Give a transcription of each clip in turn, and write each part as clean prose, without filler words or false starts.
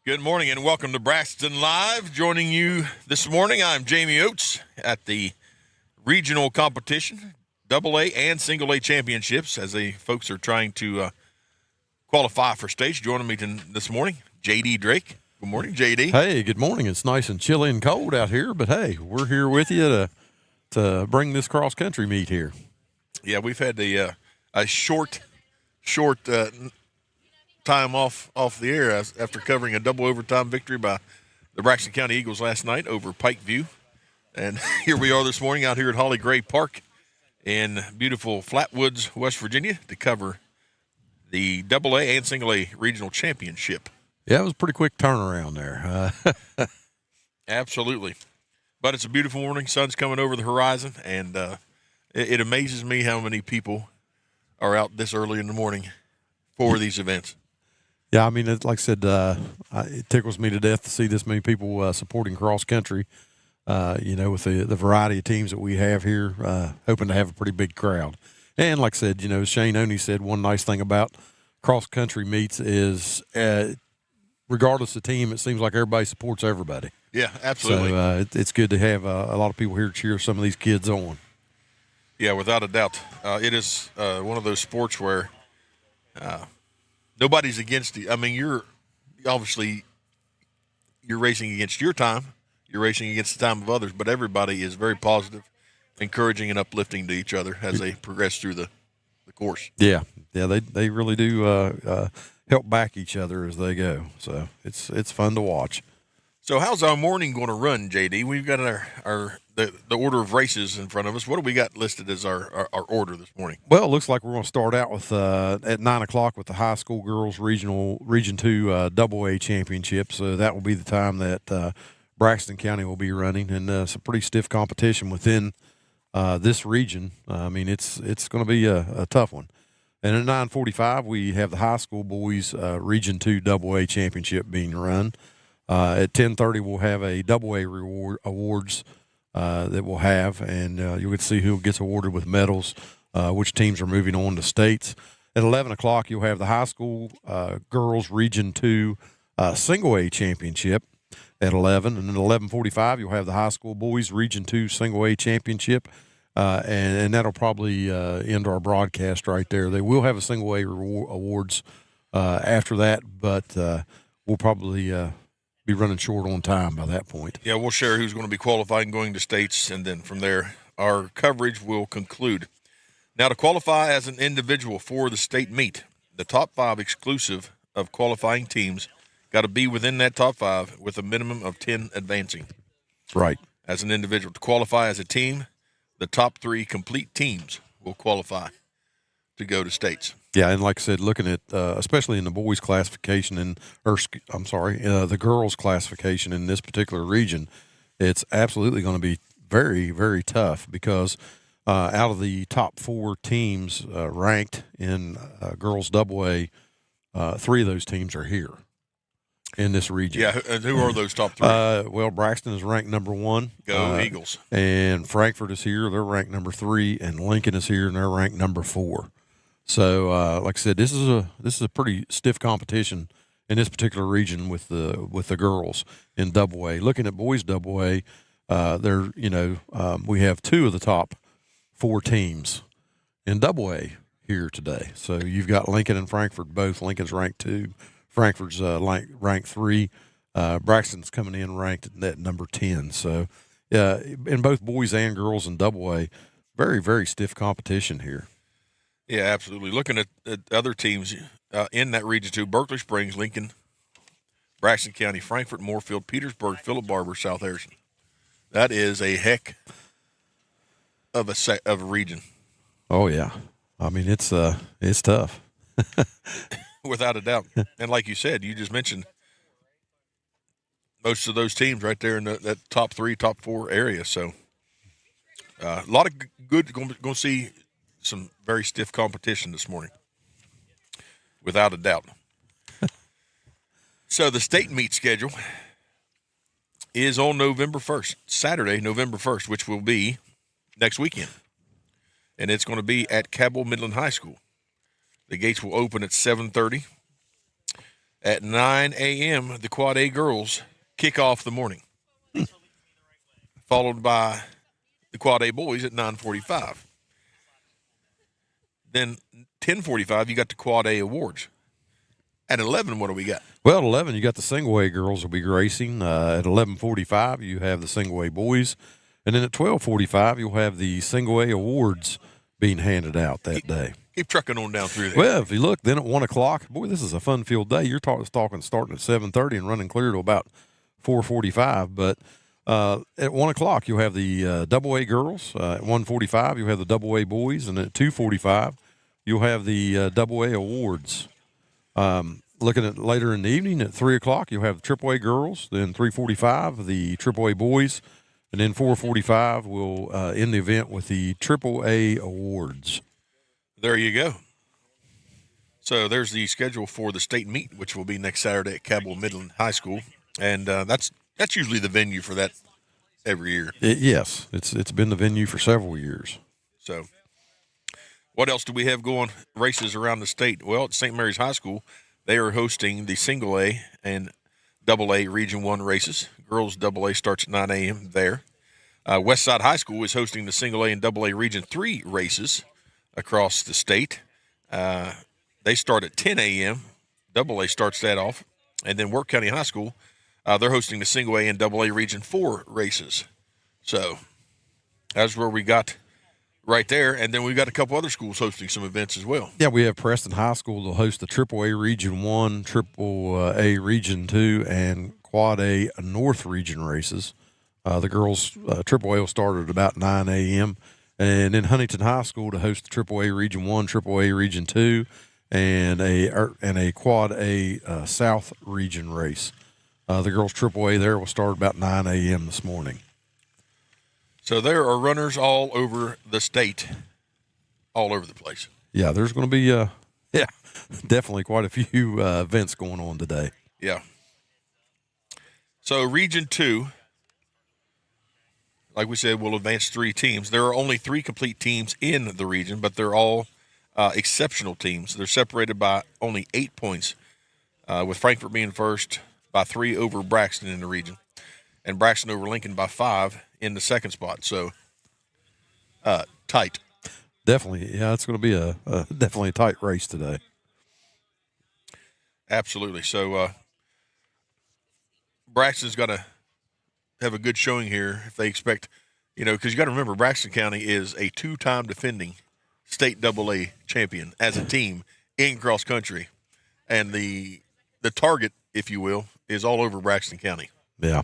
Good morning and welcome to Braxton Live. Joining you this morning, I'm Jamie Oates at the regional competition, AA and Single A championships, as the folks are trying to qualify for states. Joining me this morning, J.D. Drake. Good morning, J.D. Hey, good morning. It's nice and chilly and cold out here, but hey, we're here with you to bring this cross-country meet here. Yeah, we've had a short time off the air after covering a double overtime victory by the Braxton County Eagles last night over Pikeview. And here we are this morning out here at Holly Gray Park in beautiful Flatwoods, West Virginia, to cover the AA and Single A regional championship. Yeah, it was a pretty quick turnaround there. Absolutely. But it's a beautiful morning. Sun's coming over the horizon, and it amazes me how many people are out this early in the morning for these events. Yeah, I mean, like I said, it tickles me to death to see this many people supporting cross-country, with the variety of teams that we have here, hoping to have a pretty big crowd. And like I said, Shane Oney said one nice thing about cross-country meets is regardless of team, it seems like everybody supports everybody. Yeah, absolutely. So it's good to have a lot of people here to cheer some of these kids on. Yeah, without a doubt. It is one of those sports where nobody's against you. I mean, you're racing against your time. You're racing against the time of others, but everybody is very positive, encouraging and uplifting to each other as they progress through the course. Yeah, they really do help back each other as they go. So it's fun to watch. So how's our morning going to run, JD? We've got the order of races in front of us. What do we got listed as our order this morning? Well, it looks like we're going to start out with at 9 o'clock with the high school girls Region 2 AA championship. So that will be the time that Braxton County will be running, and it's a pretty stiff competition within this region. I mean, it's going to be a tough one. And at 9:45, we have the high school boys Region 2 AA championship being run. At 10:30, we'll have a AA awards that we'll have, and you'll get to see who gets awarded with medals, which teams are moving on to states. At 11 o'clock, you'll have the high school girls Region 2 Single A championship at 11, and at 11:45, you'll have the high school boys Region 2 Single A championship, and that'll probably end our broadcast right there. They will have a Single A awards after that, but we'll probably be running short on time by that point. Yeah, we'll share who's going to be qualifying going to states, and then from there, our coverage will conclude. Now, to qualify as an individual for the state meet, the top 5 exclusive of qualifying teams got to be within that top 5 with a minimum of 10 advancing. Right. As an individual. To qualify as a team, the top 3 complete teams will qualify to go to states. Yeah, and like I said, looking at especially in the boys' classification the girls' classification in this particular region, it's absolutely going to be very, very tough because out of the top 4 teams ranked in girls' AA, 3 of those teams are here in this region. Yeah, and who are those top 3? Well, Braxton is ranked number 1. Go Eagles. And Frankfort is here. They're ranked number 3, and Lincoln is here, and they're ranked number 4. So, like I said, this is a pretty stiff competition in this particular region with the girls in AA. Looking at boys AA, we have 2 of the top 4 teams in AA here today. So you've got Lincoln and Frankfort both. Lincoln's ranked 2, Frankfurt's ranked 3. Braxton's coming in ranked at number 10. So, in both boys and girls in AA, very, very stiff competition here. Yeah, absolutely. Looking at other teams in that region too, Berkeley Springs, Lincoln, Braxton County, Frankfort, Moorfield, Petersburg, Philip Barber, South Harrison. That is a heck of a region. Oh yeah, I mean it's tough, without a doubt. And like you said, you just mentioned most of those teams right there in that top 3, top 4 area. So a lot of good. Going to see some very stiff competition this morning, without a doubt. So the state meet schedule is on November 1st, Saturday, November 1st, which will be next weekend. And it's going to be at Cabell Midland High School. The gates will open at 7:30. At 9 a.m., the Quad A girls kick off the morning, followed by the Quad A boys at 9:45. Then 10:45, you got the Quad A awards. At 11, what do we got? Well, at 11, you got the single A girls will be racing. At 11:45, you have the single A boys. And then at 12:45, you'll have the single A awards being handed out that day. Keep trucking on down through there. Well, if you look, then at 1 o'clock, boy, this is a fun-filled day. You're talking starting at 7:30 and running clear to about 4:45. But at 1 o'clock, you'll have the double A girls. At 1:45, you'll have the double A boys. And at 2:45, you'll have the double A awards. Looking at later in the evening at 3 o'clock, you'll have the triple A girls. Then 3:45, the triple A boys. And then 4:45, we'll end the event with the triple A awards. There you go. So there's the schedule for the state meet, which will be next Saturday at Cabell Midland High School. And that's usually the venue for that every year. Yes, it's been the venue for several years. So what else do we have going races around the state? Well, at St. Mary's High School, they are hosting the single A and double A Region 1 races. Girls double A starts at 9 a.m. there. Westside High School is hosting the single A and double A Region 3 races across the state. They start at 10 a.m. Double A starts that off. And then Work County High School, they're hosting the single A and double A Region 4 races. So that's where we got right there. And then we've got a couple other schools hosting some events as well. Yeah, we have Preston High School to host the Triple A Region 1, Triple A Region 2, and Quad A North Region races. The girls' Triple A will start at about 9 a.m. And then Huntington High School to host the Triple A Region 1, Triple A Region 2, and a Quad A South Region race. The girls' Triple A there will start about 9 a.m. this morning. So there are runners all over the state, all over the place. Yeah, there's going to be, definitely quite a few events going on today. Yeah. So Region 2, like we said, will advance 3 teams. There are only 3 complete teams in the region, but they're all exceptional teams. They're separated by only 8 points, with Frankfort being first by 3 over Braxton in the region, and Braxton over Lincoln by 5 in the second spot. So tight. Definitely. Yeah, it's going to be a definitely a tight race today. Absolutely. So Braxton's got to have a good showing here if they expect, because you got to remember Braxton County is a 2-time defending state AA champion as a team in cross country, and the target, if you will, is all over Braxton County. Yeah.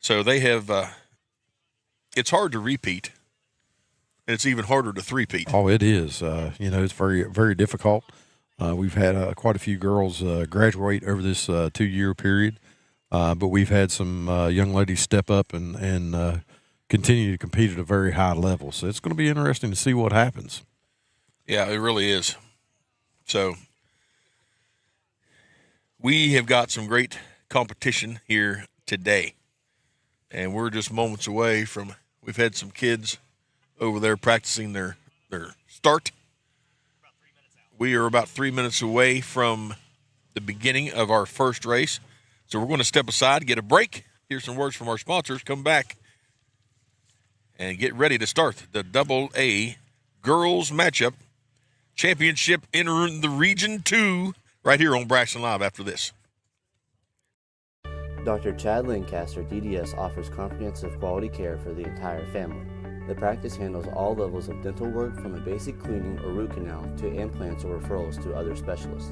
So they have. It's hard to repeat, and it's even harder to three-peat. Oh, it is. It's very, very difficult. We've had quite a few girls graduate over this 2-year period. But we've had some young ladies step up and continue to compete at a very high level. So it's going to be interesting to see what happens. Yeah, it really is. So we have got some great competition here today. And we're just moments away from, we've had some kids over there practicing their start. We are about 3 minutes away from the beginning of our first race. So we're going to step aside, get a break, hear some words from our sponsors, come back, and get ready to start the Double A Girls Matchup Championship in the Region 2 right here on Braxton Live after this. Dr. Chad Lancaster, DDS, offers comprehensive quality care for the entire family. The practice handles all levels of dental work, from a basic cleaning or root canal to implants or referrals to other specialists.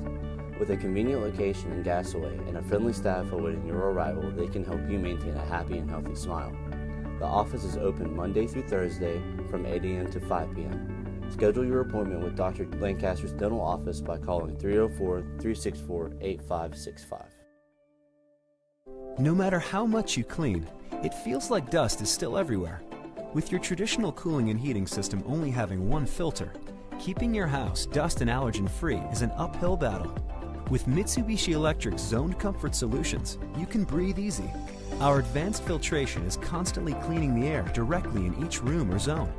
With a convenient location in Gassaway and a friendly staff awaiting your arrival, they can help you maintain a happy and healthy smile. The office is open Monday through Thursday from 8 a.m. to 5 p.m. Schedule your appointment with Dr. Lancaster's dental office by calling 304-364-8565. No matter how much you clean, it feels like dust is still everywhere. With your traditional cooling and heating system only having one filter, keeping your house dust and allergen free is an uphill battle. With Mitsubishi Electric's Zoned Comfort Solutions, you can breathe easy. Our advanced filtration is constantly cleaning the air directly in each room or zone.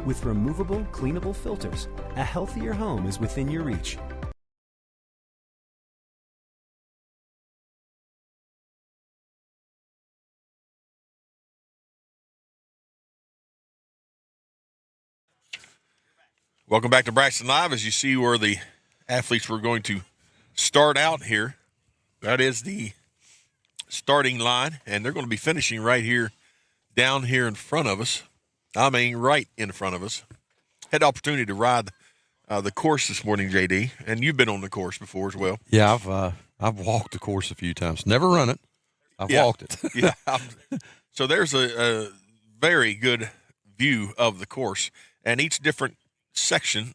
With removable, cleanable filters, a healthier home is within your reach. Welcome back to Braxton Live. As you see where the athletes were going to start out here, that is the starting line, and they're going to be finishing right here, down here in front of us. I mean, right in front of us. Had the opportunity to ride the course this morning, JD, and you've been on the course before as well. Yeah, I've walked the course a few times. Never run it. I've walked it. Yeah. So there's a very good view of the course, and each different section,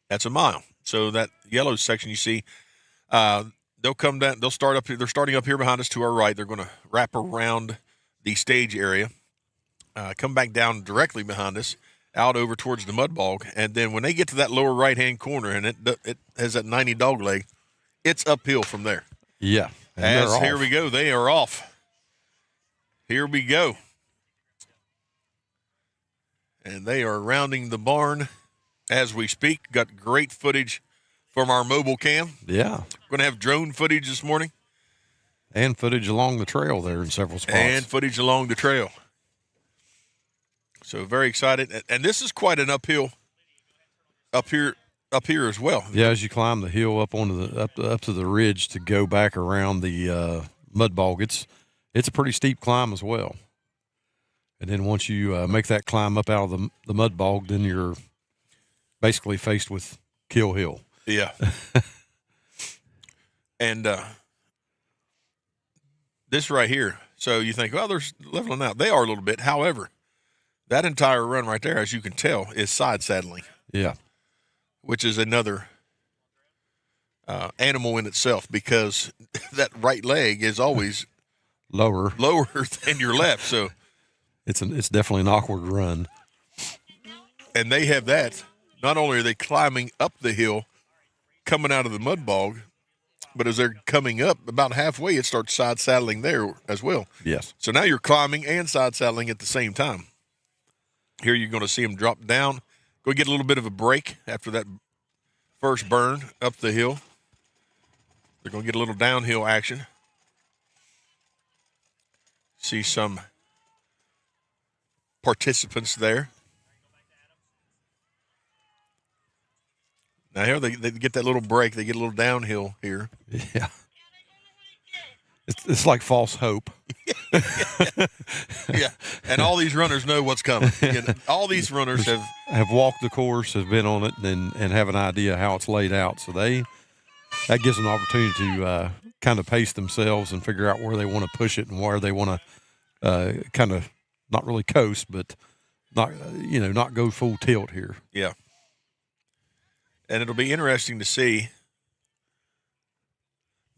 that's a mile. So that yellow section you see, they'll come down. They'll start up here. They're starting up here behind us to our right. They're going to wrap around the stage area, come back down directly behind us, out over towards the mud bog, and then when they get to that lower right-hand corner, and it has that 90 dog leg, it's uphill from there. Yeah. As here we go, they are off. Here we go. And they are rounding the barn as we speak. Got great footage from our mobile cam. Yeah. Going to have drone footage this morning. And footage along the trail there in several spots. And footage along the trail. So very excited. And this is quite an uphill up here as well. Yeah, as you climb the hill up onto the up to the ridge to go back around the mud bog, it's a pretty steep climb as well. And then once you make that climb up out of the mud bog, then you're basically faced with Kill Hill. Yeah. And this right here, so you think, well, they're leveling out. They are a little bit. However, that entire run right there, as you can tell, is side saddling. Yeah. Which is another animal in itself, because that right leg is always lower than your left. So it's definitely an awkward run. And they have that. Not only are they climbing up the hill, coming out of the mud bog, but as they're coming up about halfway, it starts side saddling there as well. Yes. So now you're climbing and side saddling at the same time. Here you're going to see them drop down. Go get a little bit of a break after that first burn up the hill. They're going to get a little downhill action. See some participants there. Now here they get that little break. They get a little downhill here. Yeah. It's like false hope. Yeah. And all these runners know what's coming. All these runners have walked the course, have been on it, and have an idea how it's laid out. So that gives them an opportunity to kind of pace themselves and figure out where they want to push it and where they want to kind of not really coast, but not go full tilt here. Yeah. And it'll be interesting to see.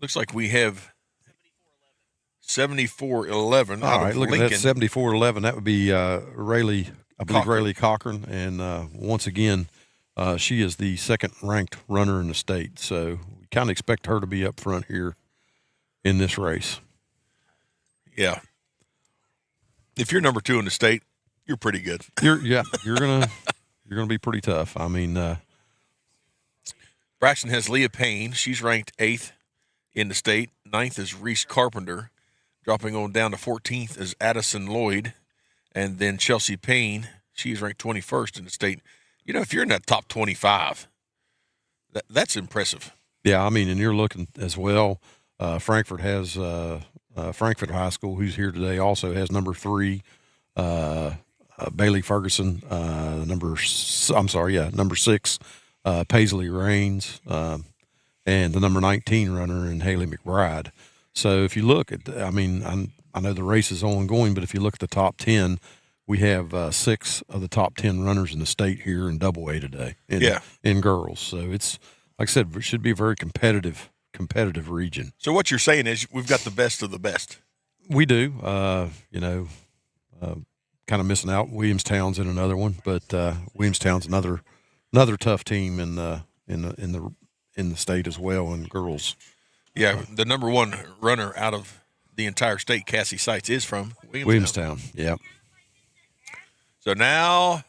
Looks like we have 74-11. All right, look at that, 74-11. That would be Rayleigh, I believe Rayleigh Cochran. And once again, she is the second-ranked runner in the state. So we kind of expect her to be up front here in this race. Yeah. If you're number 2 in the state, you're pretty good. You're gonna be pretty tough. I mean, Braxton has Leah Payne. She's ranked 8th in the state. 9th is Reese Carpenter. Dropping on down to 14th is Addison Lloyd. And then Chelsea Payne, she's ranked 21st in the state. If you're in that top 25, that's impressive. Yeah, I mean, and you're looking as well. Frankfort has Frankfort High School, who's here today, also has number 3. Bailey Ferguson, number 6. Paisley Raines, and the number 19 runner in Haley McBride. So if you look at, I know the race is ongoing, but if you look at the top 10, we have 6 of the top 10 runners in the state here in Double A today. In girls. So it's, like I said, it should be a very competitive region. So what you're saying is we've got the best of the best. We do. Kind of missing out. Williamstown's in another one, but Williamstown's another tough team in the state as well in girls. Yeah, the number 1 runner out of the entire state, Cassie Seitz, is from Williamstown. Yeah. So now,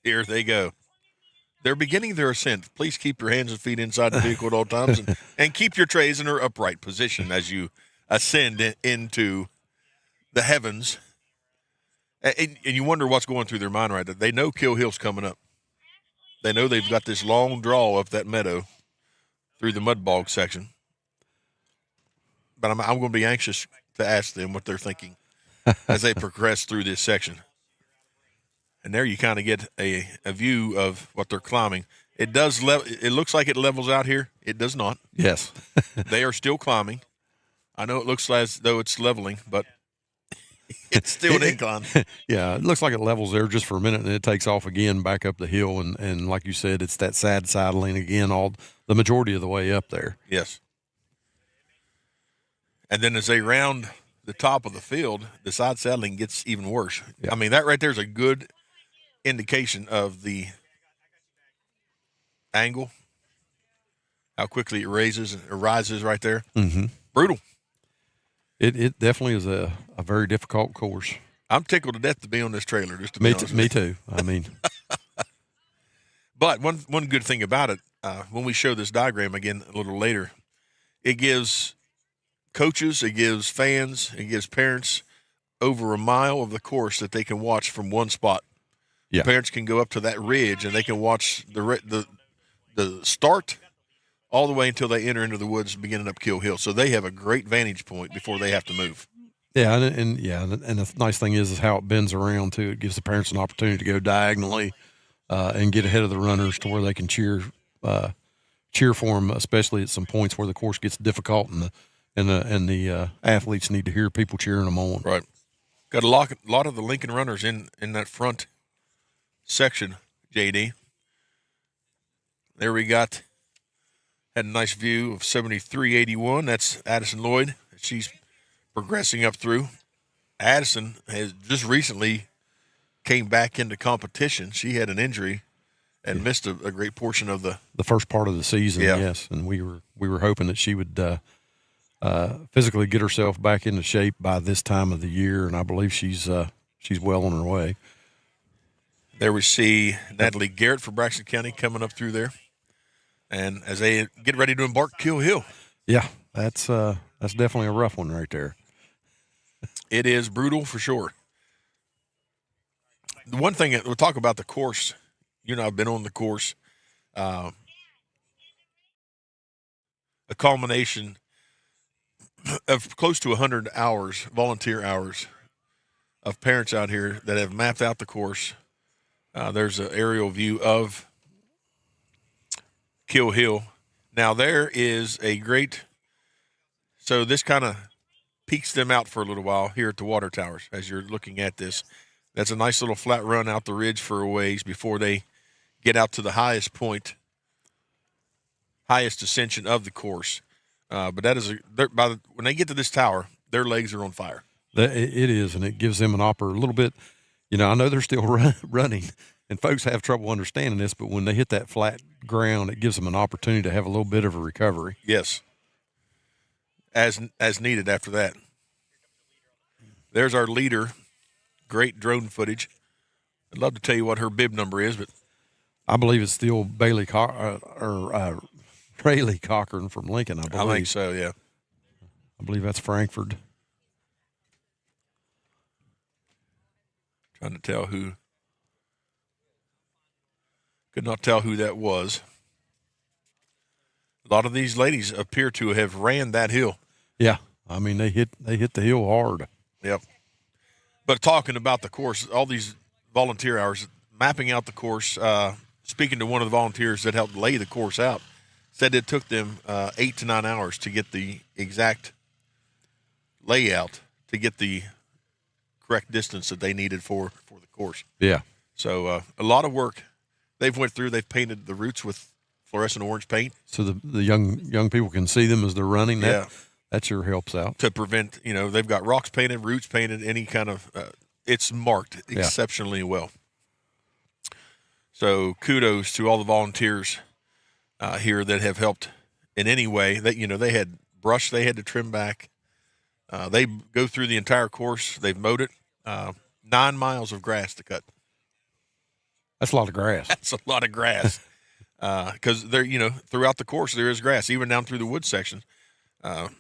here they go. They're beginning their ascent. Please keep your hands and feet inside the vehicle at all times, and keep your trays in their upright position as you ascend into the heavens. And you wonder what's going through their mind right there. They know Kill Hill's coming up. They know they've got this long draw up that meadow through the mud bog section. But I'm going to be anxious to ask them what they're thinking as they progress through this section. And there you kind of get a view of what they're climbing. It does it looks like it levels out here. It does not. Yes. They are still climbing. I know it looks as though it's leveling, but it's still an incline. Yeah, it looks like it levels there just for a minute, and it takes off again back up the hill. And like you said, it's that sad sidling again the majority of the way up there. Yes. And then as they round the top of the field, the side saddling gets even worse. Yeah. I mean, that right there is a good indication of the angle, how quickly it rises right there. Mm-hmm. Brutal. It definitely is a very difficult course. I'm tickled to death to be on this trailer. Just to be honest with Me you. too. I mean, but one good thing about it, when we show this diagram again a little later, it gives coaches, it gives fans, it gives parents over a mile of the course that they can watch from one spot. Yeah. Parents can go up to that ridge and they can watch the start all the way until they enter into the woods beginning up Kill Hill. So they have a great vantage point before they have to move. yeah, and the nice thing is how it bends around too. It gives the parents an opportunity to go diagonally and get ahead of the runners to where they can cheer for them, especially at some points where the course gets difficult and the athletes need to hear people cheering them on. Right. Got a lot of the Lincoln runners in that front section, JD. There we had a nice view of 7381. That's Addison Lloyd. She's progressing up through. Addison has just recently came back into competition. She had an injury and missed a great portion of the first part of the season. Yeah. Yes, and we were hoping that she would physically get herself back into shape by this time of the year, and I believe she's well on her way. There we see Natalie Garrett for Braxton County coming up through there, and as they get ready to embark Kill Hill. Yeah, that's definitely a rough one right there. It is brutal for sure. The one thing we'll talk about the course. You know, I've been on the course. A culmination of close to 100 hours, volunteer hours, of parents out here that have mapped out the course. There's an aerial view of Kill Hill. Now, there is a great – so this kind of peaks them out for a little while here at the water towers as you're looking at this. That's a nice little flat run out the ridge for a ways before they get out to the highest point, highest ascension of the course. But that is when they get to this tower, their legs are on fire. It is, and it gives them a little bit. You know, I know they're still running, and folks have trouble understanding this, but when they hit that flat ground, it gives them an opportunity to have a little bit of a recovery. Yes, as needed after that. There's our leader. Great drone footage. I'd love to tell you what her bib number is, but I believe it's still Rayleigh Cochran from Lincoln, I believe. I think so, yeah. I believe that's Frankfurt. Trying to tell who. Could not tell who that was. A lot of these ladies appear to have ran that hill. Yeah, I mean they hit the hill hard. Yep. But talking about the course, all these volunteer hours, mapping out the course, speaking to one of the volunteers that helped lay the course out, said it took them 8 to 9 hours to get the exact layout to get the correct distance that they needed for the course. Yeah. So a lot of work they've went through. They've painted the roots with fluorescent orange paint. So the young people can see them as they're running. That sure helps out. To prevent, they've got rocks painted, roots painted, any kind of, it's marked exceptionally well. So kudos to all the volunteers here that have helped in any way. That they had brush they had to trim back. They go through the entire course. They've mowed it. 9 miles of grass to cut. That's a lot of grass. That's a lot of grass. Because throughout the course there is grass, even down through the wood section.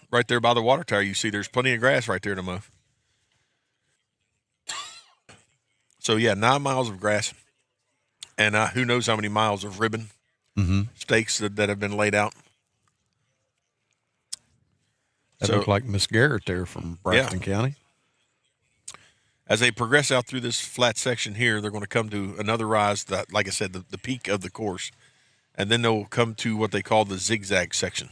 Right there by the water tower, you see there's plenty of grass right there to mow. So, 9 miles of grass. And who knows how many miles of ribbon stakes that have been laid out. That looked like Miss Garrett there from Braxton County. As they progress out through this flat section here, they're going to come to another rise, that, like I said, the peak of the course. And then they'll come to what they call the zigzag section,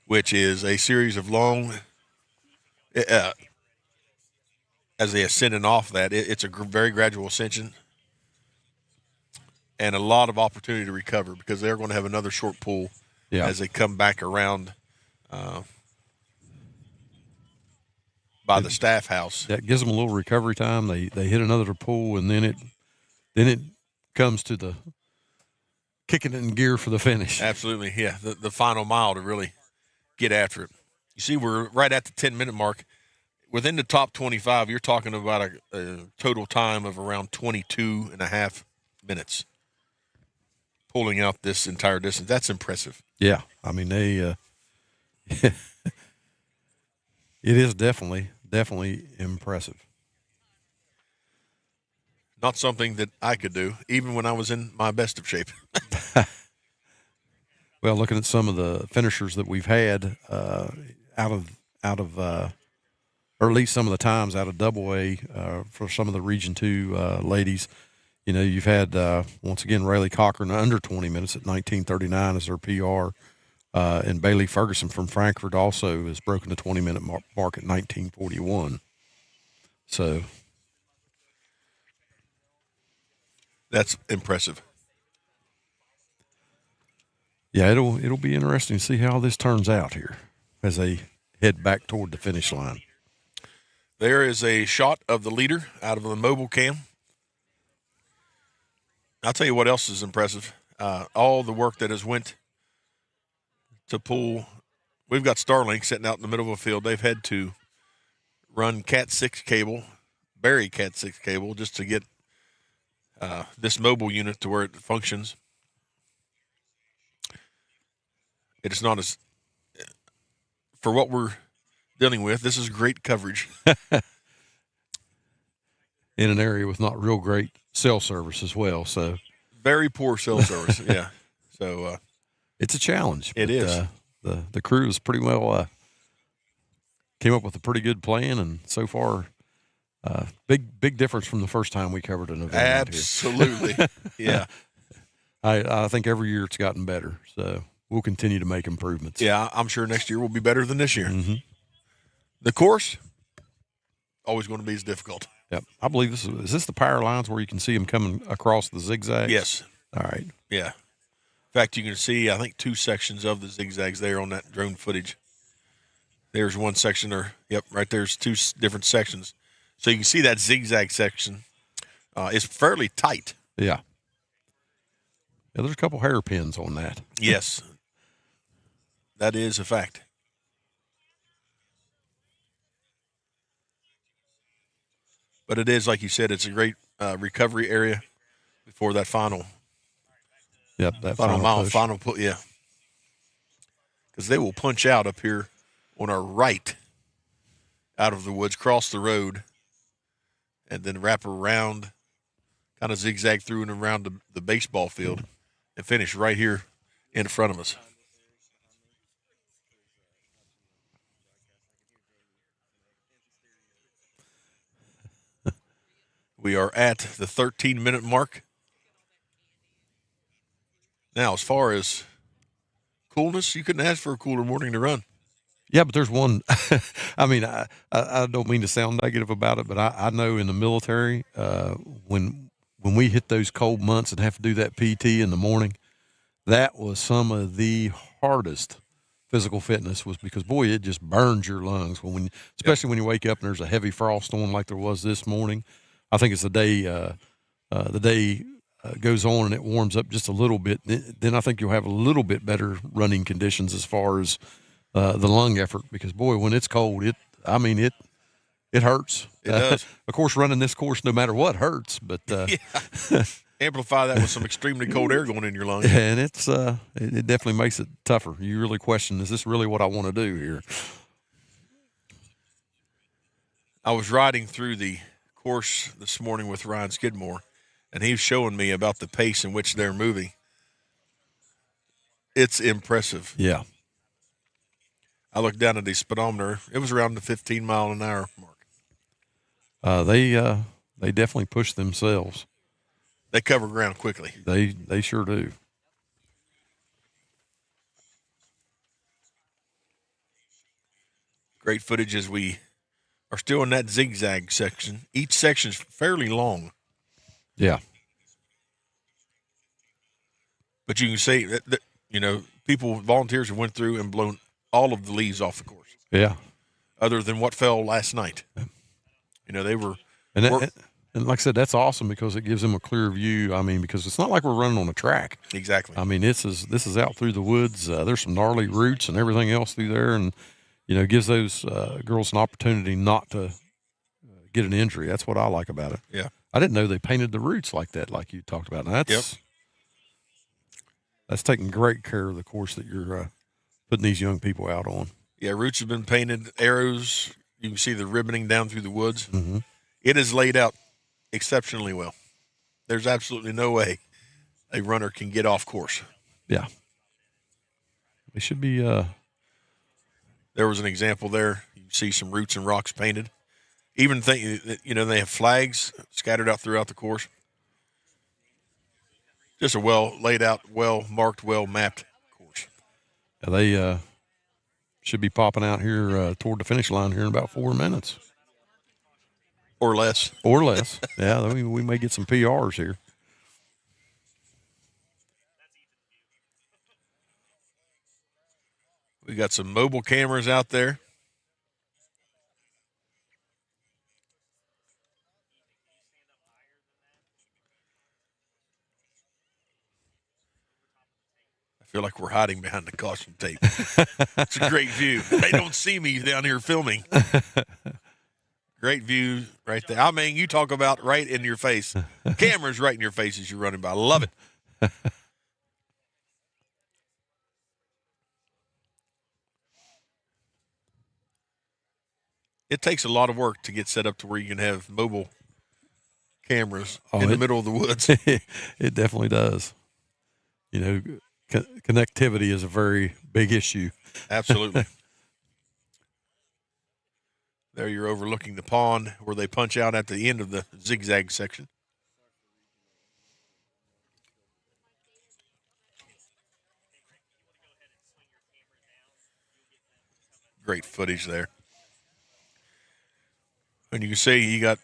which is a series of long, as they ascend off that, it's a very gradual ascension and a lot of opportunity to recover because they're going to have another short pull as they come back around by the staff house. That gives them a little recovery time. They hit another pull, and then it comes to the kicking it in gear for the finish. Absolutely, yeah. The final mile to really get after it. You see, we're right at the 10-minute mark. Within the top 25, you're talking about a total time of around 22 and a half minutes pulling out this entire distance. That's impressive. Yeah, I mean, they it is definitely impressive. Not something that I could do, even when I was in my best of shape. Well, looking at some of the finishers that we've had out of or at least some of the times out of Double A for some of the Region 2 ladies, you know, you've had, once again, Rayleigh Cochran under 20 minutes at 19:39 as their PR. And Bailey Ferguson from Frankfurt also has broken the 20-minute mark at 19:41. So that's impressive. Yeah, it'll be interesting to see how this turns out here as they head back toward the finish line. There is a shot of the leader out of the mobile cam. I'll tell you what else is impressive. All the work that has went to pull. We've got Starlink sitting out in the middle of a field. They've had to run Cat 6 cable, bury Cat 6 cable just to get this mobile unit to where it functions. It is not as, for what we're dealing with, this is great coverage. In an area with not real great cell service as well. So very poor cell service, yeah. So it's a challenge. It is. The crew is pretty well came up with a pretty good plan, and so far, big difference from the first time we covered an event. Absolutely, yeah. I think every year it's gotten better, so we'll continue to make improvements. Yeah, I'm sure next year will be better than this year. Mm-hmm. The course, always going to be as difficult. Yep. I believe is this the power lines where you can see them coming across the zigzags? Yes. All right. Yeah. In fact, you can see, I think, 2 sections of the zigzags there on that drone footage. There's one section, right there's 2 different sections. So you can see that zigzag section is fairly tight. Yeah. Yeah, there's a couple hairpins on that. Yes. That is a fact. But it is, like you said, it's a great recovery area before that final. Yep, that final mile, push. final pull, yeah. Because they will punch out up here on our right out of the woods, cross the road, and then wrap around, kind of zigzag through and around the baseball field and finish right here in front of us. We are at the 13-minute mark. Now, as far as coolness, you couldn't ask for a cooler morning to run. Yeah, but there's one. I mean, I don't mean to sound negative about it, but I know in the military, when we hit those cold months and have to do that PT in the morning, that was some of the hardest physical fitness was because, boy, it just burns your lungs especially when you wake up and there's a heavy frost on like there was this morning. I think it's the day goes on and it warms up just a little bit. Then I think you'll have a little bit better running conditions as far as the lung effort because, boy, when it's cold, it hurts. It does. Of course, running this course, no matter what, hurts. But amplify that with some extremely cold air going in your lungs. And it definitely makes it tougher. You really question, is this really what I want to do here? I was riding through the course this morning with Ryan Skidmore, and he's showing me about the pace in which they're moving. It's impressive. Yeah. I looked down at the speedometer. It was around the 15-mile-an-hour mark. They definitely push themselves. They cover ground quickly. They sure do. Great footage as we are still in that zigzag section. Each section is fairly long, Yeah. but you can see that volunteers have went through and blown all of the leaves off the course, Yeah. other than what fell last night. They were. And like I said, that's awesome because it gives them a clear view. I mean, because it's not like we're running on a track. Exactly. I mean, this is out through the woods. There's some gnarly roots and everything else through there, and it gives those girls an opportunity not to get an injury. That's what I like about it. Yeah. I didn't know they painted the roots like that, like you talked about. Now that's taking great care of the course that you're putting these young people out on. Yeah, roots have been painted, arrows. You can see the ribboning down through the woods. Mm-hmm. It is laid out exceptionally well. There's absolutely no way a runner can get off course. Yeah. They should be. There was an example there. You see some roots and rocks painted. Even they have flags scattered out throughout the course. Just a well laid out, well marked, well mapped course. They should be popping out here toward the finish line here in about 4 minutes. Or less. Or less. Yeah, I mean, we may get some PRs here. We got some mobile cameras out there. I feel like we're hiding behind the caution tape. It's a great view. They don't see me down here filming. Great view right there. I mean, you talk about right in your face. Camera's right in your face as you're running by. I love it. It takes a lot of work to get set up to where you can have mobile cameras in the middle of the woods. It definitely does. Connectivity is a very big issue. Absolutely. There you're overlooking the pond where they punch out at the end of the zigzag section. Great footage there. And you can see you got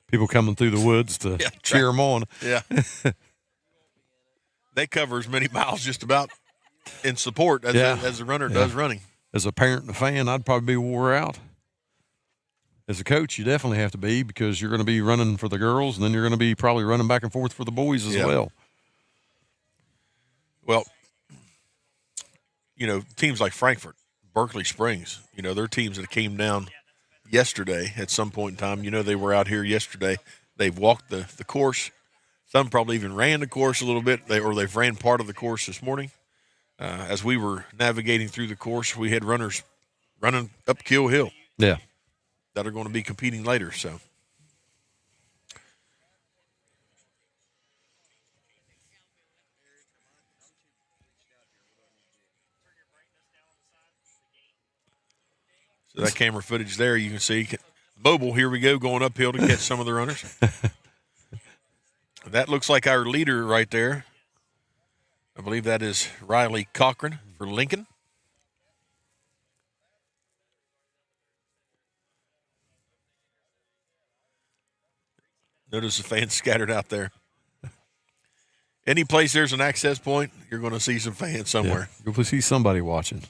people coming through the woods to cheer them on. Yeah. They cover as many miles just about in support as the runner does running. As a parent and a fan, I'd probably be wore out. As a coach, you definitely have to be because you're going to be running for the girls, and then you're going to be probably running back and forth for the boys as well. Well, teams like Frankfort, Berkeley Springs, they're teams that came down yesterday at some point in time. They were out here yesterday. They've walked the course. Some probably even ran the course a little bit, they've ran part of the course this morning. As we were navigating through the course, we had runners running up Kill Hill. Yeah. That are going to be competing later. So that camera footage there, you can see mobile. Here we go, going uphill to catch some of the runners. That looks like our leader right there. I believe that is Riley Cochran for Lincoln. Notice the fans scattered out there. Any place there's an access point, you're going to see some fans somewhere. Yeah, you'll see somebody watching.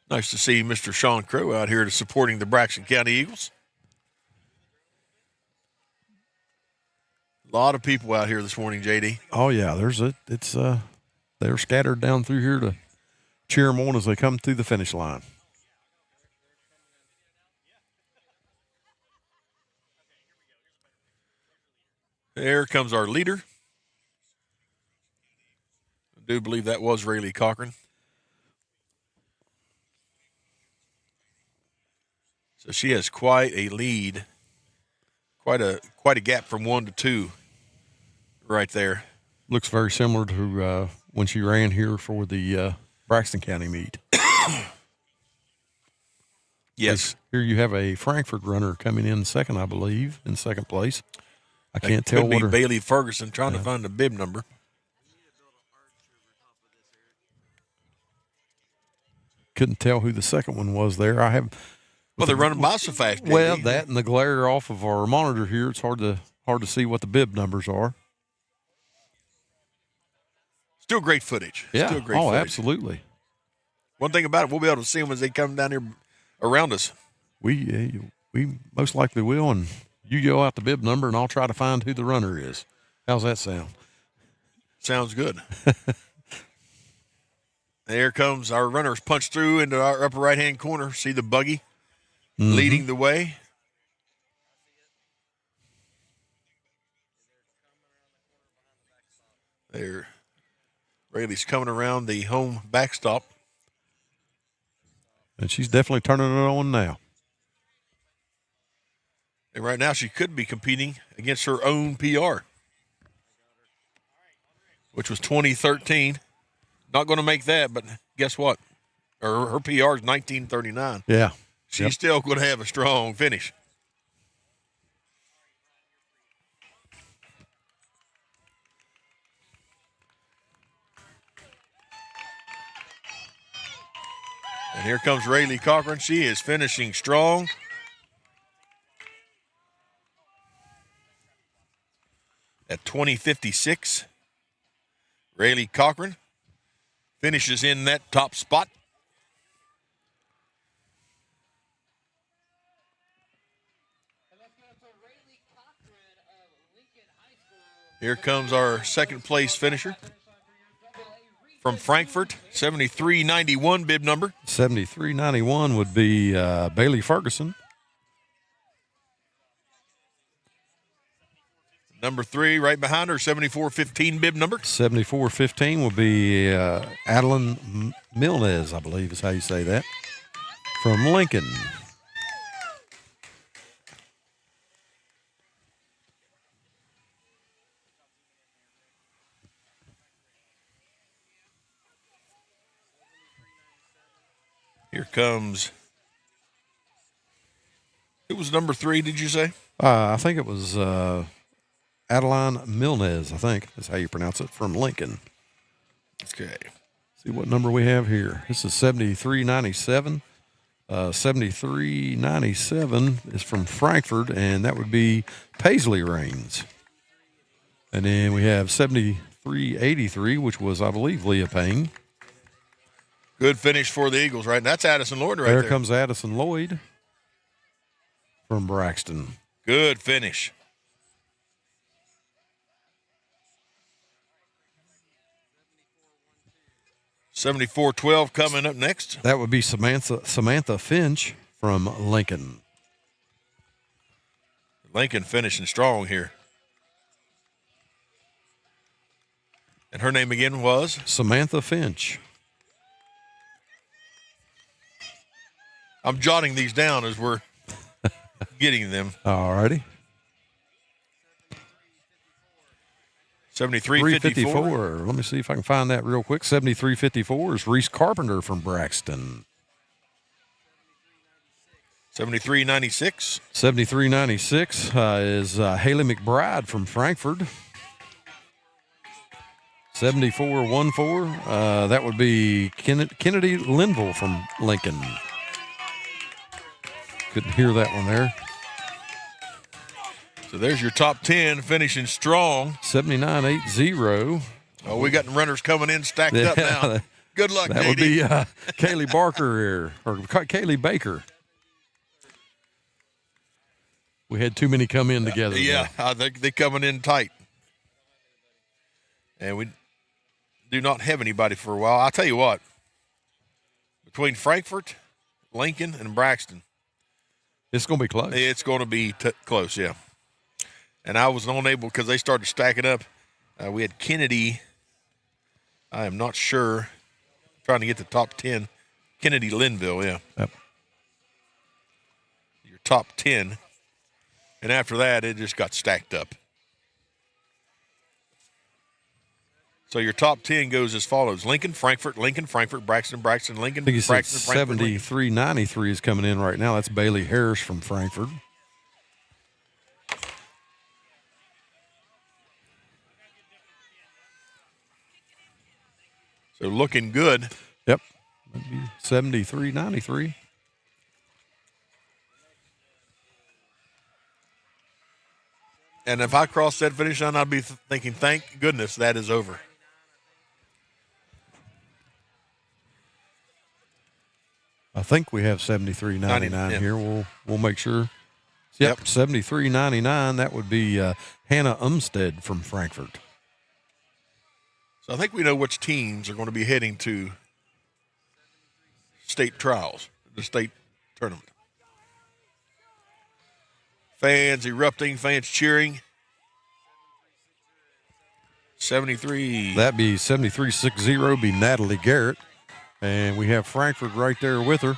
Nice to see Mr. Sean Crow out here supporting the Braxton County Eagles. A lot of people out here this morning, JD. Oh yeah, they're scattered down through here to cheer them on as they come through the finish line. There comes our leader. I do believe that was Rayleigh Cochran. So she has quite a lead, quite a gap from 1 to 2 right there. Looks very similar to when she ran here for the Braxton County meet. Yes. Here you have a Frankfurt runner coming in second, I believe, in second place. I can't tell could what be her, Bailey Ferguson trying to find the bib number. couldn't tell who the second one was there. Well, they're running by so fast. Well, that and the glare off of our monitor here, it's hard to see what the bib numbers are. Still great footage. Yeah. Still great footage. Absolutely. One thing about it, we'll be able to see them as they come down here around us. We most likely will, and you go out the bib number, and I'll try to find who the runner is. How's that sound? Sounds good. There comes our runners punch through into our upper right-hand corner. See the buggy leading the way. There, Rayleigh's coming around the home backstop. And she's definitely turning it on now. And right now she could be competing against her own PR, which was 2013. Not going to make that, but guess what? Her PR is 1939. Yeah. She's still going to have a strong finish. And here comes Rayleigh Cochran. She is finishing strong. At 20:56, Rayleigh Cochran finishes in that top spot. Here comes our second place finisher from Frankfurt, 7391 bib number. 7391 would be Bailey Ferguson. Number 3 right behind her, 7415 bib number. 7415 would be Adeline Milnes, I believe is how you say that, from Lincoln. Here comes, who was number 3, did you say? I think it was Adeline Milnes, I think is how you pronounce it, from Lincoln. Okay. See what number we have here. This is 7397. 7397 is from Frankfurt, and that would be Paisley Rains. And then we have 7383, which was, I believe, Leah Payne. Good finish for the Eagles, right? And that's Addison Lloyd right there. There comes Addison Lloyd from Braxton. Good finish. $74.12 coming up next. That would be Samantha Finch from Lincoln. Lincoln finishing strong here. And her name again was? Samantha Finch. I'm jotting these down as we're getting them. All righty. 73.54. Let me see if I can find that real quick. 73.54 is Reese Carpenter from Braxton. 73.96. 73.96 is Haley McBride from Frankfurt. 74.14, that would be Kennedy Linville from Lincoln. Couldn't hear that one there. So there's your top 10 finishing strong. 79.80. Oh, we got runners coming in stacked up now. Good luck, That KD. would be Kaylee Barker here, or Kaylee Baker. We had too many come in together. Yeah, I think they're coming in tight. And we do not have anybody for a while. I'll tell you what, between Frankfurt, Lincoln, and Braxton, It's going to be close. it's going to be close, yeah. And I was unable because they started stacking up. We had Kennedy. I am not sure. Trying to get the top 10. Kennedy Linville, yeah. Yep. top 10. And after that, it just got stacked up. So your top 10 goes as follows: Lincoln, Frankfort, Braxton, Lincoln, I think he said Braxton, Frankfort, Lincoln. 73.93 is coming in right now. That's Bailey Harris from Frankfort. So looking good. Yep. 73.93. And if I cross that finish line, I'd be thinking, thank goodness that is over. I think we have 73.99 yeah. here. We'll make sure. Yep. 73.99. That would be Hannah Umstead from Frankfurt. So I think we know which teams are going to be heading to state trials, the state tournament. Fans erupting, fans cheering. 73. That'd be 73.60 be Natalie Garrett. And we have Frankfurt right there with her.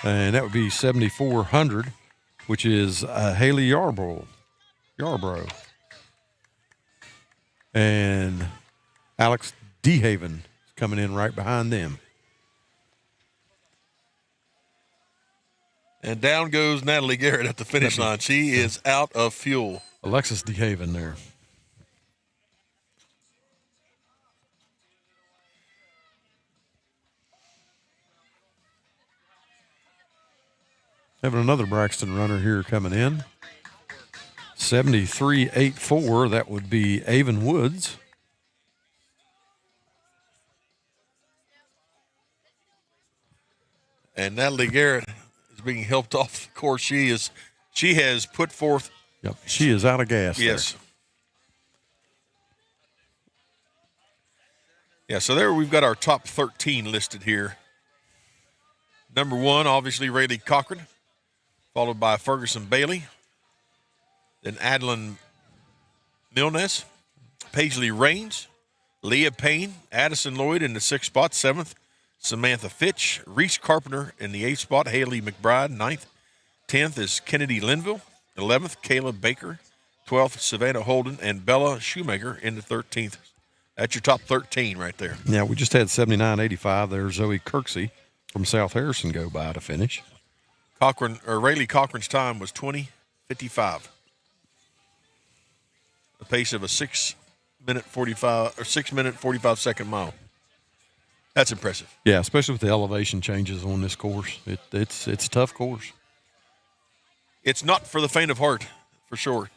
And that would be 7,400, which is Haley Yarbrough. And Alex DeHaven is coming in right behind them. And down goes Natalie Garrett at the finish line. She is out of fuel. Alexis DeHaven there. Having another Braxton runner here coming in. 73.84. That would be Avon Woods. And Natalie Garrett is being helped off the course. She has put forth. Yep, she is out of gas. Yes. There. Yeah, so there we've got our top 13 listed here. Number 1, obviously, Rayleigh Cochran, followed by Ferguson Bailey, then Adeline Milnes, Paisley Raines, Leah Payne, Addison Lloyd in the 6th spot, 7th, Samantha Fitch, Reese Carpenter in the 8th spot, Haley McBride, 9th, 10th is Kennedy Linville, 11th, Kayla Baker, 12th, Savannah Holden, and Bella Shoemaker in the 13th. That's your top 13 right there. Yeah, we just had 79.85 there. Zoe Kirksey from South Harrison go by to finish. Rayleigh Cochran's time was 20:55. The pace of a 6-minute 45 second mile. That's impressive. Yeah, especially with the elevation changes on this course. It's a tough course. It's not for the faint of heart, for sure.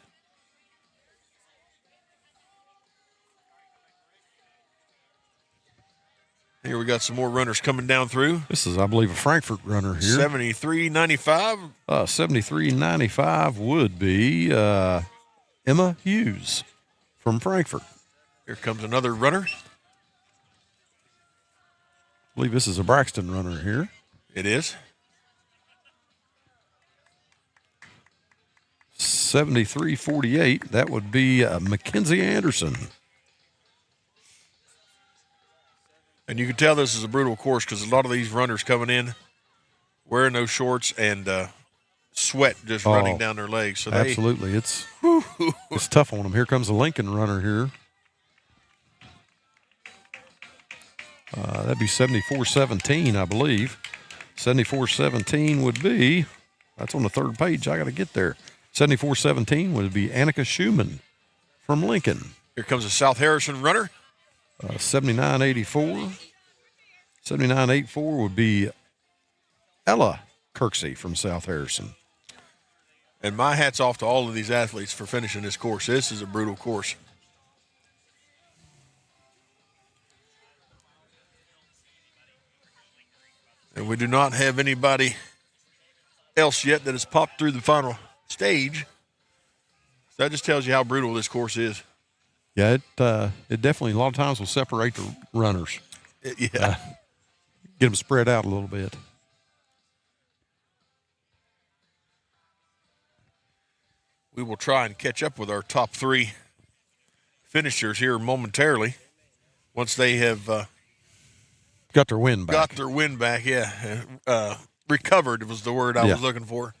Here we got some more runners coming down through. This is, I believe, a Frankfurt runner here. 73.95. 73.95 would be Emma Hughes from Frankfurt. Here comes another runner. I believe this is a Braxton runner here. It is. 73.48. That would be Mackenzie Anderson. And you can tell this is a brutal course because a lot of these runners coming in wearing those shorts and sweat just running down their legs. So absolutely. It's tough on them. Here comes a Lincoln runner here. That'd be 74.17, I believe. 74.17 would be, that's on the 3rd page. I got to get there. 74.17 would be Annika Schumann from Lincoln. Here comes a South Harrison runner. 79.84. 79.84 would be Ella Kirksey from South Harrison. And my hat's off to all of these athletes for finishing this course. This is a brutal course. And we do not have anybody else yet that has popped through the final stage. So that just tells you how brutal this course is. Yeah, it definitely a lot of times will separate the runners. Yeah. Get them spread out a little bit. We will try and catch up with our top 3 finishers here momentarily once they have got their wind back. Got their wind back, yeah. Recovered was the word I was looking for.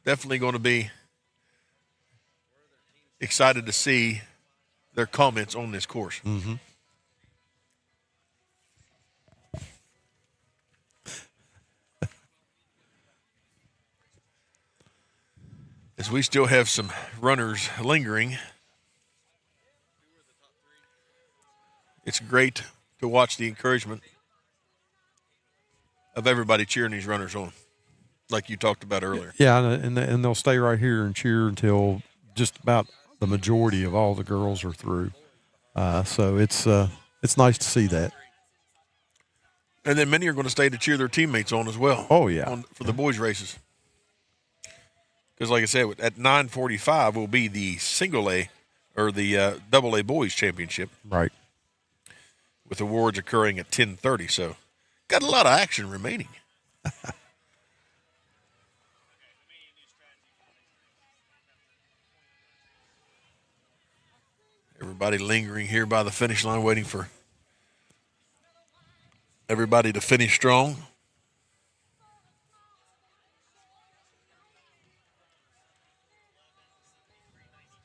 definitely going to be excited to see their comments on this course. Mm-hmm. As we still have some runners lingering, it's great to watch the encouragement of everybody cheering these runners on, like you talked about earlier. Yeah, and they'll stay right here and cheer until just about the majority of all the girls are through. So it's nice to see that. And then many are going to stay to cheer their teammates on as well. Oh, yeah. For the boys' races. Because, like I said, at 9:45 will be the single A or the double A boys championship. Right. With awards occurring at 10:30. So, got a lot of action remaining. Everybody lingering here by the finish line, waiting for everybody to finish strong.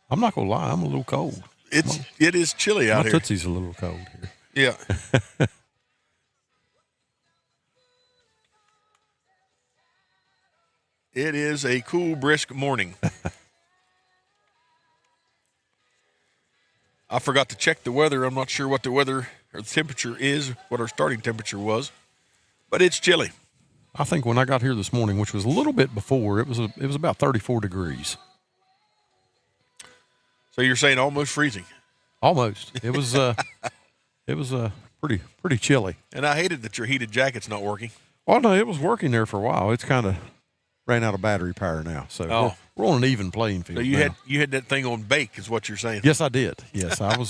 I'm not gonna lie, I'm a little cold. It is chilly out My here. Tootsie's a little cold here. Yeah. It is a cool, brisk morning. I forgot to check the weather. I'm not sure what the weather or the temperature is, what our starting temperature was, but it's chilly. I think when I got here this morning, which was a little bit before, it was about 34 degrees. So you're saying almost freezing? Almost. It was pretty chilly. And I hated that your heated jacket's not working. Well, no, it was working there for a while. It's kind of ran out of battery power now, so we're on an even playing field. So you had that thing on bake, is what you're saying? Yes, I did. Yes, I was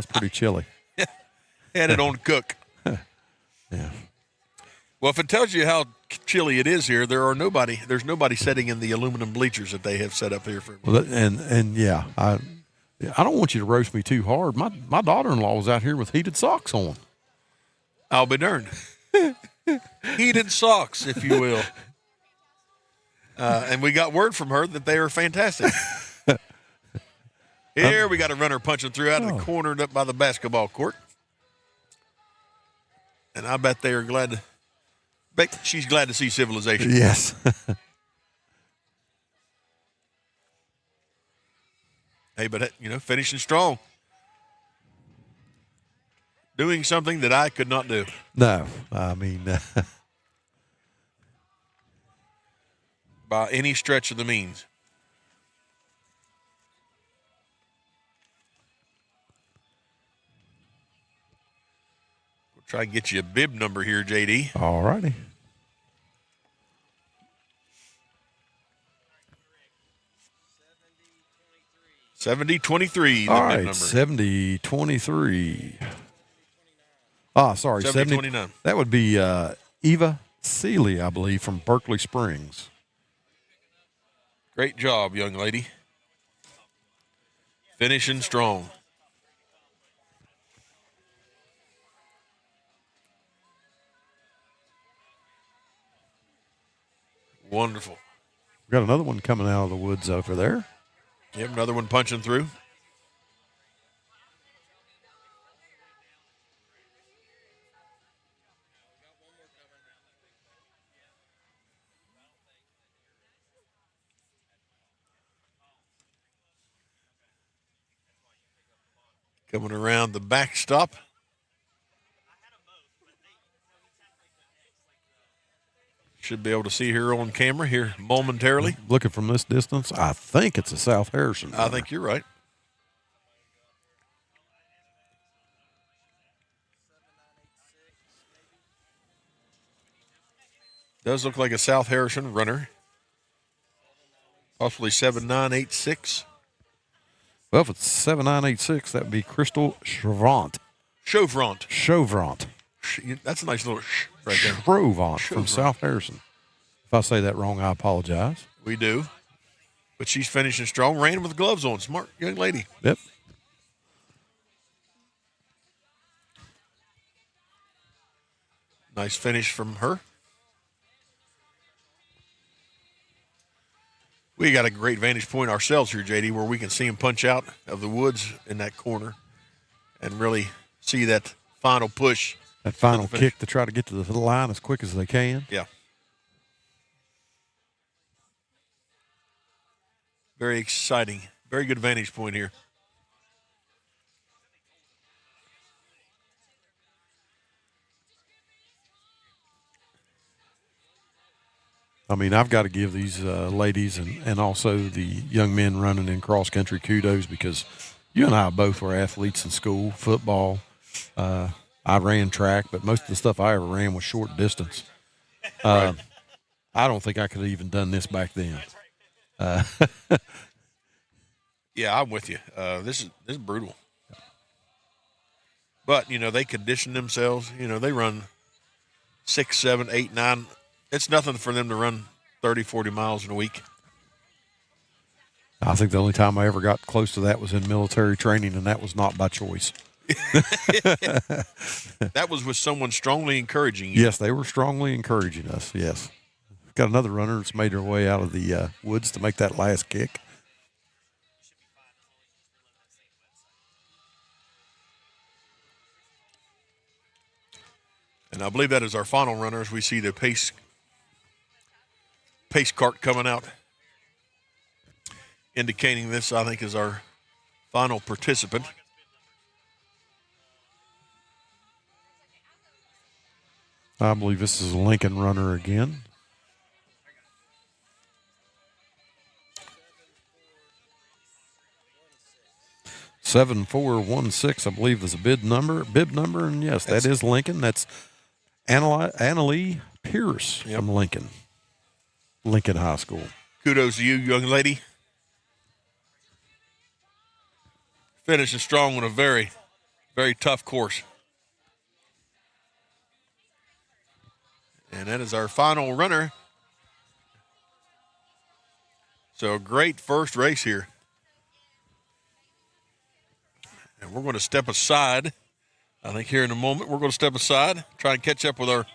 pretty chilly. Had it on cook. Yeah. Well, if it tells you how chilly it is here, there's nobody sitting in the aluminum bleachers that they have set up here for. Well, and yeah, I don't want you to roast me too hard. My daughter-in-law was out here with heated socks on. I'll be darned. Heated socks, if you will. And we got word from her that they are fantastic. Here we got a runner punching through out of the corner and up by the basketball court. And I bet they are she's glad to see civilization. Yes. Hey, but, finishing strong. Doing something that I could not do. No, I mean, by any stretch of the means. We'll try and get you a bib number here, JD. All righty. $70.23. All the bib right, number. 70-23. Ah, sorry, 70-29. That would be Eva Seeley, I believe, from Berkeley Springs. Great job, young lady. Finishing strong. Wonderful. We've got another one coming out of the woods over there. Yep, another one punching through. Coming around the backstop. Should be able to see her on camera here momentarily. Looking from this distance, I think it's a South Harrison runner. I think you're right. Does look like a South Harrison runner. Possibly 7986. Well, if it's 7986, that would be Crystal Chauvant. Chauvant. That's a nice little right there. Chauvant from South Harrison. If I say that wrong, I apologize. We do. But she's finishing strong. Ran with gloves on. Smart young lady. Yep. Nice finish from her. We got a great vantage point ourselves here, JD, where we can see them punch out of the woods in that corner and really see that final push. That final kick to try to get to the line as quick as they can. Yeah. Very exciting. Very good vantage point here. I mean, I've got to give these ladies and also the young men running in cross country kudos, because you and I both were athletes in school, football. I ran track, but most of the stuff I ever ran was short distance. I don't think I could have even done this back then. Yeah, I'm with you. This is brutal. But, they condition themselves. They run 6, 7, 8, 9. It's nothing for them to run 30, 40 miles in a week. I think the only time I ever got close to that was in military training, and that was not by choice. That was with someone strongly encouraging you. Yes, they were strongly encouraging us, yes. Got another runner that's made her way out of the woods to make that last kick. And I believe that is our final runner as we see the pace cart coming out, indicating this, I think, is our final participant. I believe this is a Lincoln runner again. $7416, I believe, is a bib number, and yes, that is Lincoln. That's Annalee Pierce from Lincoln High School. Kudos to you, young lady. Finishing strong on a very, very tough course. And that is our final runner. So a great first race here. And we're going to step aside. I think here in a moment we're going to step aside, try and catch up with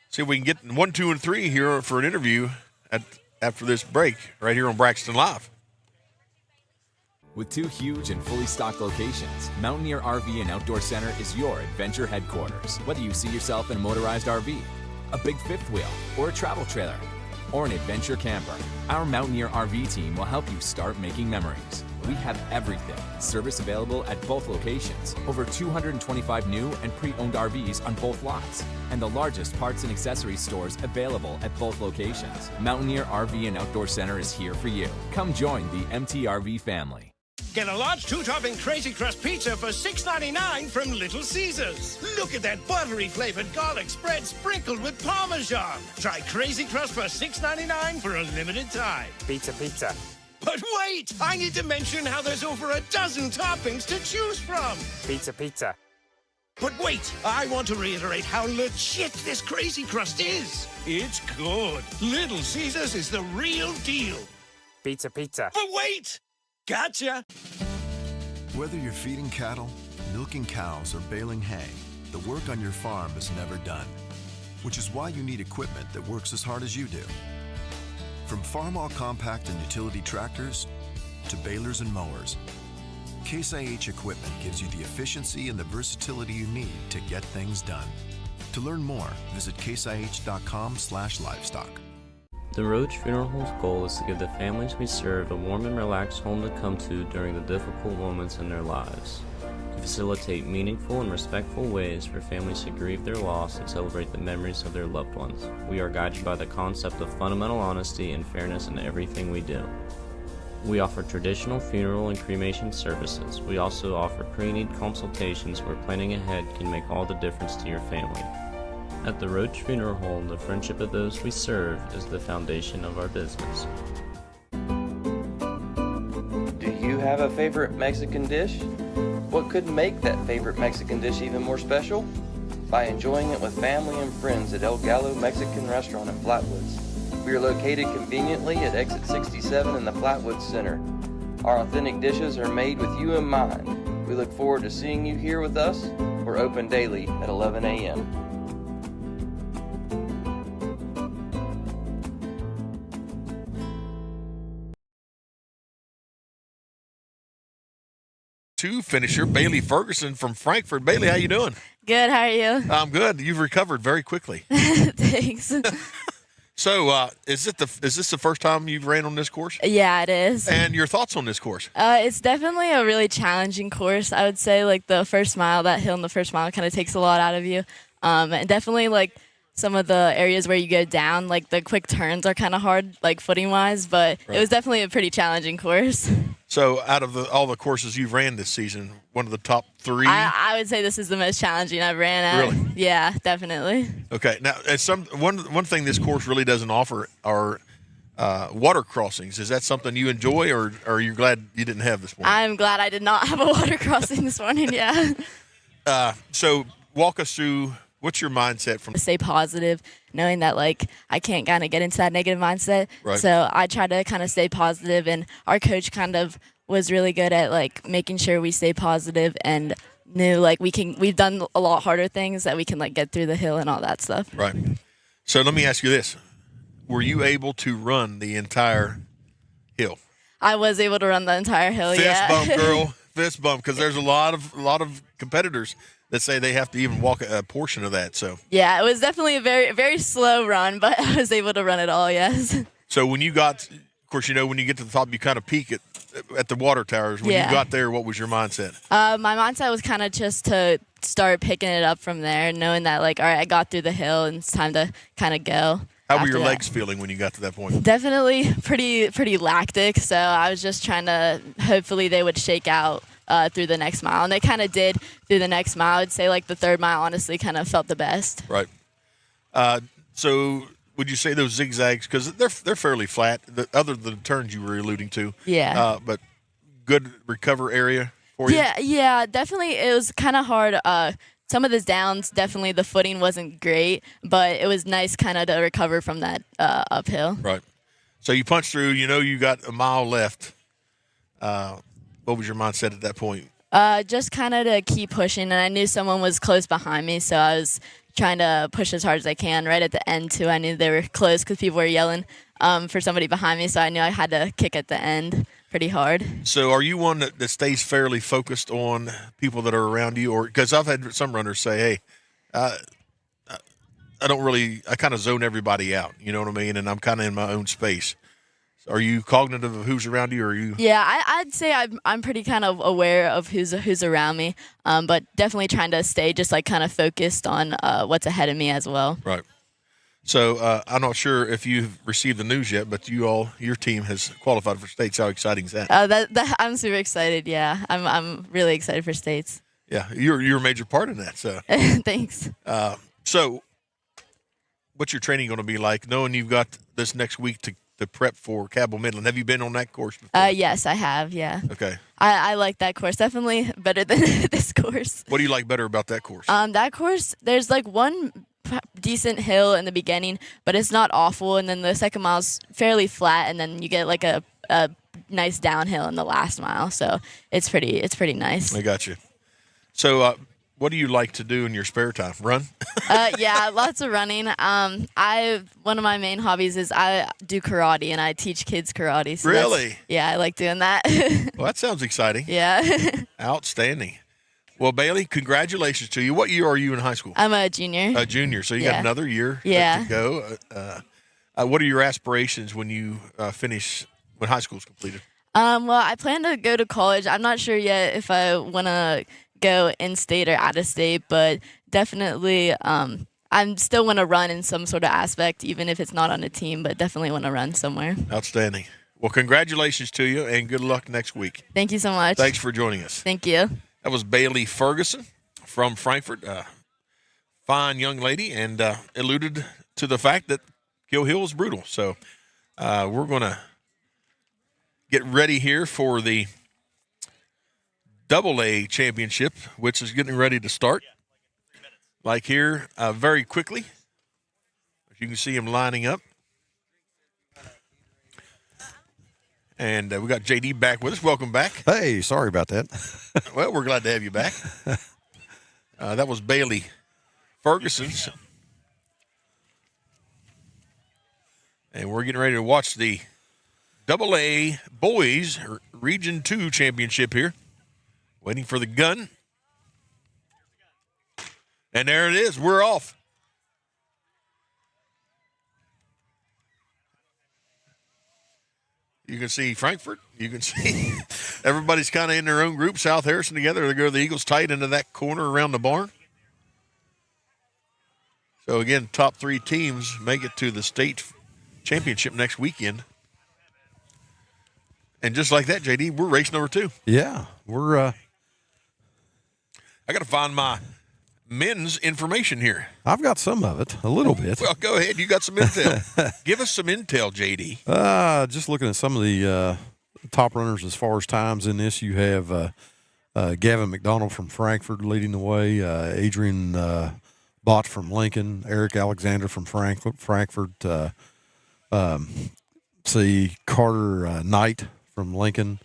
see if we can get 1, 2, and 3 here for an interview after this break right here on Braxton Live. With 2 huge and fully stocked locations, Mountaineer RV and Outdoor Center is your adventure headquarters. Whether you see yourself in a motorized RV, a big fifth wheel, or a travel trailer, or an adventure camper, our Mountaineer RV team will help you start making memories. We have everything. Service available at both locations. Over 225 new and pre-owned RVs on both lots. And the largest parts and accessories stores available at both locations. Mountaineer RV and Outdoor Center is here for you. Come join the MTRV family. Get a large 2-topping Crazy Crust pizza for $6.99 from Little Caesars. Look at that buttery flavored garlic spread sprinkled with Parmesan. Try Crazy Crust for $6.99 for a limited time. Pizza, pizza. But wait, I need to mention how there's over a dozen toppings to choose from. Pizza, pizza. But wait, I want to reiterate how legit this Crazy Crust is. It's good. Little Caesars is the real deal. Pizza, pizza. But wait! Gotcha! Whether you're feeding cattle, milking cows, or baling hay, the work on your farm is never done, which is why you need equipment that works as hard as you do. From farm-all compact and utility tractors to balers and mowers, Case IH equipment gives you the efficiency and the versatility you need to get things done. To learn more, visit caseih.com/livestock. The Roach Funeral Home's goal is to give the families we serve a warm and relaxed home to come to during the difficult moments in their lives. To facilitate meaningful and respectful ways for families to grieve their loss and celebrate the memories of their loved ones, we are guided by the concept of fundamental honesty and fairness in everything we do. We offer traditional funeral and cremation services. We also offer pre-need consultations where planning ahead can make all the difference to your family. At the Roach Funeral Home, the friendship of those we serve is the foundation of our business. Do you have a favorite Mexican dish? What could make that favorite Mexican dish even more special? By enjoying it with family and friends at El Gallo Mexican Restaurant in Flatwoods. We are located conveniently at exit 67 in the Flatwoods Center. Our authentic dishes are made with you in mind. We look forward to seeing you here with us. We're open daily at 11 a.m. 2 finisher, Bailey Ferguson from Frankfurt. Bailey, how you doing? Good. How are you? I'm good. You've recovered very quickly. Thanks. So, is this the first time you've ran on this course? Yeah, it is. And your thoughts on this course? It's definitely a really challenging course. I would say, like, the first mile, that hill in the first mile kind of takes a lot out of you. And definitely, like, some of the areas where you go down, like, the quick turns are kind of hard, like, footing-wise. But It was definitely a pretty challenging course. So, out of all the courses you've ran this season, one of the top 3? I would say this is the most challenging I've ran at. Really? Yeah, definitely. Okay. Now, one thing this course really doesn't offer are water crossings. Is that something you enjoy, or are you glad you didn't have this morning? I'm glad I did not have a water crossing this morning, yeah. So, walk us through, what's your mindset from? Stay positive, knowing that, like, I can't kind of get into that negative mindset. Right. So I try to kind of stay positive, and our coach kind of was really good at, like, making sure we stay positive and knew, like, we've done a lot harder things that we can, like, get through the hill and all that stuff. Right. So let me ask you this. Were you able to run the entire hill? I was able to run the entire hill, Fist bump, girl. Fist bump, because there's a lot of competitors that say they have to even walk a portion of that. So yeah, it was definitely a very, very slow run, but I was able to run it all, yes. So when you got, of course, when you get to the top, you kind of peak at the water towers. When you got there, what was your mindset? My mindset was kind of just to start picking it up from there, knowing that, like, all right, I got through the hill and it's time to kind of go. How were your legs feeling when you got to that point? Definitely pretty lactic, so I was just trying to, hopefully they would shake out through the next mile, and they kind of did through the next mile. I'd say, like, the third mile honestly kind of felt the best. Right. So would you say those zigzags, because they're fairly flat, other than the turns you were alluding to? Yeah. But good recover area for you? Yeah, definitely. It was kind of hard. Some of the downs, definitely the footing wasn't great, but it was nice kind of to recover from that uphill. Right. So you punched through, you got a mile left. What was your mindset at that point? Just kind of to keep pushing, and I knew someone was close behind me, so I was trying to push as hard as I can. Right at the end, too, I knew they were close because people were yelling for somebody behind me, so I knew I had to kick at the end pretty hard. So are you one that stays fairly focused on people that are around you? Or because I've had some runners say, hey, I kind of zone everybody out, you know what I mean? And I'm kind of in my own space. Are you cognitive of who's around you, or are you? Yeah, I'd say I'm pretty kind of aware of who's around me, but definitely trying to stay just, like, kind of focused on what's ahead of me as well. Right. So I'm not sure if you've received the news yet, but your team has qualified for states. How exciting is that? That I'm super excited. Yeah, I'm really excited for states. Yeah, you're a major part in that. So thanks. So what's your training going to be like, knowing you've got this next week to prep for Cabell Midland? Have you been on that course before? Yes, I have, yeah. Okay. I like that course. Definitely better than this course. What do you like better about that course? That course, there's, like, one decent hill in the beginning, but it's not awful, and then the second mile's fairly flat, and then you get, like, a nice downhill in the last mile, so it's pretty nice. I got you. So what do you like to do in your spare time? Run? Yeah, lots of running. One of my main hobbies is I do karate, and I teach kids karate. So really? Yeah, I like doing that. Well, that sounds exciting. Yeah. Outstanding. Well, Bailey, congratulations to you. What year are you in high school? I'm a junior. A junior, so you got another year to go. What are your aspirations when you finish, when high school's completed? Well, I plan to go to college. I'm not sure yet if I want to go in-state or out-of-state, but definitely I still want to run in some sort of aspect, even if it's not on a team, but definitely want to run somewhere. Outstanding. Well, congratulations to you, and good luck next week. Thank you so much. Thanks for joining us. Thank you. That was Bailey Ferguson from Frankfurt. Fine young lady, and alluded to the fact that Kill Hill is brutal. So we're going to get ready here for the AA championship, which is getting ready to start. Like here, very quickly. As you can see them lining up. And we got JD back with us. Welcome back. Hey, sorry about that. Well, we're glad to have you back. That was Bailey Ferguson. And we're getting ready to watch the AA Boys Region 2 Championship here. Waiting for the gun. And there it is. We're off. You can see Frankfurt. You can see everybody's kind of in their own group. South Harrison together. They go the Eagles tight into that corner around the barn. So, again, top 3 teams make it to the state championship next weekend. And just like that, JD, we're race number 2. Yeah, we're. I got to find my men's information here. I've got some of it, a little bit. Well, go ahead. You got some intel. Give us some intel, JD. Just looking at some of the top runners as far as times in this, you have Gavin McDonald from Frankfurt leading the way, Adrian Bott from Lincoln, Eric Alexander from Frankfurt, see Carter Knight from Lincoln,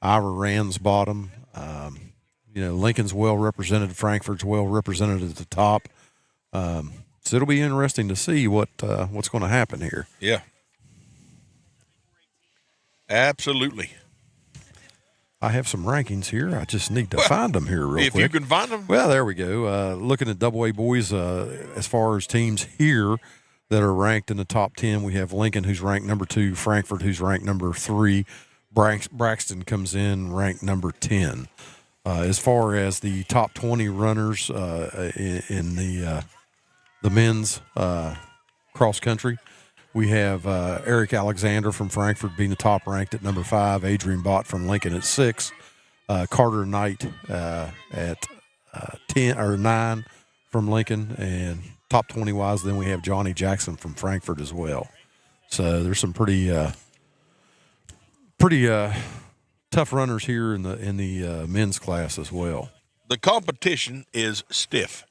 Ira Ransbottom. Lincoln's well represented, Frankfurt's well represented at the top. So it'll be interesting to see what's going to happen here. Yeah. Absolutely. I have some rankings here. I just need to find them here real quick. If you can find them. Well, there we go. Looking at AA boys, as far as teams here that are ranked in the top 10, we have Lincoln, who's ranked number 2, Frankfurt, who's ranked number 3, Braxton comes in ranked number 10. As far as the top 20 runners in the men's cross country, we have Eric Alexander from Frankfurt being the top ranked at number 5, Adrian Bott from Lincoln at 6, Carter Knight at 10 or 9 from Lincoln, and top 20 wise, then we have Johnny Jackson from Frankfurt as well. So there's some pretty tough runners here in the men's class as well. The competition is stiff,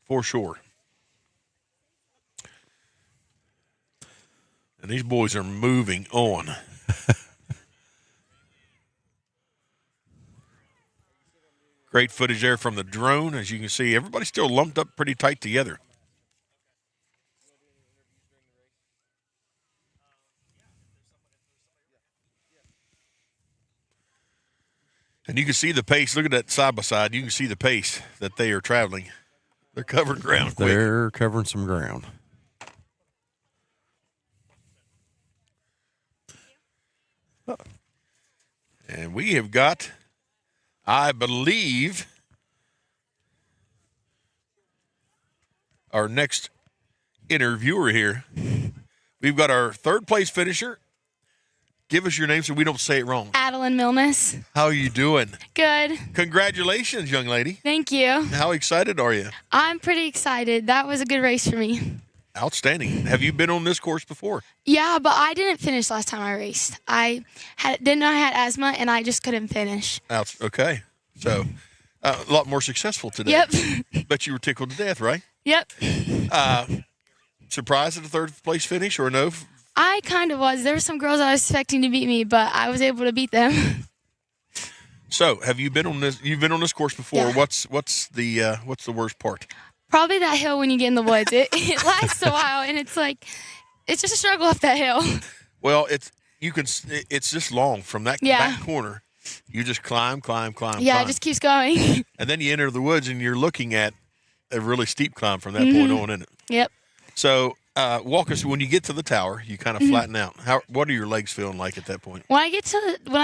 for sure. And these boys are moving on. Great footage there from the drone. As you can see, everybody's still lumped up pretty tight together. And you can see the pace. Look at that side by side. You can see the pace that they are traveling. They're covering ground quick. They're covering some ground. And we have got, I believe, our next interviewer here. We've got our third place finisher. Give us your name so we don't say it wrong. Adeline Milnes. How are you doing? Good. Congratulations, young lady. Thank you. How excited are you? I'm pretty excited. That was a good race for me. Outstanding. Have you been on this course before? Yeah, but I didn't finish last time I raced. I didn't know I had asthma, and I just couldn't finish. Okay. So, a lot more successful today. Yep. Bet you were tickled to death, right? Yep. Surprised at the third place finish or no? I kind of was. There were some girls I was expecting to beat me, but I was able to beat them. So, have you been on this? You've been on this course before. Yeah. What's the worst part? Probably that hill when you get in the woods. It lasts a while, and it's just a struggle up that hill. Well, it's just long from that back corner. You just climb. Yeah, it just keeps going. And then you enter the woods, and you're looking at a really steep climb from that point on, isn't it? Yep. So, walk us, when you get to the tower, you kind of flatten out. What are your legs feeling like at that point? When I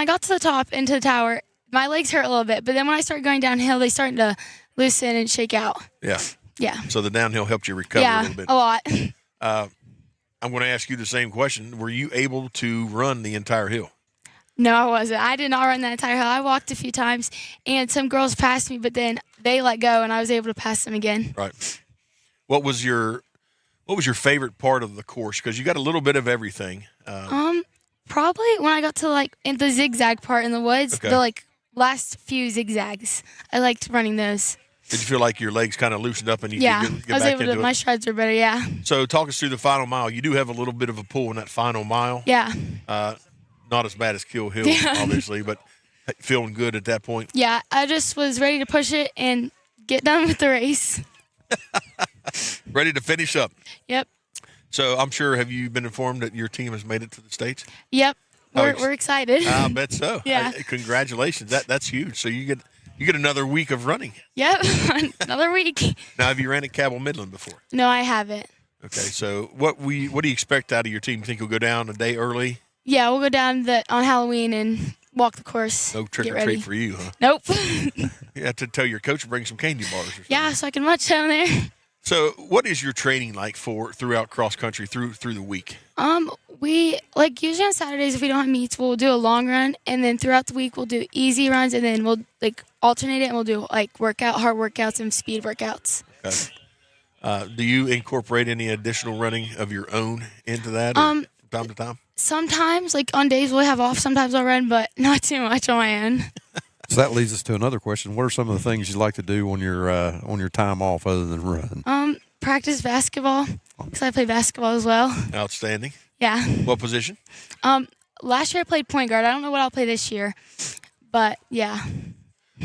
got to the top into the tower, my legs hurt a little bit, but then when I started going downhill, they started to loosen and shake out. Yeah. Yeah. So the downhill helped you recover a little bit. A lot. I'm going to ask you the same question. Were you able to run the entire hill? No, I wasn't. I did not run that entire hill. I walked a few times, and some girls passed me, but then they let go, and I was able to pass them again. Right. What was your favorite part of the course? Because you got a little bit of everything. Probably when I got to in the zigzag part in the woods, Okay. the last few zigzags. I liked running those. Did you feel like your legs kind of loosened up and you Yeah, could get I was back able into to. it? My strides are better. Yeah. So talk us through the final mile. You do have a little bit of a pull in that final mile. Yeah. Not as bad as Kill Hill, obviously, but feeling good at that point. Yeah, I just was ready to push it and get done with the race. Ready to finish up. Yep. So I'm sure, have you been informed that your team has made it to the States? Yep. We're excited. I bet so. Yeah. Congratulations. That's huge. So you get another week of running. Yep, another week. Now, have you ran at Cabell Midland before? No, I haven't. Okay. So what do you expect out of your team? You think you'll go down a day early? Yeah, we'll go down on Halloween and walk the course. No trick get or ready. treat for you, huh? Nope. You have to tell your coach to bring some candy bars or something. Yeah, so I can munch down there. So what is your training like throughout cross country through the week? We usually on Saturdays if we don't have meets, we'll do a long run, and then throughout the week we'll do easy runs, and then we'll alternate it, and we'll do hard workouts and speed workouts. Okay. Do you incorporate any additional running of your own into that from time to time? Sometimes, on days we'll have off, sometimes I'll run, but not too much on my own. So that leads us to another question. What are some of the things you like to do on your time off other than run? Practice basketball because I play basketball as well. Outstanding. Yeah. What position? Last year I played point guard. I don't know what I'll play this year, but yeah.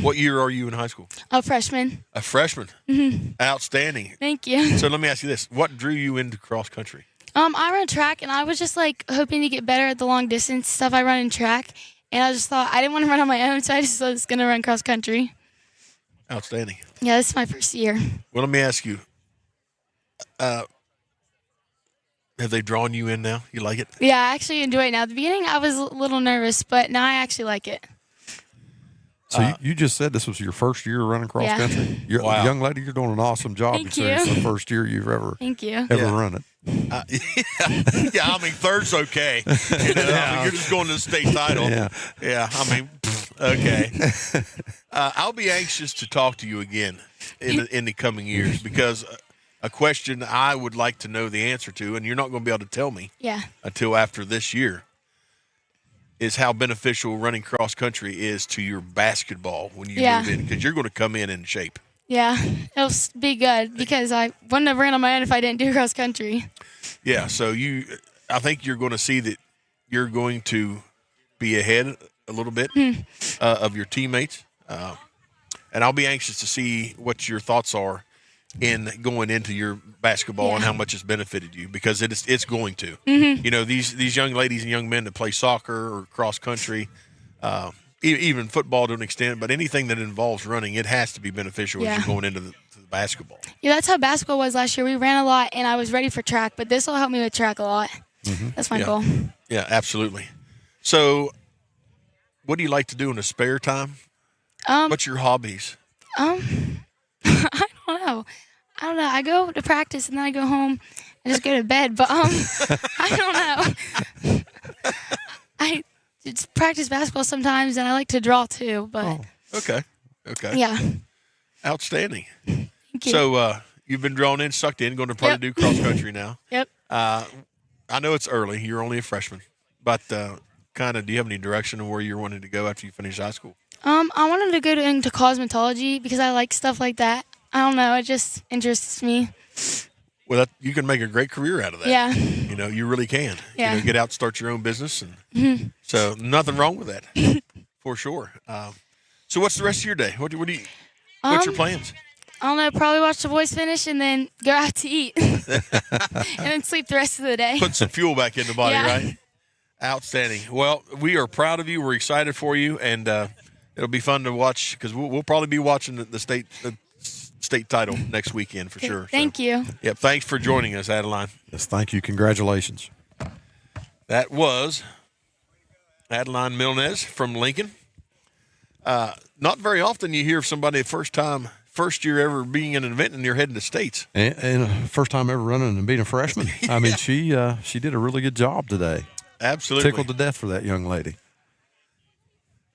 What year are you in high school? A freshman. A freshman. Mm-hmm. Outstanding. Thank you. So let me ask you this: what drew you into cross country? I run track, and I was just hoping to get better at the long distance stuff I run in track, and I just thought I didn't want to run on my own, so I just was going to run cross country. Outstanding. Yeah, this is my first year. Well, let me ask you: have they drawn you in now? You like it? Yeah, I actually enjoy it now. At the beginning, I was a little nervous, but now I actually like it. So you just said this was your first year running cross country. Wow. Young lady, you're doing an awesome job. Thank you. It's the first year you've ever run it. Yeah, I mean, third's okay. I mean, you're just going to the state title. Yeah. I mean, okay. I'll be anxious to talk to you again in the coming years because a question I would like to know the answer to, and you're not going to be able to tell me until after this year, is how beneficial running cross country is to your basketball when you move in, because you're going to come in shape. Yeah, it'll be good because I wouldn't have ran on my own if I didn't do cross country. Yeah, so I think you're going to see that you're going to be ahead a little bit of your teammates, and I'll be anxious to see what your thoughts are in going into your basketball and how much it's benefited you, because it's going to. Mm-hmm. You know, these young ladies and young men that play soccer or cross country, even football to an extent, but anything that involves running, it has to be beneficial as you're going into the basketball. Yeah, that's how basketball was last year. We ran a lot, and I was ready for track, but this will help me with track a lot. Mm-hmm. That's my goal. Yeah, absolutely. So what do you like to do in the spare time? What's your hobbies? I don't know. I go to practice, and then I go home and just go to bed, but I don't know. I just practice basketball sometimes, and I like to draw too, but. Okay. Yeah. Outstanding. Thank you. So you've been drawn in, sucked in, going to probably do cross country now. Yep. I know it's early. You're only a freshman, but do you have any direction on where you're wanting to go after you finish high school? I wanted to go into cosmetology because I like stuff like that. I don't know. It just interests me. Well, you can make a great career out of that. Yeah. You know, you really can. Yeah. You know, get out, start your own business, and so nothing wrong with that, for sure. So, what's the rest of your day? What's your plans? I don't know. Probably watch the boys finish and then go out to eat, and then sleep the rest of the day. Put some fuel back in the body, right? Outstanding. Well, we are proud of you. We're excited for you, and it'll be fun to watch because we'll probably be watching the state title next weekend for sure. Thank you. Yep. Thanks for joining us, Adeline. Yes, thank you. Congratulations. That was Adeline Milnes from Lincoln. Not very often you hear of somebody first year ever being in an event and you're heading to states. And first time ever running and being a freshman. I mean, she did a really good job today. Absolutely. Tickled to death for that young lady.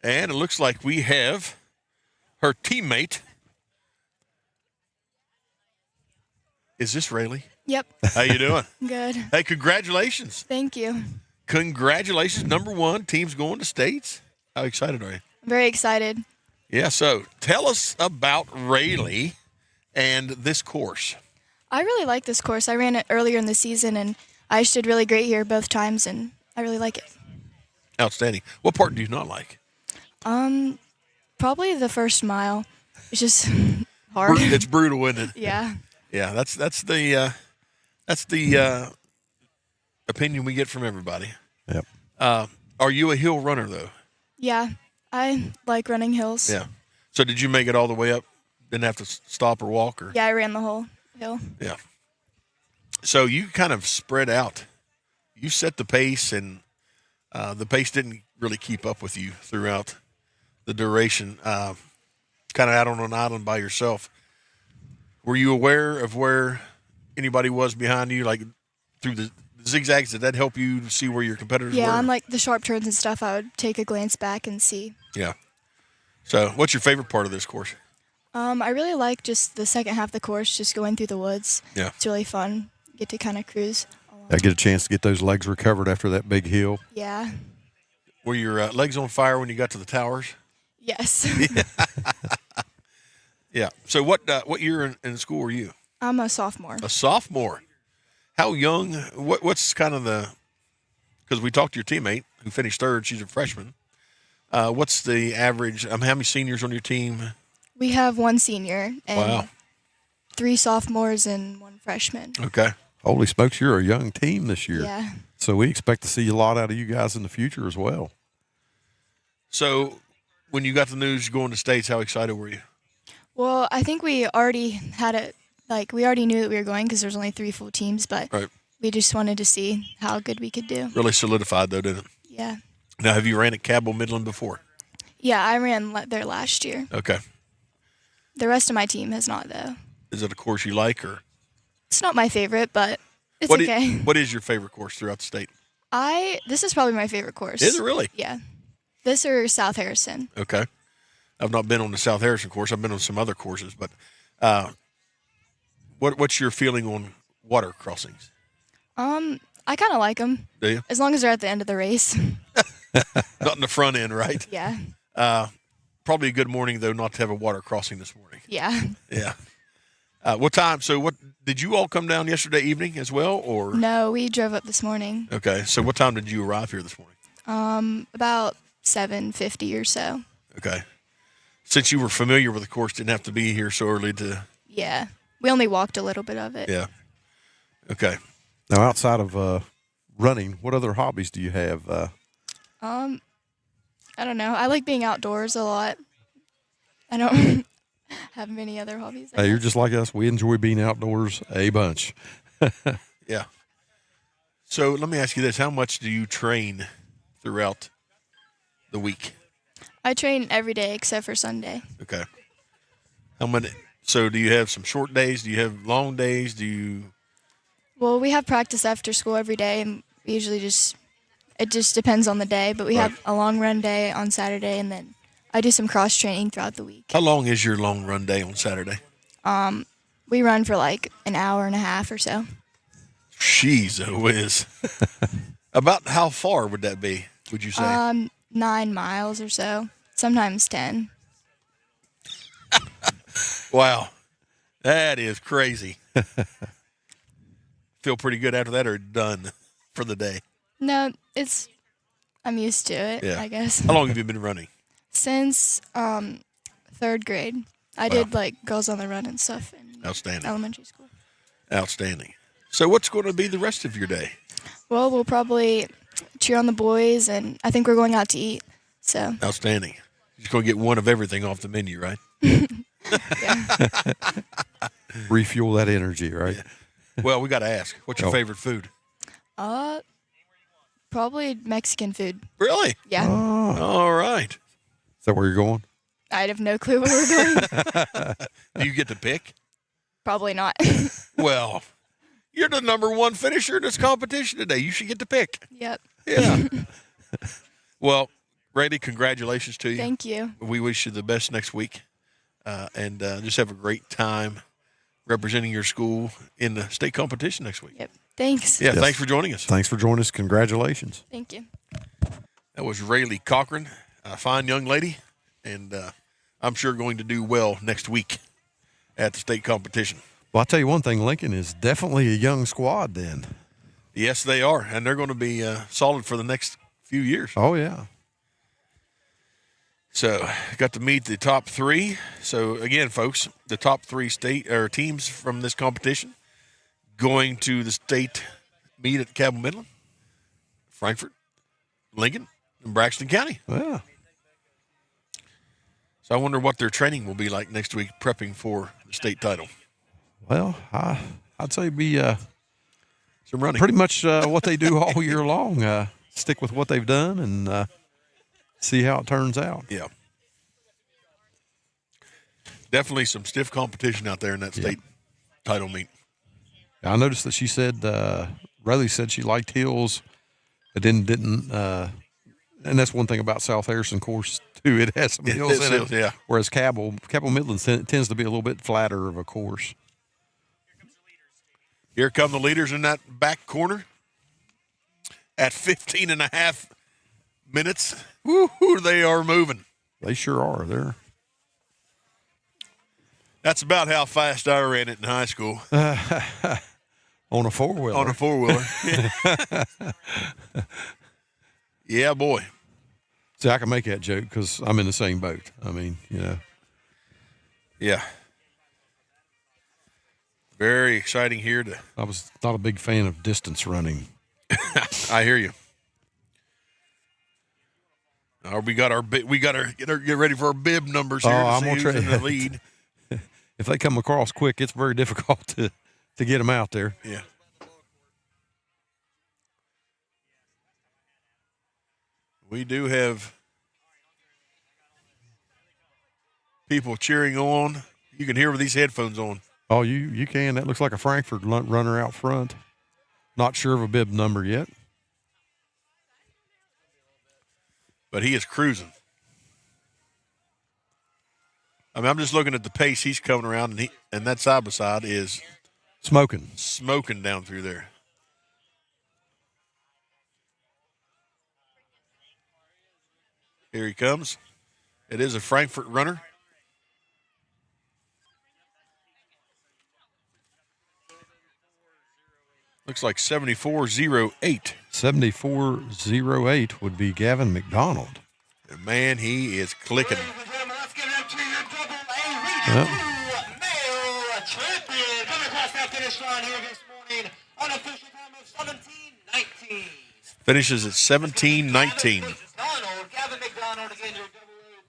And it looks like we have her teammate. Is this Rayleigh? Yep. How you doing? Good. Hey, congratulations. Thank you. Congratulations. Number one, team's going to states. How excited are you? Very excited. Yeah, so tell us about Rayleigh and this course. I really like this course. I ran it earlier in the season, and I did really great here both times, and I really like it. Outstanding. What part do you not like? Probably the first mile. It's just hard. It's brutal, isn't it? Yeah. Yeah, that's the opinion we get from everybody. Yep. Are you a hill runner though? Yeah, I like running hills. Yeah. So did you make it all the way up? Didn't have to stop or walk or? Yeah, I ran the whole hill. Yeah. So you kind of spread out. You set the pace, and the pace didn't really keep up with you throughout the duration. Kind of out on an island by yourself. Were you aware of where anybody was behind you, like through the zigzags? Did that help you see where your competitors were? Yeah, on like the sharp turns and stuff, I would take a glance back and see. Yeah. So what's your favorite part of this course? I really like just the second half of the course, just going through the woods. Yeah. It's really fun. Get to kind of cruise. I get a chance to get those legs recovered after that big hill. Yeah. Were your legs on fire when you got to the towers? Yes. Yeah. So what year in school were you? I'm a sophomore. A sophomore. How young? What's kind of the? Because we talked to your teammate who finished third. She's a freshman. What's the average? How many seniors on your team? We have one senior and Wow. 3 sophomores and 1 freshman. Okay. Holy smokes, you're a young team this year. Yeah. So we expect to see a lot out of you guys in the future as well. So when you got the news going to States, how excited were you? Well, I think we already had it. Like, we already knew that we were going because there's only 3 full teams, but Right. we just wanted to see how good we could do. Really solidified though, didn't it? Yeah. Now, have you ran at Cabell Midland before? Yeah, I ran there last year. Okay. The rest of my team has not, though. Is it a course you like, or It's not my favorite, but it's what okay. what is your favorite course throughout the state? This is probably my favorite course. Is it really? Yeah. This or South Harrison. Okay. I've not been on the South Harrison course. I've been on some other courses, but what's your feeling on water crossings? I kind of like them. Do you? As long as they're at the end of the race. Not in the front end, right? Yeah. Probably a good morning though, not to have a water crossing this morning. Yeah. Yeah. What time? So what did you all come down yesterday evening as well, or? No, we drove up this morning. Okay. So what time did you arrive here this morning? About 7:50 or so. Okay. Since you were familiar with the course, didn't have to be here so early to. Yeah. We only walked a little bit of it. Yeah. Okay. Now, outside of running, what other hobbies do you have? I don't know. I like being outdoors a lot. I don't have many other hobbies. I Hey, you're guess. just like us. We enjoy being outdoors a bunch. Yeah. So let me ask you this: how much do you train throughout the week? I train every day except for Sunday. Okay. How many? So do you have some short days? Do you have long days? Do you? Well, we have practice after school every day, and we usually it just depends on the day. But we Right. have a long run day on Saturday, and then I do some cross training throughout the week. How long is your long run day on Saturday? We run for like an hour and a half or so. Jeez, whiz. About how far would that be? Would you say? 9 miles or so, sometimes 10. Wow, that is crazy. Feel pretty good after that, or done for the day? No, I'm used to it, Yeah. I guess. How long have you been running? Since 3rd grade. I did like Girls on the Run and stuff in Outstanding. elementary school. Outstanding. So what's going to be the rest of your day? Well, we'll probably cheer on the boys, and I think we're going out to eat. So Outstanding. You're just going to get one of everything off the menu, right? Refuel that energy, right? Well, we got to ask, what's your Oh. favorite food? probably Mexican food. Really? Yeah. All right. Is that where you're going? I'd have no clue where we're going. Do you get to pick? Probably not. Well, you're the number one finisher in this competition today. You should get to pick. Yep. Yeah. Well, Randy, congratulations to you. Thank you. We wish you the best next week, and just have a great time representing your school in the state competition next week. Yep. Thanks. Yeah, Yes. thanks for joining us. Thanks for joining us. Congratulations. Thank you. That was Rayleigh Cochran, a fine young lady, and I'm sure going to do well next week at the state competition. Well, I'll tell you one thing, Lincoln is definitely a young squad then. Yes, they are, and they're going to be solid for the next few years. Oh, yeah. So, got to meet the top 3. So, again, folks, the top 3 teams from this competition going to the state meet at Cabell Midland, Frankfort, Lincoln, in Braxton County. Yeah. So I wonder what their training will be like next week, prepping for the state title. Well, I'd say be some running. Pretty much what they do all year long. Stick with what they've done and see how it turns out. Yeah. Definitely some stiff competition out there in that state title meet. I noticed that she said, Riley said she liked hills, but then didn't. And that's one thing about South Harrison course too. It has some hills in it. Yeah. Whereas Cabell Midland tends to be a little bit flatter of a course. Here come the leaders in that back corner at 15 and a half minutes. Woo-hoo, they are moving. They sure are. That's about how fast I ran it in high school. On a four-wheeler. On a four-wheeler. Yeah, boy. See, I can make that joke because I'm in the same boat. I mean, Yeah. Very exciting here. I was not a big fan of distance running. I hear you. We got to get ready for our bib numbers here. I'm to see who's in the lead. If they come across quick, it's very difficult to get them out there. Yeah. We do have people cheering on. You can hear with these headphones on. Oh, you can. That looks like a Frankfurt runner out front. Not sure of a bib number yet. But he is cruising. I mean, I'm just looking at the pace he's coming around, and that side by side is smoking down through there. Here he comes. It is a Frankfurt runner. Looks like 7408. 7408 would be Gavin McDonald. And man, he is clicking. Yep. Finishes at 17:19.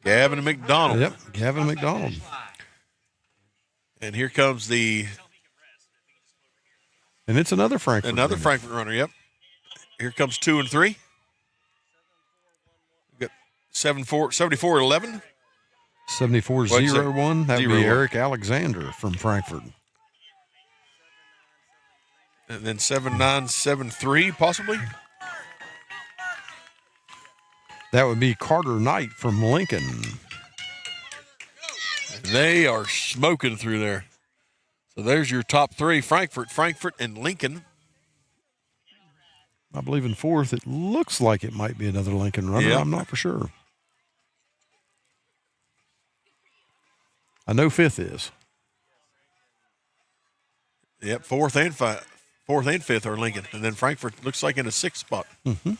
Gavin McDonald. Yep, Gavin McDonald. And here comes and it's another Frankfurt. Another Frankfurt runner, yep. Here comes 2 and 3. We've got 7411. 7401. That would be Eric Alexander from Frankfurt. And then 7973, possibly. That would be Carter Knight from Lincoln. They are smoking through there. So there's your top three, Frankfurt, and Lincoln. I believe in fourth, it looks like it might be another Lincoln runner. Yeah. I'm not for sure. I know fifth is. Yep, fourth and fifth are Lincoln. And then Frankfurt looks like in a sixth spot. Mm-hmm.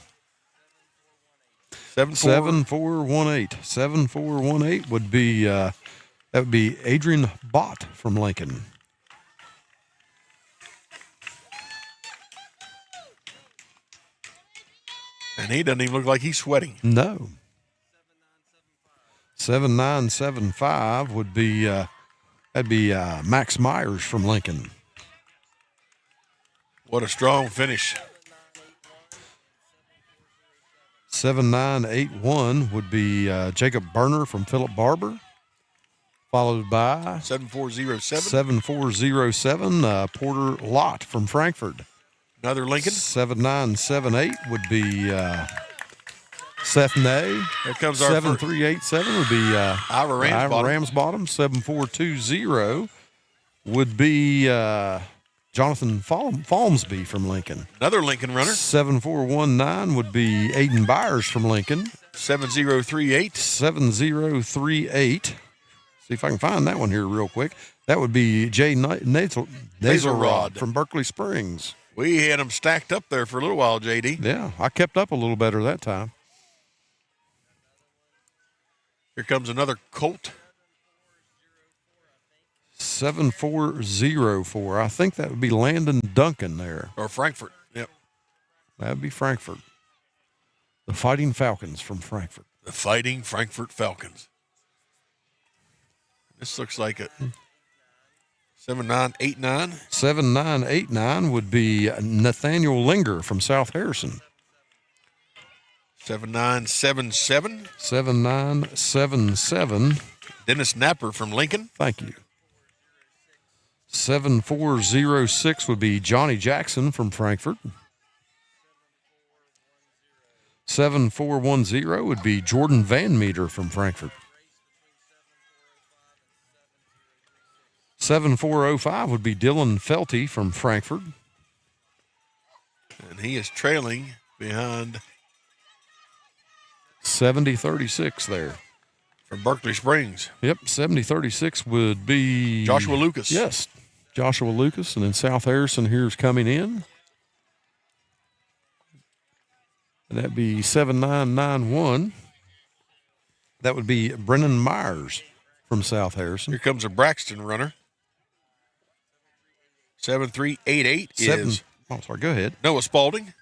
7418. 7418 would be that would be Adrian Bott from Lincoln. And he doesn't even look like he's sweating. No. 7975 would be that'd be Max Myers from Lincoln. What a strong finish. 7981 would be Jacob Berner from Philip Barber, followed by 7407. 7407 Porter Lott from Frankfurt. Another Lincoln. 7978 would be Seth Ney. Here comes our 7387 would be Ira Ramsbottom. 7420 would be Jonathan Falmsby from Lincoln. Another Lincoln runner. 7419 would be Aiden Byers from Lincoln. 7038. 7038. See if I can find that one here real quick. That would be Jay Nazarod from Berkeley Springs. We had them stacked up there for a little while, JD. Yeah, I kept up a little better that time. Here comes another Colt. 7404. I think that would be Landon Duncan there. Or Frankfurt. Yep. That would be Frankfurt. The Fighting Falcons from Frankfort. The Fighting Frankfort Falcons. This looks like a 7989. 7989 would be Nathaniel Linger from South Harrison. 7977. 7977. Dennis Napper from Lincoln. Thank you. 7406 would be Johnny Jackson from Frankfort. 7410 would be Jordan Van Meter from Frankfort. 7405 would be Dylan Felty from Frankfort. And he is trailing behind 7036 there. From Berkeley Springs. Yep, 7036 would be Joshua Lucas. Yes, Joshua Lucas. And then South Harrison here's coming in. And that'd be 7991. That would be Brennan Myers from South Harrison. Here comes a Braxton runner. 7388 is. Oh, sorry, go ahead. Noah Spalding.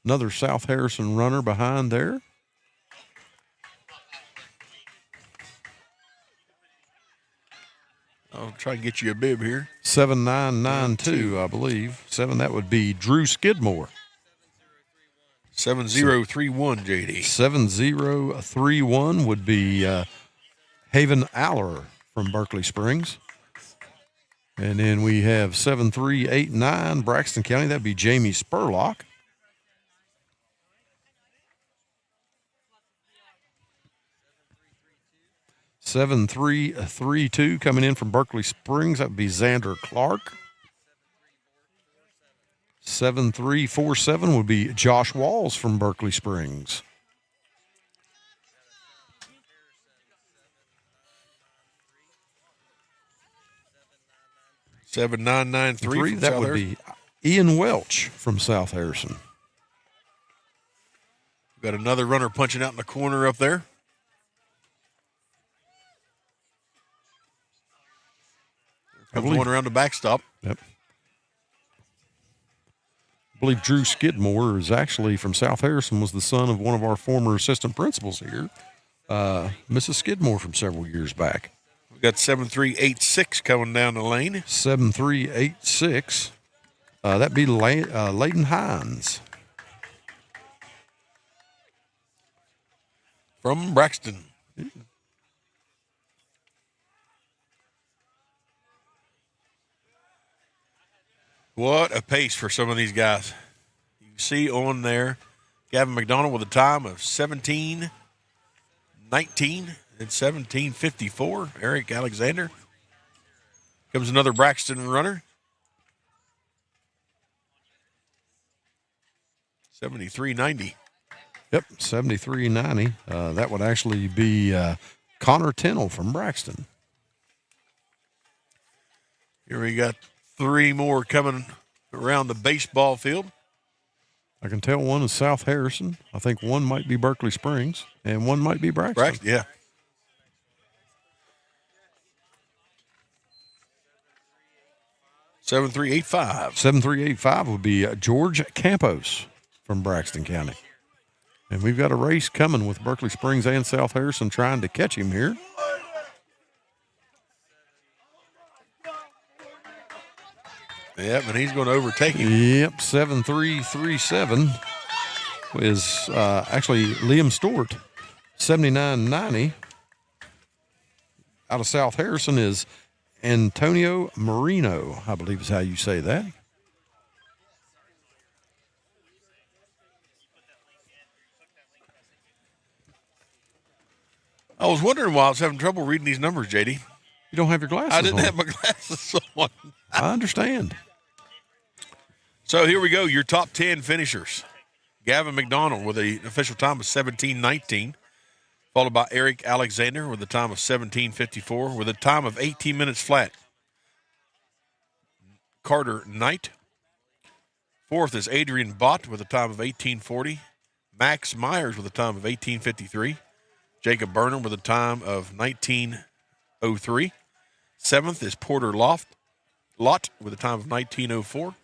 Another South Harrison runner behind there. I'll try and get you a bib here. 7992, I believe. That would be Drew Skidmore. 7031, JD. 7031 would be Haven Aller from Berkeley Springs. And then we have 7389, Braxton County. That'd be Jamie Spurlock. (7332) coming in from Berkeley Springs. That would be Xander Clark. 7347 would be Josh Walls from Berkeley Springs. (7993) That would be Ian Welch from South Harrison. Got another runner punching out in the corner up there. Comes one around the backstop. Yep. I believe Drew Skidmore is actually from South Harrison, was the son of one of our former assistant principals here, Mrs. Skidmore from several years back. We've got 7386 coming down the lane. 7386. That'd be Leighton Hines. From Braxton. What a pace for some of these guys. You can see on there Gavin McDonald with a time of 17:19 and 17:54. Eric Alexander. Comes another Braxton runner. 73:90. Yep, 73:90. That would actually be Connor Tennell from Braxton. Here we got three more coming around the baseball field. I can tell one is South Harrison. I think one might be Berkeley Springs, and one might be Braxton. Yeah. (7385) 7385 would be George Campos from Braxton County. And we've got a race coming with Berkeley Springs and South Harrison trying to catch him here. Yep, and he's going to overtake him. Yep, 7337 is actually Liam Stewart. 7990 out of South Harrison is Antonio Marino, I believe is how you say that. I was wondering why I was having trouble reading these numbers, JD. You don't have your glasses on. I didn't have my glasses on. I understand. So here we go, your top 10 finishers. Gavin McDonald with an official time of 17:19, followed by Eric Alexander with a time of 17:54, with a time of 18 minutes flat. Carter Knight. Fourth is Adrian Bott with a time of 18:40. Max Myers with a time of 18:53. Jacob Burnham with a time of 19:03. Seventh is Porter Lot with a time of 19:04.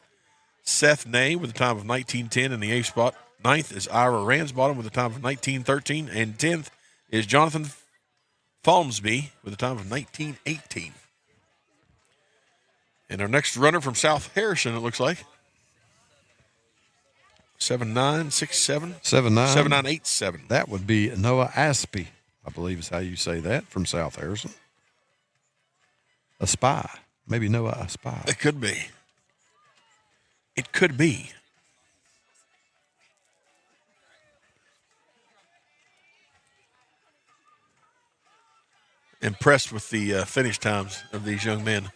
Seth Ney with a time of 19:10 in the eighth spot. 9th is Ira Ransbottom with a time of 19:13. And 10th is Jonathan Falmsby with a time of 19:18. And our next runner from South Harrison, it looks like. 7967. 7987. That would be Noah Aspie, I believe is how you say that, from South Harrison. A spy. Maybe Noah a spy. It could be. It could be. Impressed with the finish times of these young men.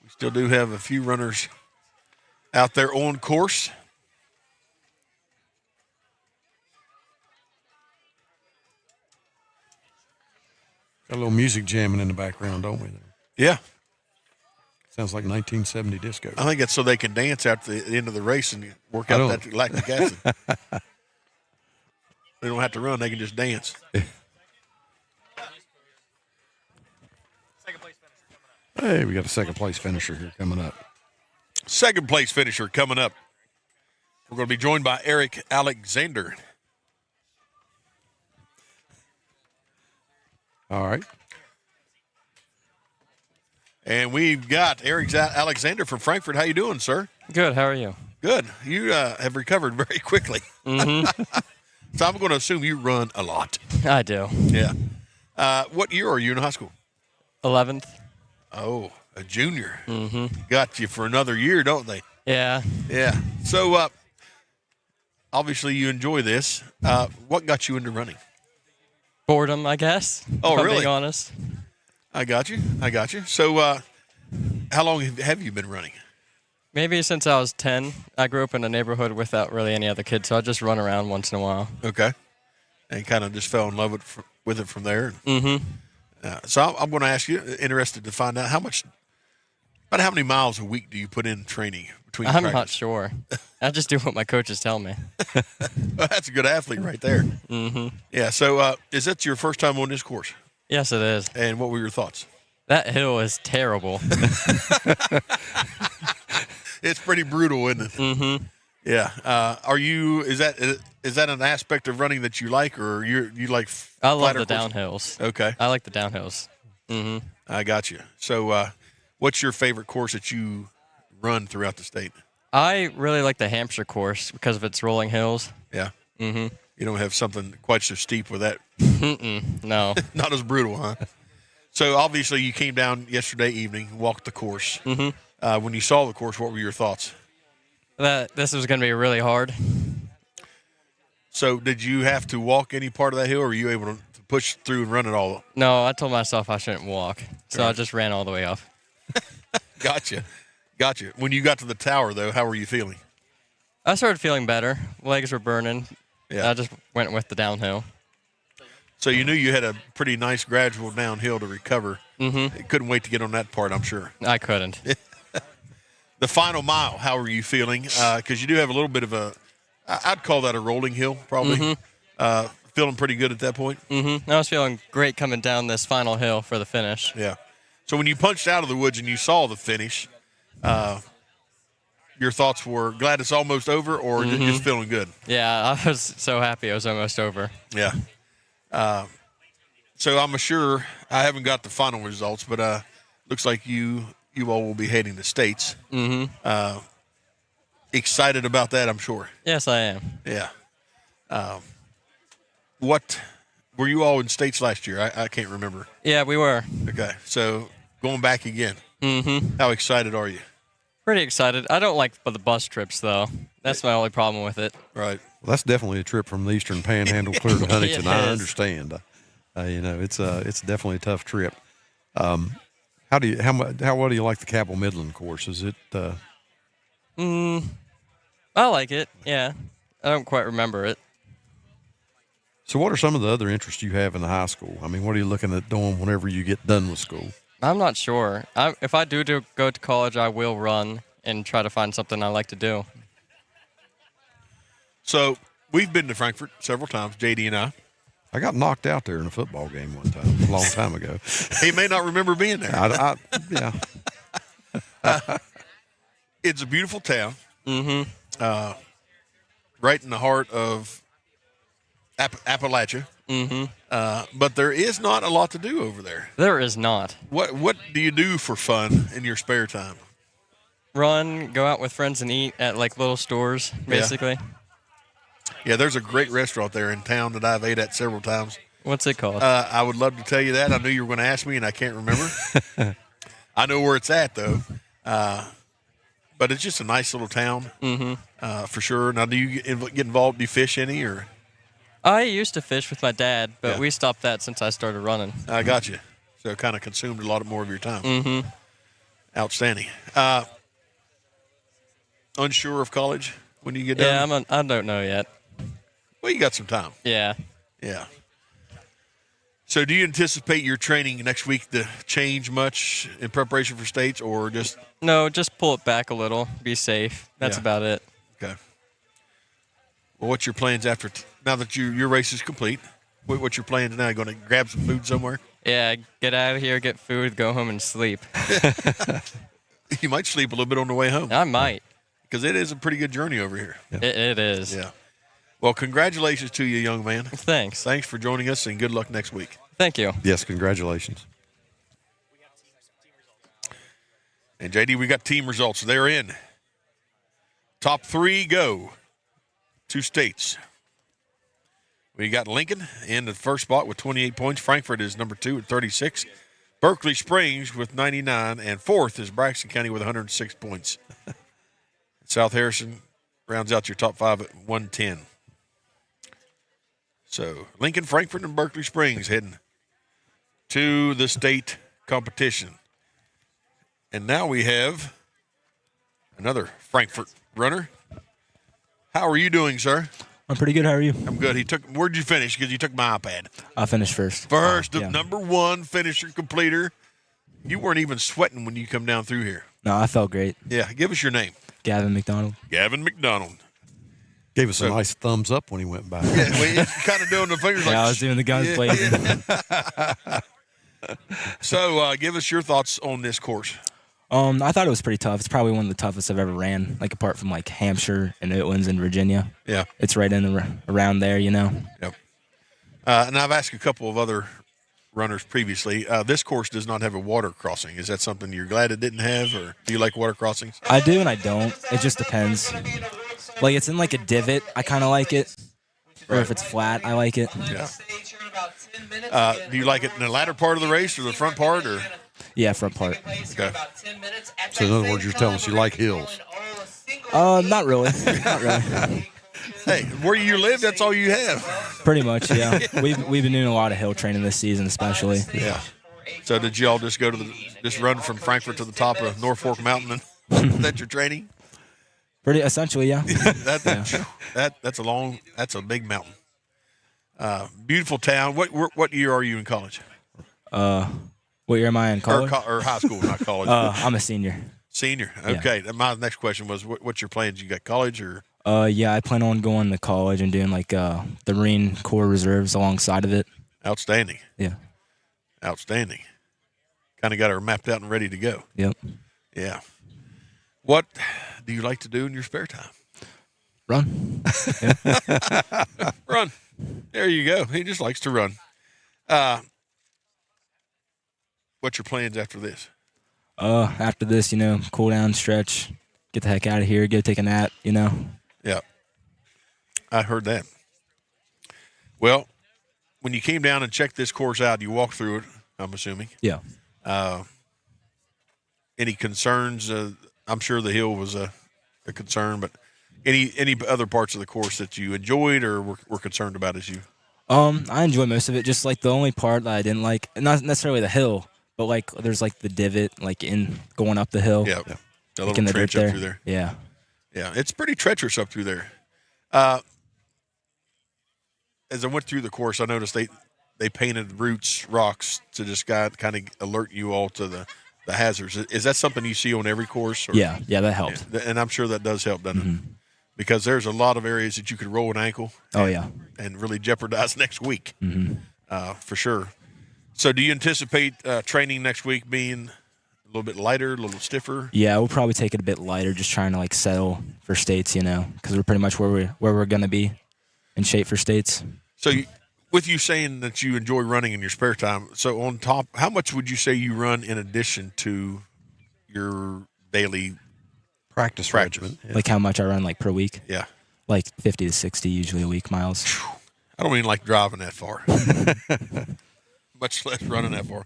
We still do have a few runners out there on course. Got a little music jamming in the background, don't we? There? Yeah. Sounds like 1970 disco. I think it's so they can dance at the end of the race and work out that lactic acid. They don't have to run. They can just dance. Hey, we got a second place finisher here coming up. Second place finisher coming up. We're going to be joined by Eric Alexander. All right. And we've got Eric Alexander from Frankfort. How you doing, sir? Good. How are you? Good. You have recovered very quickly. Mm-hmm. So I'm going to assume you run a lot. I do. Yeah. What year are you in high school? 11th. Oh, a junior. Mm-hmm. Got you for another year, don't they? Yeah. Yeah. So obviously you enjoy this. What got you into running? Boredom, I guess. Oh, if I'm really? being honest. I got you. So how long have you been running? Maybe since I was 10. I grew up in a neighborhood without really any other kids, so I just run around once in a while. Okay. And kind of just fell in love with it from there. Mm-hmm. So I'm going to ask you, interested to find out about how many miles a week do you put in training between I'm practice? not sure. I just do what my coaches tell me. Well, that's a good athlete right there. Mm-hmm. Yeah. So is that your first time on this course? Yes, it is. And what were your thoughts? That hill is terrible. It's pretty brutal, isn't it? Mm-hmm. Yeah. Is that an aspect of running that you like, or you like? I love the courses? downhills. Okay. I like the downhills. Mm-hmm. I got you. So, what's your favorite course that you run throughout the state? I really like the Hampshire course because of its rolling hills. Yeah. Mm-hmm. You don't have something quite so steep with that. No. Not as brutal, huh? So obviously you came down yesterday evening, walked the course. Mm-hmm. When you saw the course, what were your thoughts? That this was going to be really hard. So did you have to walk any part of that hill, or were you able to push through and run it all? No, I told myself I shouldn't walk, so Right. I just ran all the way up. Gotcha. When you got to the tower, though, how were you feeling? I started feeling better. Legs were burning. Yeah. I just went with the downhill. So you knew you had a pretty nice gradual downhill to recover. Mm-hmm. You couldn't wait to get on that part, I'm sure. I couldn't. The final mile, how were you feeling? Because you do have a little bit of I'd call that a rolling hill, probably. Mm-hmm. Feeling pretty good at that point? Mm-hmm. I was feeling great coming down this final hill for the finish. Yeah. So when you punched out of the woods and you saw the finish, your thoughts were glad it's almost over, or just feeling good? Yeah, I was so happy it was almost over. Yeah. So I'm sure I haven't got the final results, but looks like you all will be heading to States. Mm-hmm. Excited about that, I'm sure. Yes, I am. Yeah. What were you all in States last year? I can't remember. Yeah, we were. Okay, so going back again. Mm-hmm. How excited are you? Pretty excited. I don't like the bus trips, though. That's my only problem with it. Right. Well, that's definitely a trip from the Eastern Panhandle clear to Huntington. It I is. understand. It's definitely a tough trip. How well do you like the Cabell Midland course? Is it? I like it. Yeah, I don't quite remember it. So, what are some of the other interests you have in the high school? I mean, what are you looking at doing whenever you get done with school? I'm not sure. If I do go to college, I will run and try to find something I like to do. So we've been to Frankfort several times, JD and I. I got knocked out there in a football game one time, a long time ago. He may not remember being there. Yeah. It's a beautiful town. Mm-hmm. Right in the heart of Appalachia. Mm-hmm. But there is not a lot to do over there. There is not. What do you do for fun in your spare time? Run, go out with friends and eat at like little stores, basically. Yeah, there's a great restaurant there in town that I've ate at several times. What's it called? I would love to tell you that. I knew you were going to ask me, and I can't remember. I know where it's at, though. But it's just a nice little town, for sure. Now, do you get involved? Do you fish any? Or I used to fish with my dad, but we stopped that since I started running. I got you. So it kind of consumed a lot more of your time. Mm-hmm. Outstanding. Unsure of college when you get done? Yeah, I don't know yet. Well, you got some time. Yeah. Yeah. So do you anticipate your training next week to change much in preparation for states, or just? No, just pull it back a little. Be safe. That's about it. Okay. Well, what's your plans after now that your race is complete? What's your plans now? You going to grab some food somewhere? Yeah, get out of here, get food, go home and sleep. You might sleep a little bit on the way home. I might. Because it is a pretty good journey over here. Yeah. It is. Yeah. Well, congratulations to you, young man. Thanks. Thanks for joining us, and good luck next week. Thank you. Yes, congratulations. And, JD, we got team results. They're in. Top 3 go. 2 states. We got Lincoln in the first spot with 28 points. Frankfort is number 2 at 36. Berkeley Springs with 99. And 4th is Braxton County with 106 points. South Harrison rounds out your top 5 at 110. So Lincoln, Frankfort, and Berkeley Springs heading to the state competition. And now we have another Frankfort runner. How are you doing, sir? I'm pretty good. How are you? I'm good. Where'd you finish? Because you took my iPad. I finished first. The number 1 finisher, completer. You weren't even sweating when you come down through here. No, I felt great. Yeah, give us your name. Gavin McDonald. Gavin McDonald. Gave us a nice thumbs up when he went by. Yeah, well, he's kind of doing the fingers like. Yeah, I was doing the guns blazing. So, give us your thoughts on this course. I thought it was pretty tough. It's probably one of the toughest I've ever ran, like apart from like Hampshire and Oatlands and Virginia. Yeah. It's right around there, you know. Yep. And I've asked a couple of other runners previously. This course does not have a water crossing. Is that something you're glad it didn't have, or do you like water crossings? I do and I don't. It just depends. Like it's in like a divot. I kind of like it. Or if it's flat, I like it. Yeah. Do you like it in the latter part of the race or the front part, or? Yeah, front part. Okay. So in other words, you're telling us you like hills. Not really. Not really. Hey, where you live, that's all you have. Pretty much, yeah. We've been doing a lot of hill training this season, especially. Yeah. So did you all just go to just run from Frankfort to the top of Norfolk Mountain, and that's your training? Pretty essentially, yeah. That's a big mountain. Beautiful town. What year are you in college? What year am I in college? Or high school, not college. I'm a senior. Senior. Okay. Yeah. My next question was, what's your plans? You got college or? Yeah, I plan on going to college and doing like the Marine Corps Reserves alongside of it. Outstanding. Yeah. Outstanding. Kind of got her mapped out and ready to go. Yep. Yeah. What do you like to do in your spare time? Run. Run. There you go. He just likes to run. What's your plans after this? After this, cool down, stretch, get the heck out of here, go take a nap, Yeah. I heard that. Well, when you came down and checked this course out, you walked through it, I'm assuming. Yeah. Any concerns? I'm sure the hill was a concern, but any other parts of the course that you enjoyed or were concerned about as you? I enjoyed most of it. Just like the only part that I didn't like, not necessarily the hill, but like there's like the divot, like in going up the hill. Yeah. The little trench up through there. Yeah. Yeah, it's pretty treacherous up through there. As I went through the course, I noticed they painted rocks to just kind of alert you all to the hazards. Is that something you see on every course? Or? Yeah, that helps. Yeah, and I'm sure that does help, doesn't it? Because there's a lot of areas that you could roll an ankle. And really jeopardize next week, mm-hmm. For sure. So do you anticipate training next week being little bit lighter, a little stiffer? Yeah, we'll probably take it a bit lighter, just trying to like settle for states, because we're pretty much where we're gonna be in shape for states. So, with you saying that you enjoy running in your spare time, so on top, how much would you say you run in addition to your daily practice regimen? Yeah. Like how much I run like per week? Yeah, like 50 to 60 usually a week miles. I don't even like driving that far, much less running that far.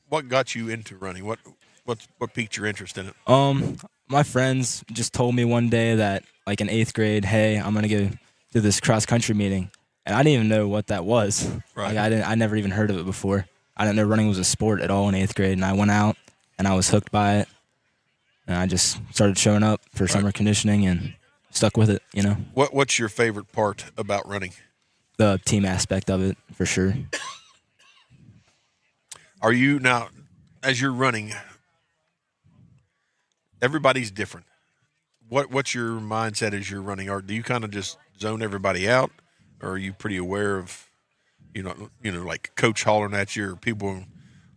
What got you into running? What piqued your interest in it? My friends just told me one day that like in 8th grade, hey, I'm gonna go to this cross country meeting, and I didn't even know what that was. Right. Like I never even heard of it before. I didn't know running was a sport at all in 8th grade, and I went out and I was hooked by it, and I just started showing up for summer conditioning and stuck with it. What's your favorite part about running? The team aspect of it, for sure. Are you now, as you're running, everybody's different. What's your mindset as you're running? Or do you kind of just zone everybody out, or are you pretty aware of, like coach hollering at you or people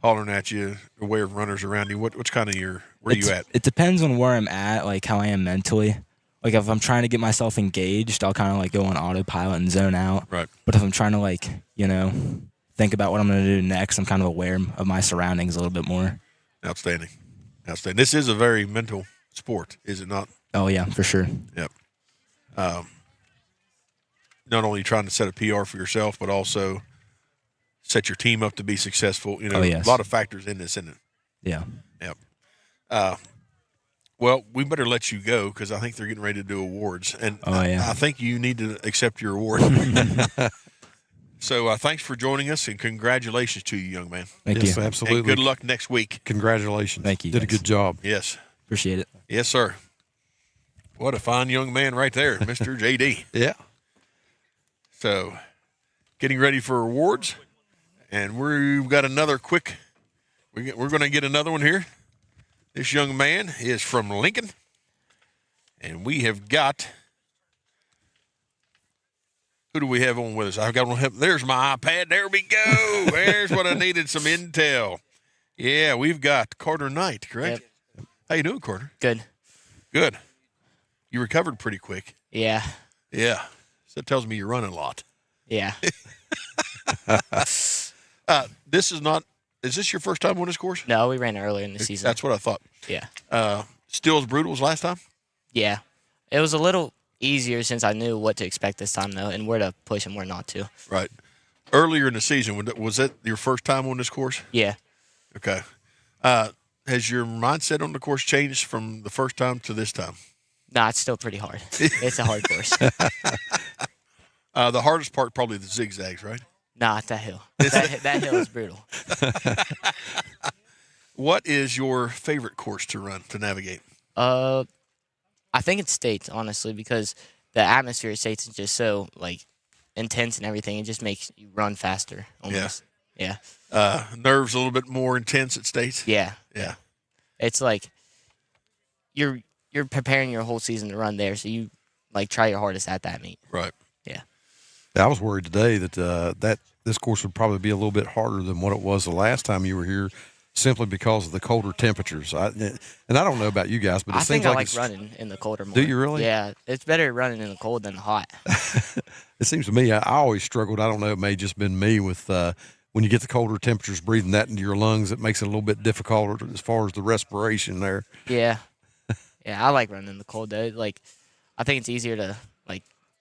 hollering at you, aware of runners around you? What's kind of where are you at? It depends on where I'm at, like how I am mentally. Like if I'm trying to get myself engaged, I'll kind of like go on autopilot and zone out. Right. But if I'm trying to like, think about what I'm going to do next, I'm kind of aware of my surroundings a little bit more. Outstanding. This is a very mental sport, is it not? Oh, yeah, for sure. Yep. Not only trying to set a PR for yourself, but also set your team up to be successful. Yes. A lot of factors in this, isn't it? Yeah. Yep. Well, we better let you go because I think they're getting ready to do awards. And I think you need to accept your award. So thanks for joining us, and congratulations to you, young man. Thank you. Absolutely. And good luck next week. Congratulations. Thank you. Did a good job. Yes. Appreciate it. Yes, sir. What a fine young man right there, Mr. JD. Yeah. So, getting ready for awards, and we've got another quick. We're going to get another one here. This young man is from Lincoln, and we have got. Who do we have on with us? I've got one. There's my iPad. There we go. There's what I needed, some intel. Yeah, we've got Carter Knight, correct? Yep. How you doing, Carter? Good. Good. You recovered pretty quick. Yeah. Yeah. So that tells me you're running a lot. Yeah. This is not. Is this your first time on this course? No, we ran earlier in the season. That's what I thought. Yeah. Still as brutal as last time? Yeah. It was a little easier since I knew what to expect this time, though, and where to push and where not to. Right. Earlier in the season, was that your first time on this course? Yeah. Okay. Has your mindset on the course changed from the first time to this time? Nah, it's still pretty hard. It's a hard course. The hardest part probably the zigzags, right? Nah, that hill. That hill is brutal. What is your favorite course to run, to navigate? I think it's States, honestly, because the atmosphere at States is just so, intense and everything. It just makes you run faster, almost. Yeah. Nerves a little bit more intense at States? Yeah. Yeah. It's like you're preparing your whole season to run there, so you, try your hardest at that meet. Right. Yeah. I was worried today that this course would probably be a little bit harder than what it was the last time you were here, simply because of the colder temperatures. And I don't know about you guys, but it I seems think like I like running in the colder more. Do you really? Yeah, it's better running in the cold than the hot. It seems to me I always struggled. I don't know. It may have just been me with when you get the colder temperatures, breathing that into your lungs, it makes it a little bit difficult as far as the respiration there. Yeah. Yeah, I like running in the cold, though. I think it's easier to,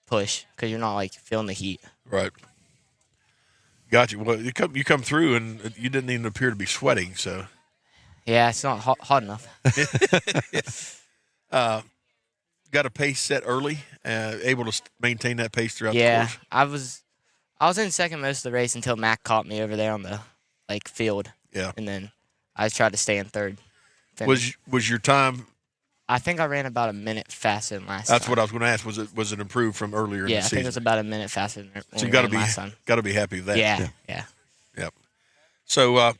push because you're not, feeling the heat. Right. Got you. Well, you come through, and you didn't even appear to be sweating, so. Yeah, it's not hot enough. Got a pace set early, able to maintain that pace throughout the course? Yeah, I was in second most of the race until Mac caught me over there on the, field. Yeah. And then I tried to stay in third. Was your time? I think I ran about a minute faster than last time. That's what I was going to ask. Was it improved from earlier in the season? Yeah, I think it was about a minute faster than so you last time. Got to be happy with that. Yeah. Yep. So,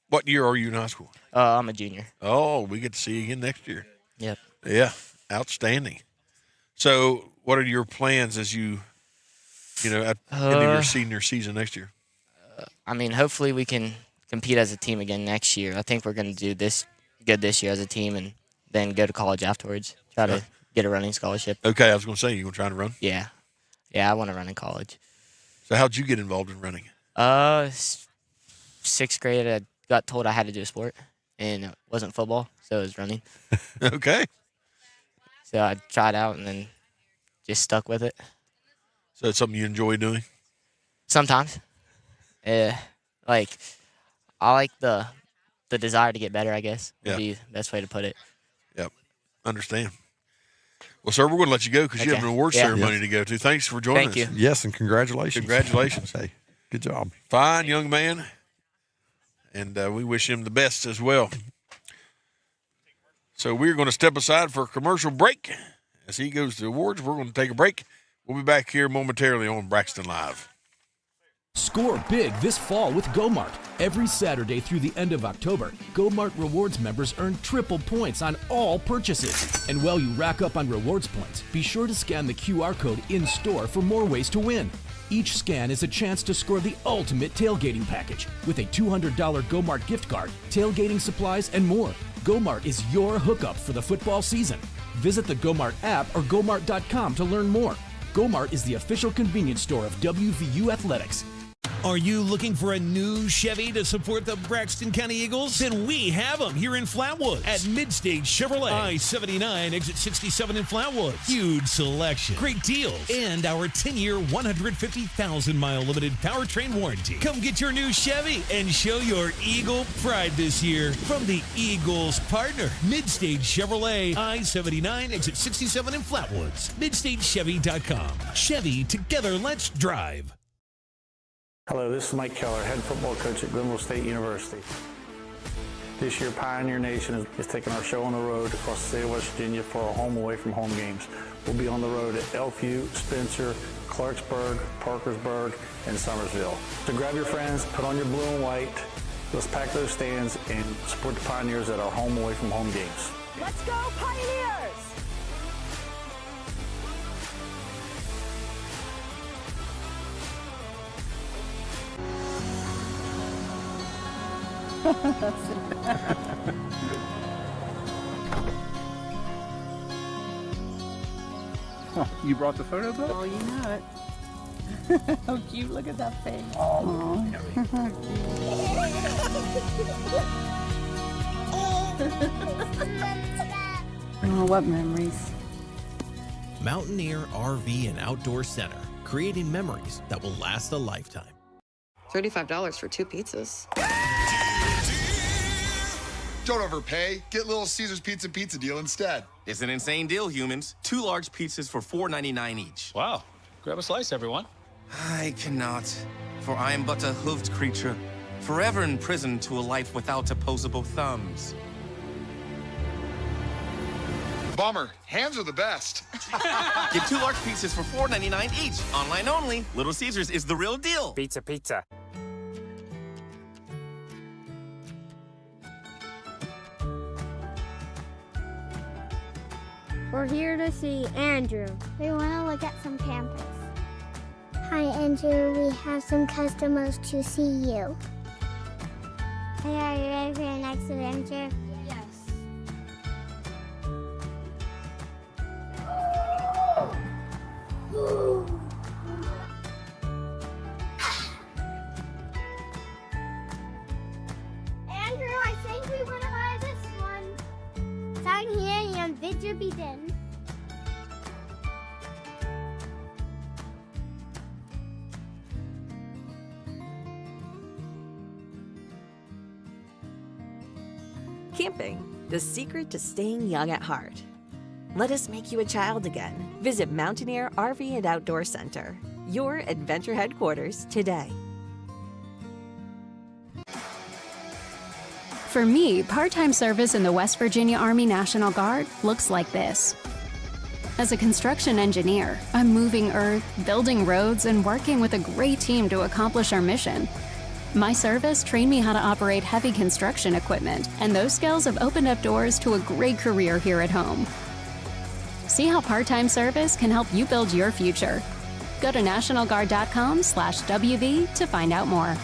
what year are you in high school? I'm a junior. Oh, we get to see you again next year. Yep. Yeah, outstanding. So, what are your plans as you at the end of your senior season next year? Hopefully we can compete as a team again next year. I think we're going to do good this year as a team and then go to college afterwards. Try to get a running scholarship. Okay, I was going to say, you going to try to run? Yeah. Yeah, I want to run in college. So how'd you get involved in running? 6th grade, I got told I had to do a sport, and it wasn't football, so it was running. Okay. So I tried out and then just stuck with it. So it's something you enjoy doing? Sometimes. I like the desire to get better, I guess, would be the best way to put it. Yep. Understand. Well, sir, we're going to let you go because you have an awards ceremony to go to. Thanks for joining us. Thank you. Yes, and congratulations. Congratulations. Hey, good job. Fine young man, and we wish him the best as well. So we're going to step aside for a commercial break. As he goes to the awards, we're going to take a break. We'll be back here momentarily on Braxton Live. Score big this fall with GoMart. Every Saturday through the end of October, GoMart Rewards members earn triple points on all purchases. And while you rack up on rewards points, be sure to scan the QR code in-store for more ways to win. Each scan is a chance to score the ultimate tailgating package with a $200 GoMart gift card, tailgating supplies, and more. GoMart is your hookup for the football season. Visit the GoMart app or GoMart.com to learn more. GoMart is the official convenience store of WVU Athletics. Are you looking for a new Chevy to support the Braxton County Eagles? Then we have them here in Flatwoods at Midstage Chevrolet. I-79, exit 67 in Flatwoods. Huge selection, great deals, and our 10-year, 150,000-mile limited powertrain warranty. Come get your new Chevy and show your Eagle pride this year from the Eagles partner, Midstage Chevrolet. I-79, exit 67 in Flatwoods. MidstageChevy.com. Chevy, together let's drive. Hello, this is Mike Keller, head football coach at Glenville State University. This year, Pioneer Nation is taking our show on the road across the state of West Virginia for our home away from home games. We'll be on the road at Elkview, Spencer, Clarksburg, Parkersburg, and Summersville. So grab your friends, put on your blue and white, let's pack those stands and support the Pioneers at our home away from home games. Let's go Pioneers! You brought the photo book? Oh, you know it. How cute, look at that thing. Oh. Oh, what memories. Mountaineer RV and Outdoor Center, creating memories that will last a lifetime. $35 for 2 pizzas. Don't overpay. Get Little Caesars pizza deal instead. It's an insane deal, humans. 2 large pizzas for $4.99 each. Wow. Grab a slice, everyone. I cannot, for I am but a hoofed creature, forever imprisoned to a life without opposable thumbs. Bummer. Hams are the best. Get 2 large pizzas for $4.99 each. Online only. Little Caesars is the real deal. Pizza, pizza. We're here to see Andrew. We want to look at some campus. Hi, Andrew. We have some customers to see you. Hey, are you ready for your next adventure? Yes. Andrew, I think we want to buy this one. Sign here and video begin. Camping, the secret to staying young at heart. Let us make you a child again. Visit Mountaineer RV and Outdoor Center, your adventure headquarters today. For me, part-time service in the West Virginia Army National Guard looks like this. As a construction engineer, I'm moving earth, building roads, and working with a great team to accomplish our mission. My service trained me how to operate heavy construction equipment, and those skills have opened up doors to a great career here at home. See how part-time service can help you build your future. Go to NationalGuard.com/WV to find out more.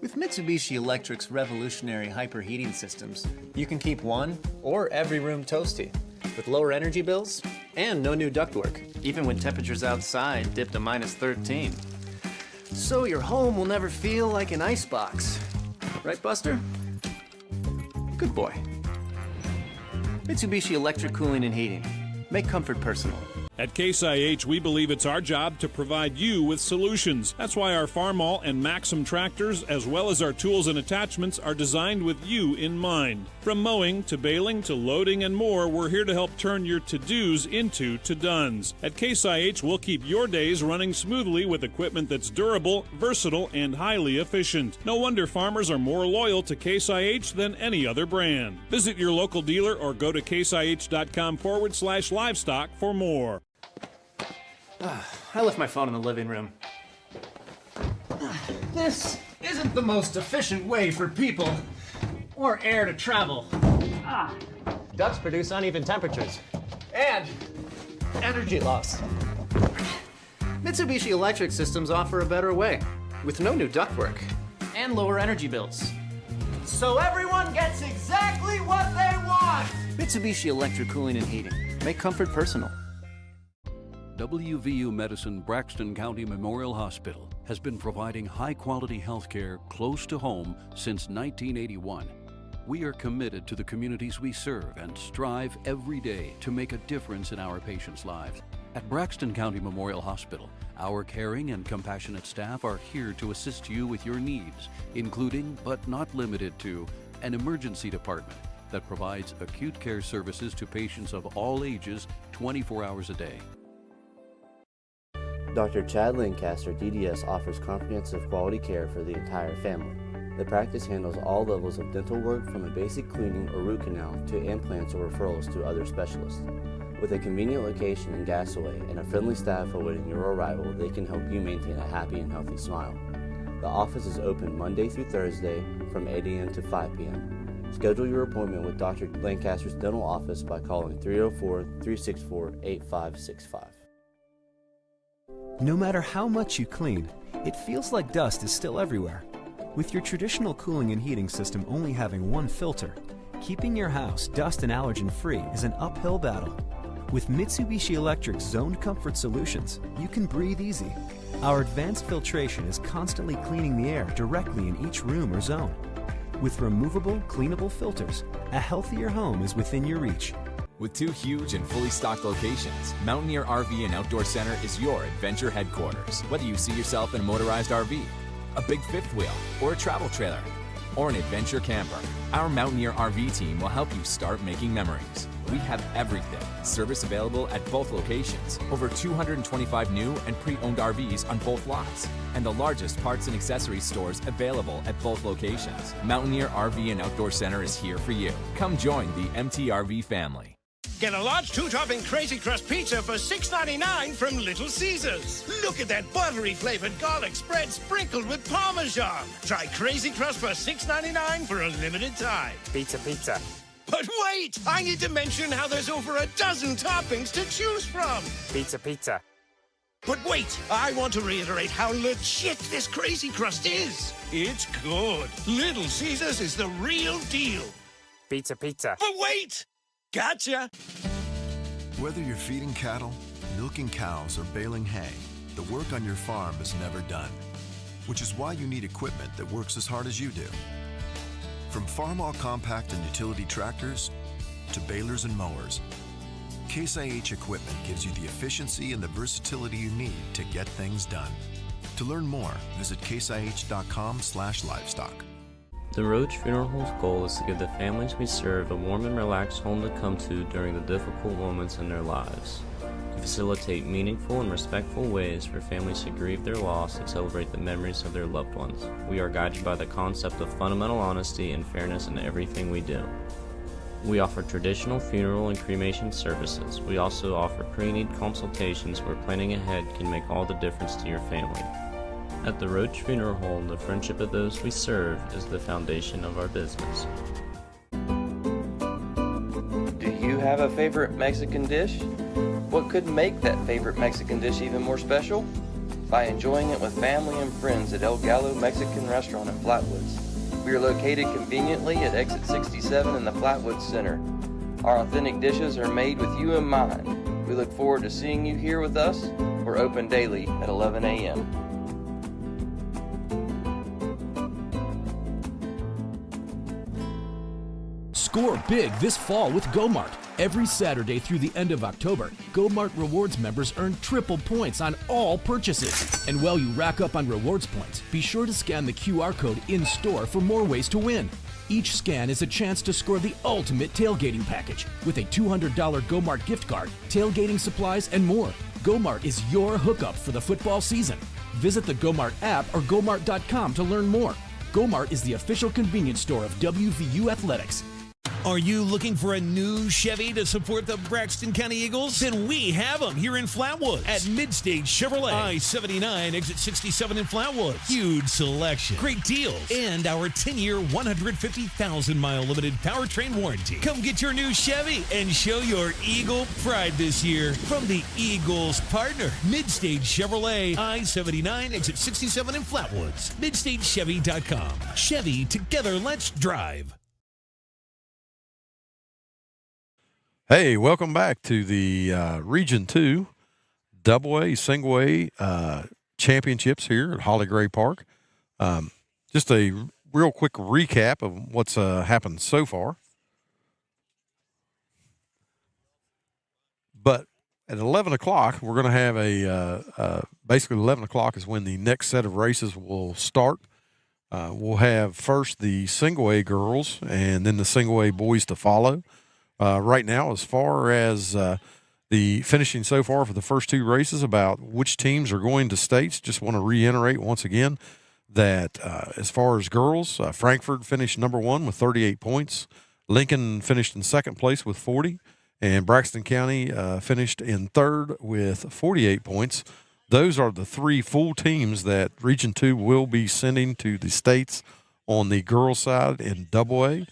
With Mitsubishi Electric's revolutionary hyperheating systems, you can keep one or every room toasty with lower energy bills and no new ductwork, even when temperatures outside dip to -13. So your home will never feel like an icebox. Right, Buster? Good boy. Mitsubishi Electric Cooling and Heating. Make comfort personal. At Case IH, we believe it's our job to provide you with solutions. That's why our Farmall and Maxim tractors, as well as our tools and attachments, are designed with you in mind. From mowing to baling to loading and more, we're here to help turn your to-dos into to-dones. At Case IH, we'll keep your days running smoothly with equipment that's durable, versatile, and highly efficient. No wonder farmers are more loyal to Case IH than any other brand. Visit your local dealer or go to caseih.com/livestock for more. I left my phone in the living room. This isn't the most efficient way for people or air to travel. Ducts produce uneven temperatures and energy loss. Mitsubishi Electric systems offer a better way with no new ductwork and lower energy bills. So everyone gets exactly what they want! Mitsubishi Electric Cooling and Heating. Make comfort personal. WVU Medicine Braxton County Memorial Hospital has been providing high-quality health care close to home since 1981. We are committed to the communities we serve and strive every day to make a difference in our patients' lives. At Braxton County Memorial Hospital, our caring and compassionate staff are here to assist you with your needs, including, but not limited to, an emergency department that provides acute care services to patients of all ages 24 hours a day. Dr. Chad Lancaster, DDS, offers comprehensive quality care for the entire family. The practice handles all levels of dental work from a basic cleaning or root canal to implants or referrals to other specialists. With a convenient location in Gassaway and a friendly staff awaiting your arrival, they can help you maintain a happy and healthy smile. The office is open Monday through Thursday from 8 a.m. to 5 p.m. Schedule your appointment with Dr. Lancaster's dental office by calling 304-364-8565. No matter how much you clean, it feels like dust is still everywhere. With your traditional cooling and heating system only having one filter, keeping your house dust and allergen free is an uphill battle. With Mitsubishi Electric's Zoned Comfort Solutions, you can breathe easy. Our advanced filtration is constantly cleaning the air directly in each room or zone. With removable, cleanable filters, a healthier home is within your reach. With 2 huge and fully stocked locations, Mountaineer RV and Outdoor Center is your adventure headquarters. Whether you see yourself in a motorized RV, a big fifth wheel, or a travel trailer, or an adventure camper, our Mountaineer RV team will help you start making memories. We have everything. Service available at both locations. Over 225 new and pre-owned RVs on both lots. And the largest parts and accessories stores available at both locations. Mountaineer RV and Outdoor Center is here for you. Come join the MTRV family. Get a large 2-topping Crazy Crust pizza for $6.99 from Little Caesars. Look at that buttery flavored garlic spread sprinkled with Parmesan. Try Crazy Crust for $6.99 for a limited time. Pizza, pizza. But wait! I need to mention how there's over a dozen toppings to choose from. Pizza, pizza. But wait! I want to reiterate how legit this Crazy Crust is. It's good. Little Caesars is the real deal. Pizza, pizza. But wait! Gotcha! Whether you're feeding cattle, milking cows, or baling hay, the work on your farm is never done, which is why you need equipment that works as hard as you do. From Farmall compact and utility tractors to balers and mowers, Case IH equipment gives you the efficiency and the versatility you need to get things done. To learn more, visit caseih.com/livestock. The Roach Funeral Home's goal is to give the families we serve a warm and relaxed home to come to during the difficult moments in their lives. To facilitate meaningful and respectful ways for families to grieve their loss and celebrate the memories of their loved ones. We are guided by the concept of fundamental honesty and fairness in everything we do. We offer traditional funeral and cremation services. We also offer pre-need consultations where planning ahead can make all the difference to your family. At the Roach Funeral Home, the friendship of those we serve is the foundation of our business. Do you have a favorite Mexican dish? What could make that favorite Mexican dish even more special? by enjoying it with family and friends at El Gallo Mexican Restaurant in Flatwoods. We are located conveniently at exit 67 in the Flatwoods Center. Our authentic dishes are made with you in mind. We look forward to seeing you here with us. We're open daily at 11 a.m. Score big this fall with GoMart. Every Saturday through the end of October, GoMart Rewards members earn triple points on all purchases. And while you rack up on rewards points, be sure to scan the QR code in-store for more ways to win. Each scan is a chance to score the ultimate tailgating package with a $200 GoMart gift card, tailgating supplies, and more. GoMart is your hookup for the football season. Visit the GoMart app or GoMart.com to learn more. GoMart is the official convenience store of WVU Athletics. Are you looking for a new Chevy to support the Braxton County Eagles? Then we have them here in Flatwoods at Midstage Chevrolet. I-79, exit 67 in Flatwoods. Huge selection, great deals, and our 10-year, 150,000-mile limited powertrain warranty. Come get your new Chevy and show your Eagle pride this year from the Eagles partner, Midstage Chevrolet. I-79, exit 67 in Flatwoods. MidstageChevy.com. Chevy, together, let's drive. Hey, welcome back to the Region 2 Double-A, Single-A championships here at Holly Gray Park. Just a real quick recap of what's happened so far. But at 11 o'clock, we're going to have basically 11 o'clock is when the next set of races will start. We'll have first the Single-A girls and then the Single-A boys to follow. Right now, as far as the finishing so far for the first two races about which teams are going to states, just want to reiterate once again that as far as girls, Frankfort finished number one with 38 points. Lincoln finished in second place with 40. And Braxton County finished in third with 48 points. Those are the three full teams that Region 2 will be sending to the states on the girls' side in Double-A.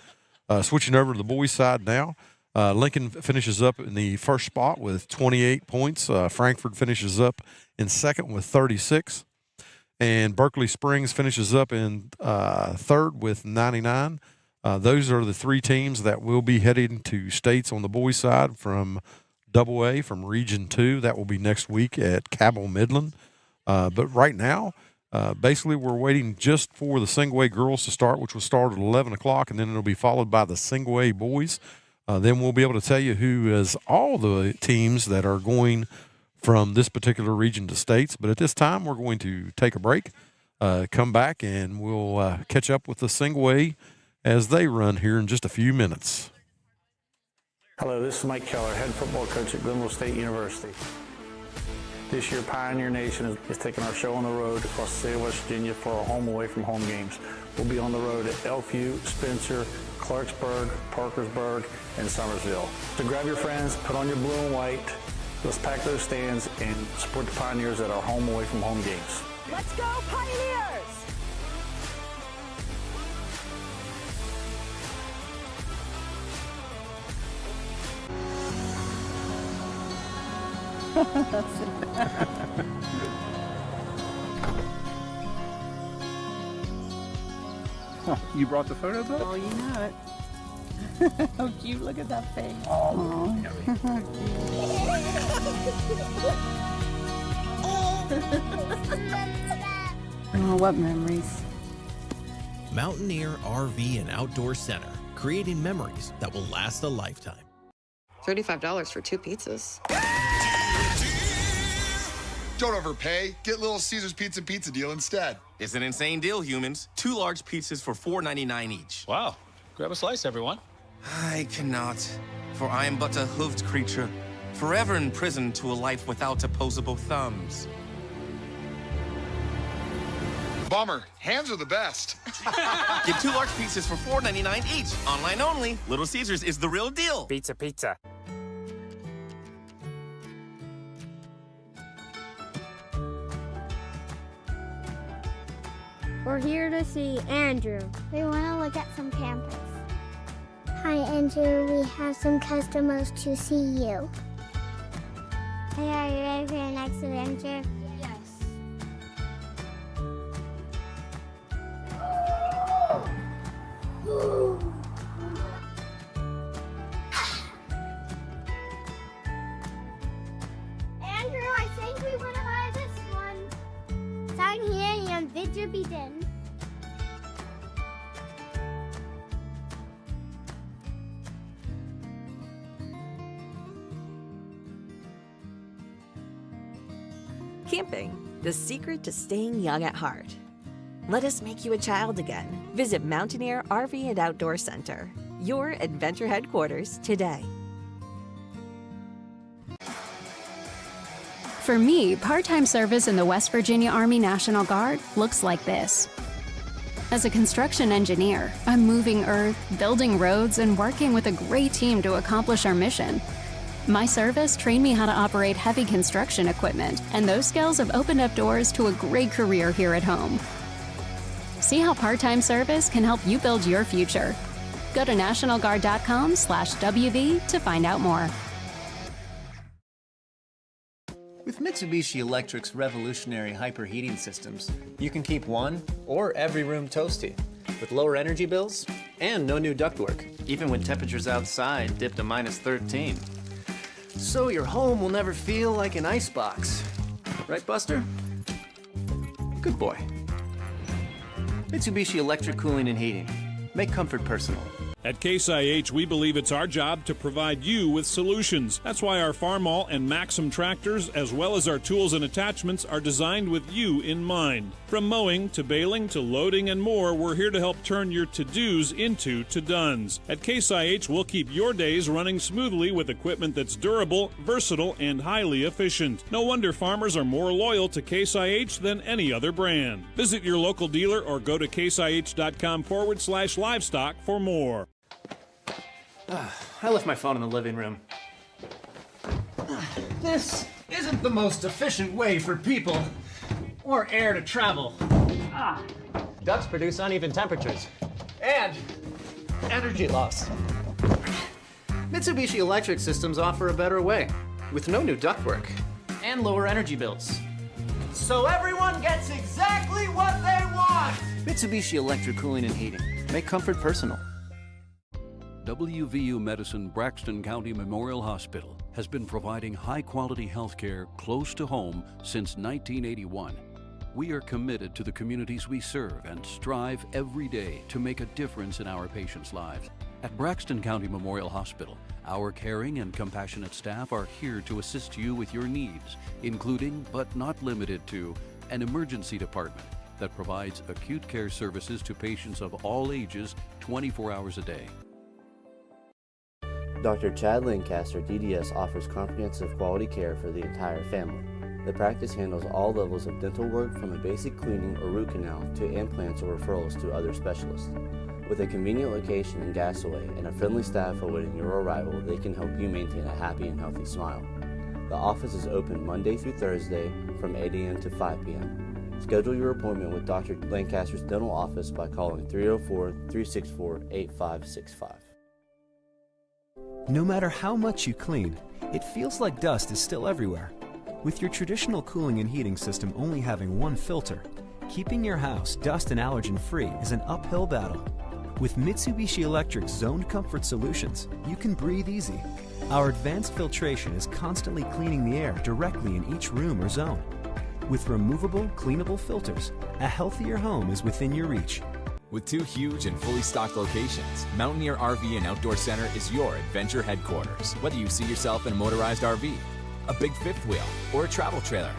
Switching over to the boys' side now. Lincoln finishes up in the first spot with 28 points. Frankfort finishes up in second with 36. And Berkeley Springs finishes up in third with 99. Those are the three teams that will be heading to states on the boys' side from Double-A, from Region 2. That will be next week at Cabell Midland. But right now, basically we're waiting just for the Single-A girls to start, which will start at 11 o'clock, and then it'll be followed by the Single-A boys. Then we'll be able to tell you who is all the teams that are going from this particular region to states. But at this time, we're going to take a break, come back, and we'll catch up with the Single-A as they run here in just a few minutes. Hello, this is Mike Keller, head football coach at Glenville State University. This year, Pioneer Nation is taking our show on the road across the state of West Virginia for our home away from home games. We'll be on the road at Elkview, Spencer, Clarksburg, Parkersburg, and Somersville. So grab your friends, put on your blue and white, let's pack those stands and support the Pioneers at our home away from home games. Let's go Pioneers! You brought the photo book? Oh, you know it. How cute, look at that face. Oh, oh, what memories. Mountaineer RV and Outdoor Center, creating memories that will last a lifetime. $35 for 2 pizzas. Don't overpay. Get Little Caesars Pizza deal instead. It's an insane deal, humans. 2 large pizzas for $4.99 each. Wow. Grab a slice, everyone. I cannot, for I am but a hoofed creature, forever imprisoned to a life without opposable thumbs. Bummer. Hands are the best. Get 2 large pizzas for $4.99 each. Online only. Little Caesars is the real deal. Pizza, pizza. We're here to see Andrew. We want to look at some campus. Hi, Andrew. We have some customers to see you. Hey, are you ready for your next adventure? Yes. to be done. Camping, the secret to staying young at heart. Let us make you a child again. Visit Mountaineer RV and Outdoor Center, your adventure headquarters today. For me, part-time service in the West Virginia Army National Guard looks like this. As a construction engineer, I'm moving earth, building roads, and working with a great team to accomplish our mission. My service trained me how to operate heavy construction equipment, and those skills have opened up doors to a great career here at home. See how part-time service can help you build your future. Go to nationalguard.com/WV to find out more. With Mitsubishi Electric's revolutionary hyperheating systems, you can keep one or every room toasty, with lower energy bills and no new ductwork, even when temperatures outside dip to -13. So your home will never feel like an icebox. Right, Buster? Good boy. Mitsubishi Electric Cooling and Heating. Make comfort personal. At Case IH, we believe it's our job to provide you with solutions. That's why our Farmall and Maxim tractors, as well as our tools and attachments, are designed with you in mind. From mowing to baling to loading and more, we're here to help turn your to-dos into to-dones. At Case IH, we'll keep your days running smoothly with equipment that's durable, versatile, and highly efficient. No wonder farmers are more loyal to Case IH than any other brand. Visit your local dealer or go to caseih.com/livestock for more. I left my phone in the living room. This isn't the most efficient way for people or air to travel. Ducts produce uneven temperatures and energy loss. Mitsubishi Electric systems offer a better way, with no new ductwork and lower energy bills. So everyone gets exactly what they want! Mitsubishi Electric Cooling and Heating. Make comfort personal. WVU Medicine Braxton County Memorial Hospital has been providing high-quality health care close to home since 1981. We are committed to the communities we serve and strive every day to make a difference in our patients' lives. At Braxton County Memorial Hospital, our caring and compassionate staff are here to assist you with your needs, including, but not limited to, an emergency department that provides acute care services to patients of all ages 24 hours a day. Dr. Chad Lancaster, DDS, offers comprehensive quality care for the entire family. The practice handles all levels of dental work, from a basic cleaning or root canal to implants or referrals to other specialists. With a convenient location in Gassaway and a friendly staff awaiting your arrival, they can help you maintain a happy and healthy smile. The office is open Monday through Thursday from 8 a.m. to 5 p.m. Schedule your appointment with Dr. Lancaster's dental office by calling 304-364-8565. No matter how much you clean, it feels like dust is still everywhere. With your traditional cooling and heating system only having one filter, keeping your house dust and allergen free is an uphill battle. With Mitsubishi Electric's Zoned Comfort Solutions, you can breathe easy. Our advanced filtration is constantly cleaning the air directly in each room or zone. With removable, cleanable filters, a healthier home is within your reach. With 2 huge and fully stocked locations, Mountaineer RV and Outdoor Center is your adventure headquarters. Whether you see yourself in a motorized RV, a big fifth wheel, or a travel trailer,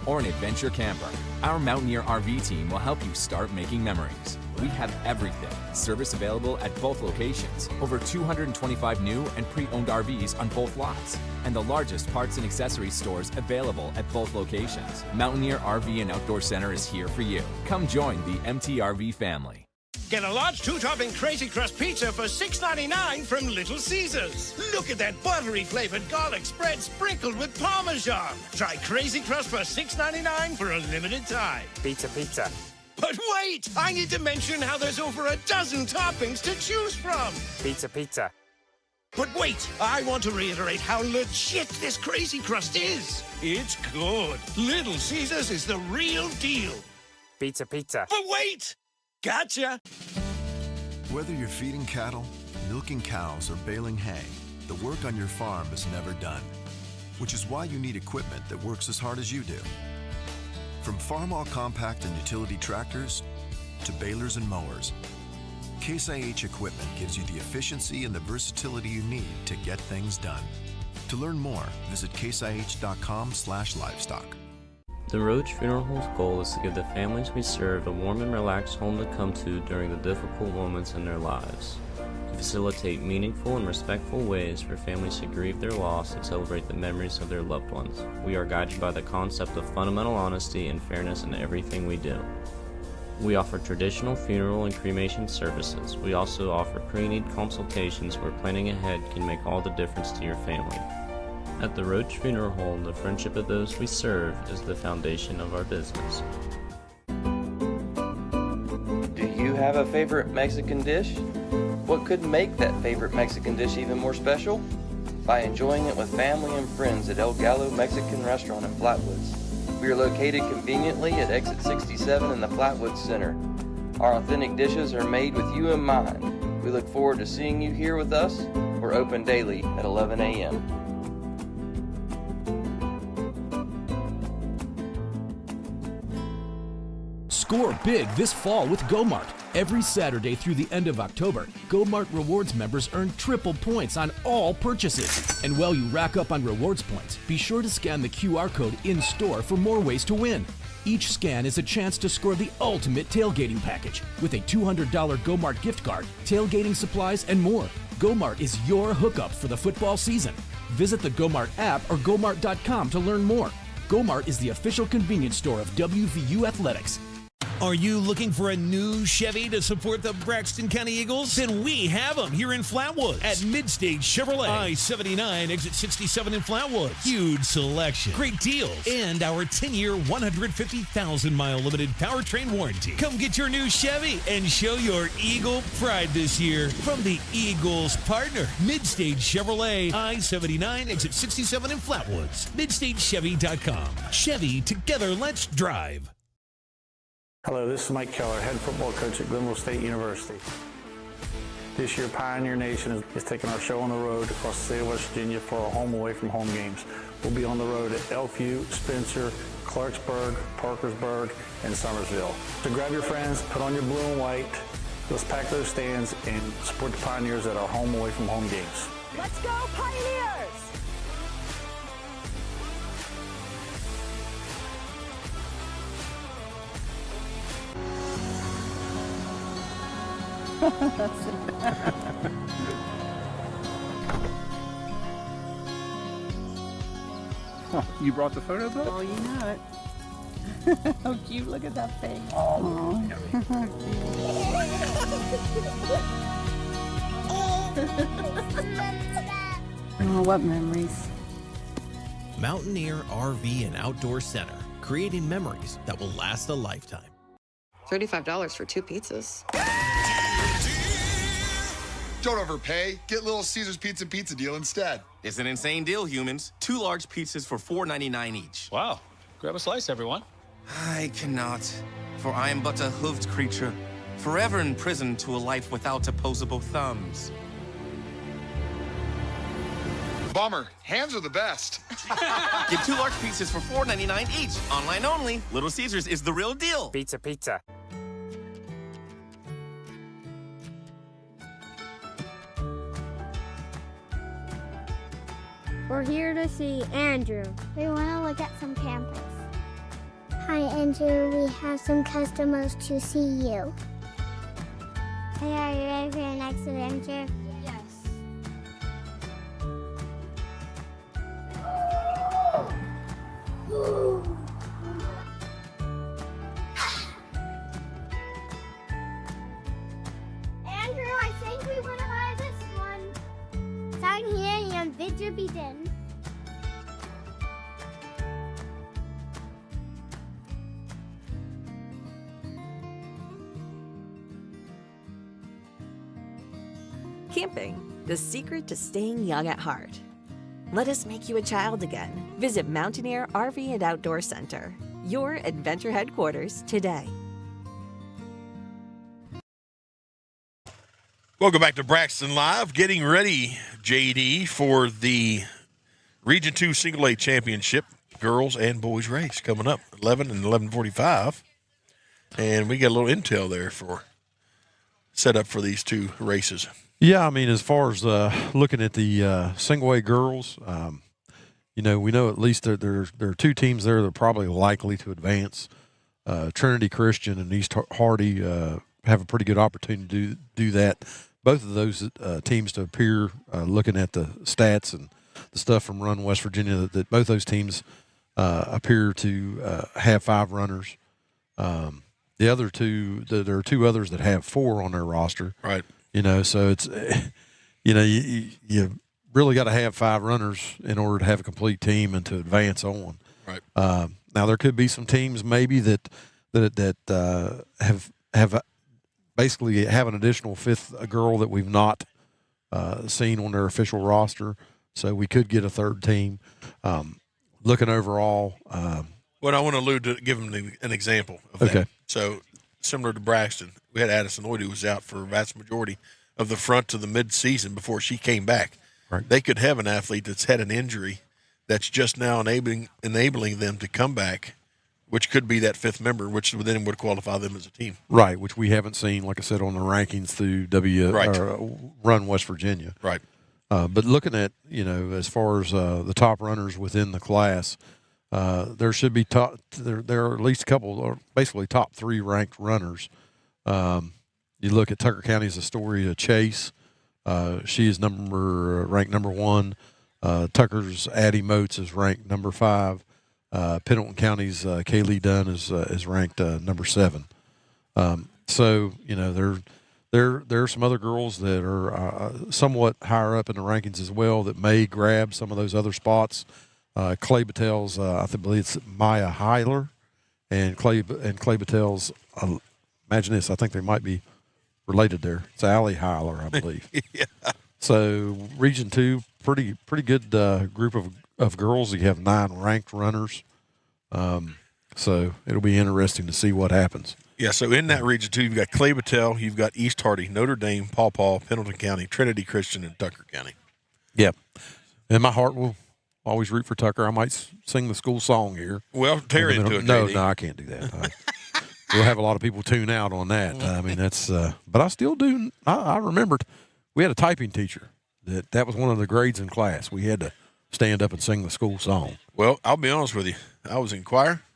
or an adventure camper, our Mountaineer RV team will help you start making memories. We have everything. Service available at both locations. Over 225 new and pre-owned RVs on both lots. And the largest parts and accessories stores available at both locations. Mountaineer RV and Outdoor Center is here for you. Come join the MTRV family. Get a large 2-topping Crazy Crust pizza for $6.99 from Little Caesars. Look at that buttery flavored garlic spread sprinkled with Parmesan. Try Crazy Crust for $6.99 for a limited time. Pizza, pizza. But wait! I need to mention how there's over a dozen toppings to choose from. Pizza, pizza. But wait! I want to reiterate how legit this Crazy Crust is. It's good. Little Caesars is the real deal. Pizza, pizza. But wait! Gotcha! Whether you're feeding cattle, milking cows, or baling hay, the work on your farm is never done. Which is why you need equipment that works as hard as you do. From farm-all compact and utility tractors to balers and mowers, Case IH equipment gives you the efficiency and the versatility you need to get things done. To learn more, visit caseih.com/livestock. The Roach Funeral Home's goal is to give the families we serve a warm and relaxed home to come to during the difficult moments in their lives. To facilitate meaningful and respectful ways for families to grieve their loss and celebrate the memories of their loved ones. We are guided by the concept of fundamental honesty and fairness in everything we do. We offer traditional funeral and cremation services. We also offer pre-need consultations where planning ahead can make all the difference to your family. At the Roach Funeral Home, the friendship of those we serve is the foundation of our business. Do you have a favorite Mexican dish? What could make that favorite Mexican dish even more special? By enjoying it with family and friends at El Gallo Mexican Restaurant in Flatwoods. We are located conveniently at exit 67 in the Flatwoods Center. Our authentic dishes are made with you in mind. We look forward to seeing you here with us. We're open daily at 11 a.m. Score big this fall with GoMart. Every Saturday through the end of October, GoMart Rewards members earn triple points on all purchases. And while you rack up on rewards points, be sure to scan the QR code in-store for more ways to win. Each scan is a chance to score the ultimate tailgating package with a $200 GoMart gift card, tailgating supplies, and more. GoMart is your hookup for the football season. Visit the GoMart app or GoMart.com to learn more. GoMart is the official convenience store of WVU Athletics. Are you looking for a new Chevy to support the Braxton County Eagles? Then we have them here in Flatwoods at Midstage Chevrolet. I-79, exit 67 in Flatwoods. Huge selection, great deals, and our 10-year, 150,000-mile limited powertrain warranty. Come get your new Chevy and show your Eagle pride this year from the Eagles partner, Midstage Chevrolet. I-79, exit 67 in Flatwoods. MidstageChevy.com. Chevy, together, let's drive. Hello, this is Mike Keller, head football coach at Glenville State University. This year, Pioneer Nation is taking our show on the road across the state of West Virginia for our home away from home games. We'll be on the road at Elkview, Spencer, Clarksburg, Parkersburg, and Somersville. So grab your friends, put on your blue and white, let's pack those stands and support the Pioneers at our home away from home games. Let's go, Pioneers! You brought the photo book? Oh, you know it. How cute, look at that thing. Oh, oh, what memories. Mountaineer RV and Outdoor Center, creating memories that will last a lifetime. $35 for 2 pizzas. Don't overpay. Get Little Caesars pizza deal instead. It's an insane deal, humans. 2 large pizzas for $4.99 each. Wow. Grab a slice, everyone. I cannot, for I am but a hoofed creature, forever imprisoned to a life without opposable thumbs. Bummer. Hands are the best. Get 2 large pizzas for $4.99 each. Online only. Little Caesars is the real deal. Pizza, pizza. We're here to see Andrew. We want to look at some campus. Hi, Andrew. We have some customers to see you. Hey, are you ready for your next adventure? Yes. Andrew, I think we want to buy this one. Down here, yung video begin. Camping, the secret to staying young at heart. Let us make you a child again. Visit Mountaineer RV and Outdoor Center, your adventure headquarters today. Welcome back to Braxton Live. Getting ready, JD, for the Region 2 Single A Championship. girls and boys race coming up, 11 and 11:45. And we got a little intel there for set up for these two races. Yeah, I mean, as far as looking at the single A girls, we know at least there are two teams there that are probably likely to advance. Trinity Christian and East Hardy have a pretty good opportunity to do that. Both of those teams to appear, looking at the stats and the stuff from Run West Virginia, that both those teams appear to have 5 runners. The other two, there are 2 others that have 4 on their roster. Right. So it's, you really got to have 5 runners in order to have a complete team and to advance on. Right. Now there could be some teams maybe that have basically have an additional 5th girl that we've not seen on their official roster, so we could get a 3rd team. Looking overall, what I want to allude to, give them an example of that. Okay. So similar to Braxton, we had Addison Lloyd, who was out for a vast majority of the front to the mid-season before she came back. Right. They could have an athlete that's had an injury that's just now enabling them to come back, which could be that 5th member, which then would qualify them as a team. Right, which we haven't seen, like I said, on the rankings through Run West Virginia. Right. But looking at, as far as the top runners within the class, there should be there are at least a couple, or basically top 3 ranked runners. You look at Tucker County's Astoria Chase. She is ranked number 1. Tucker's Addie Moats is ranked number 5. Pendleton County's Kaylee Dunn is ranked number 7. So there are some other girls that are somewhat higher up in the rankings as well that may grab some of those other spots. Clay Battel's, I believe it's Maya Heiler, and Clay Battel's. Imagine this, I think they might be related there. It's Allie Heiler, I believe. Yeah. So Region 2, pretty good group of girls. You have 9 ranked runners. So it'll be interesting to see what happens. Yeah, so in that region, too, you've got Clay Battelle, you've got East Hardy, Notre Dame, Paw Paw, Pendleton County, Trinity Christian, and Tucker County. Yeah. And my heart will always root for Tucker. I might sing the school song here. Well, tear into it, No, JD. I can't do that. We'll have a lot of people tune out on that. I mean, that's but I still do. I remembered we had a typing teacher that was one of the grades in class. We had to stand up and sing the school song. Well, I'll be honest with you. I was in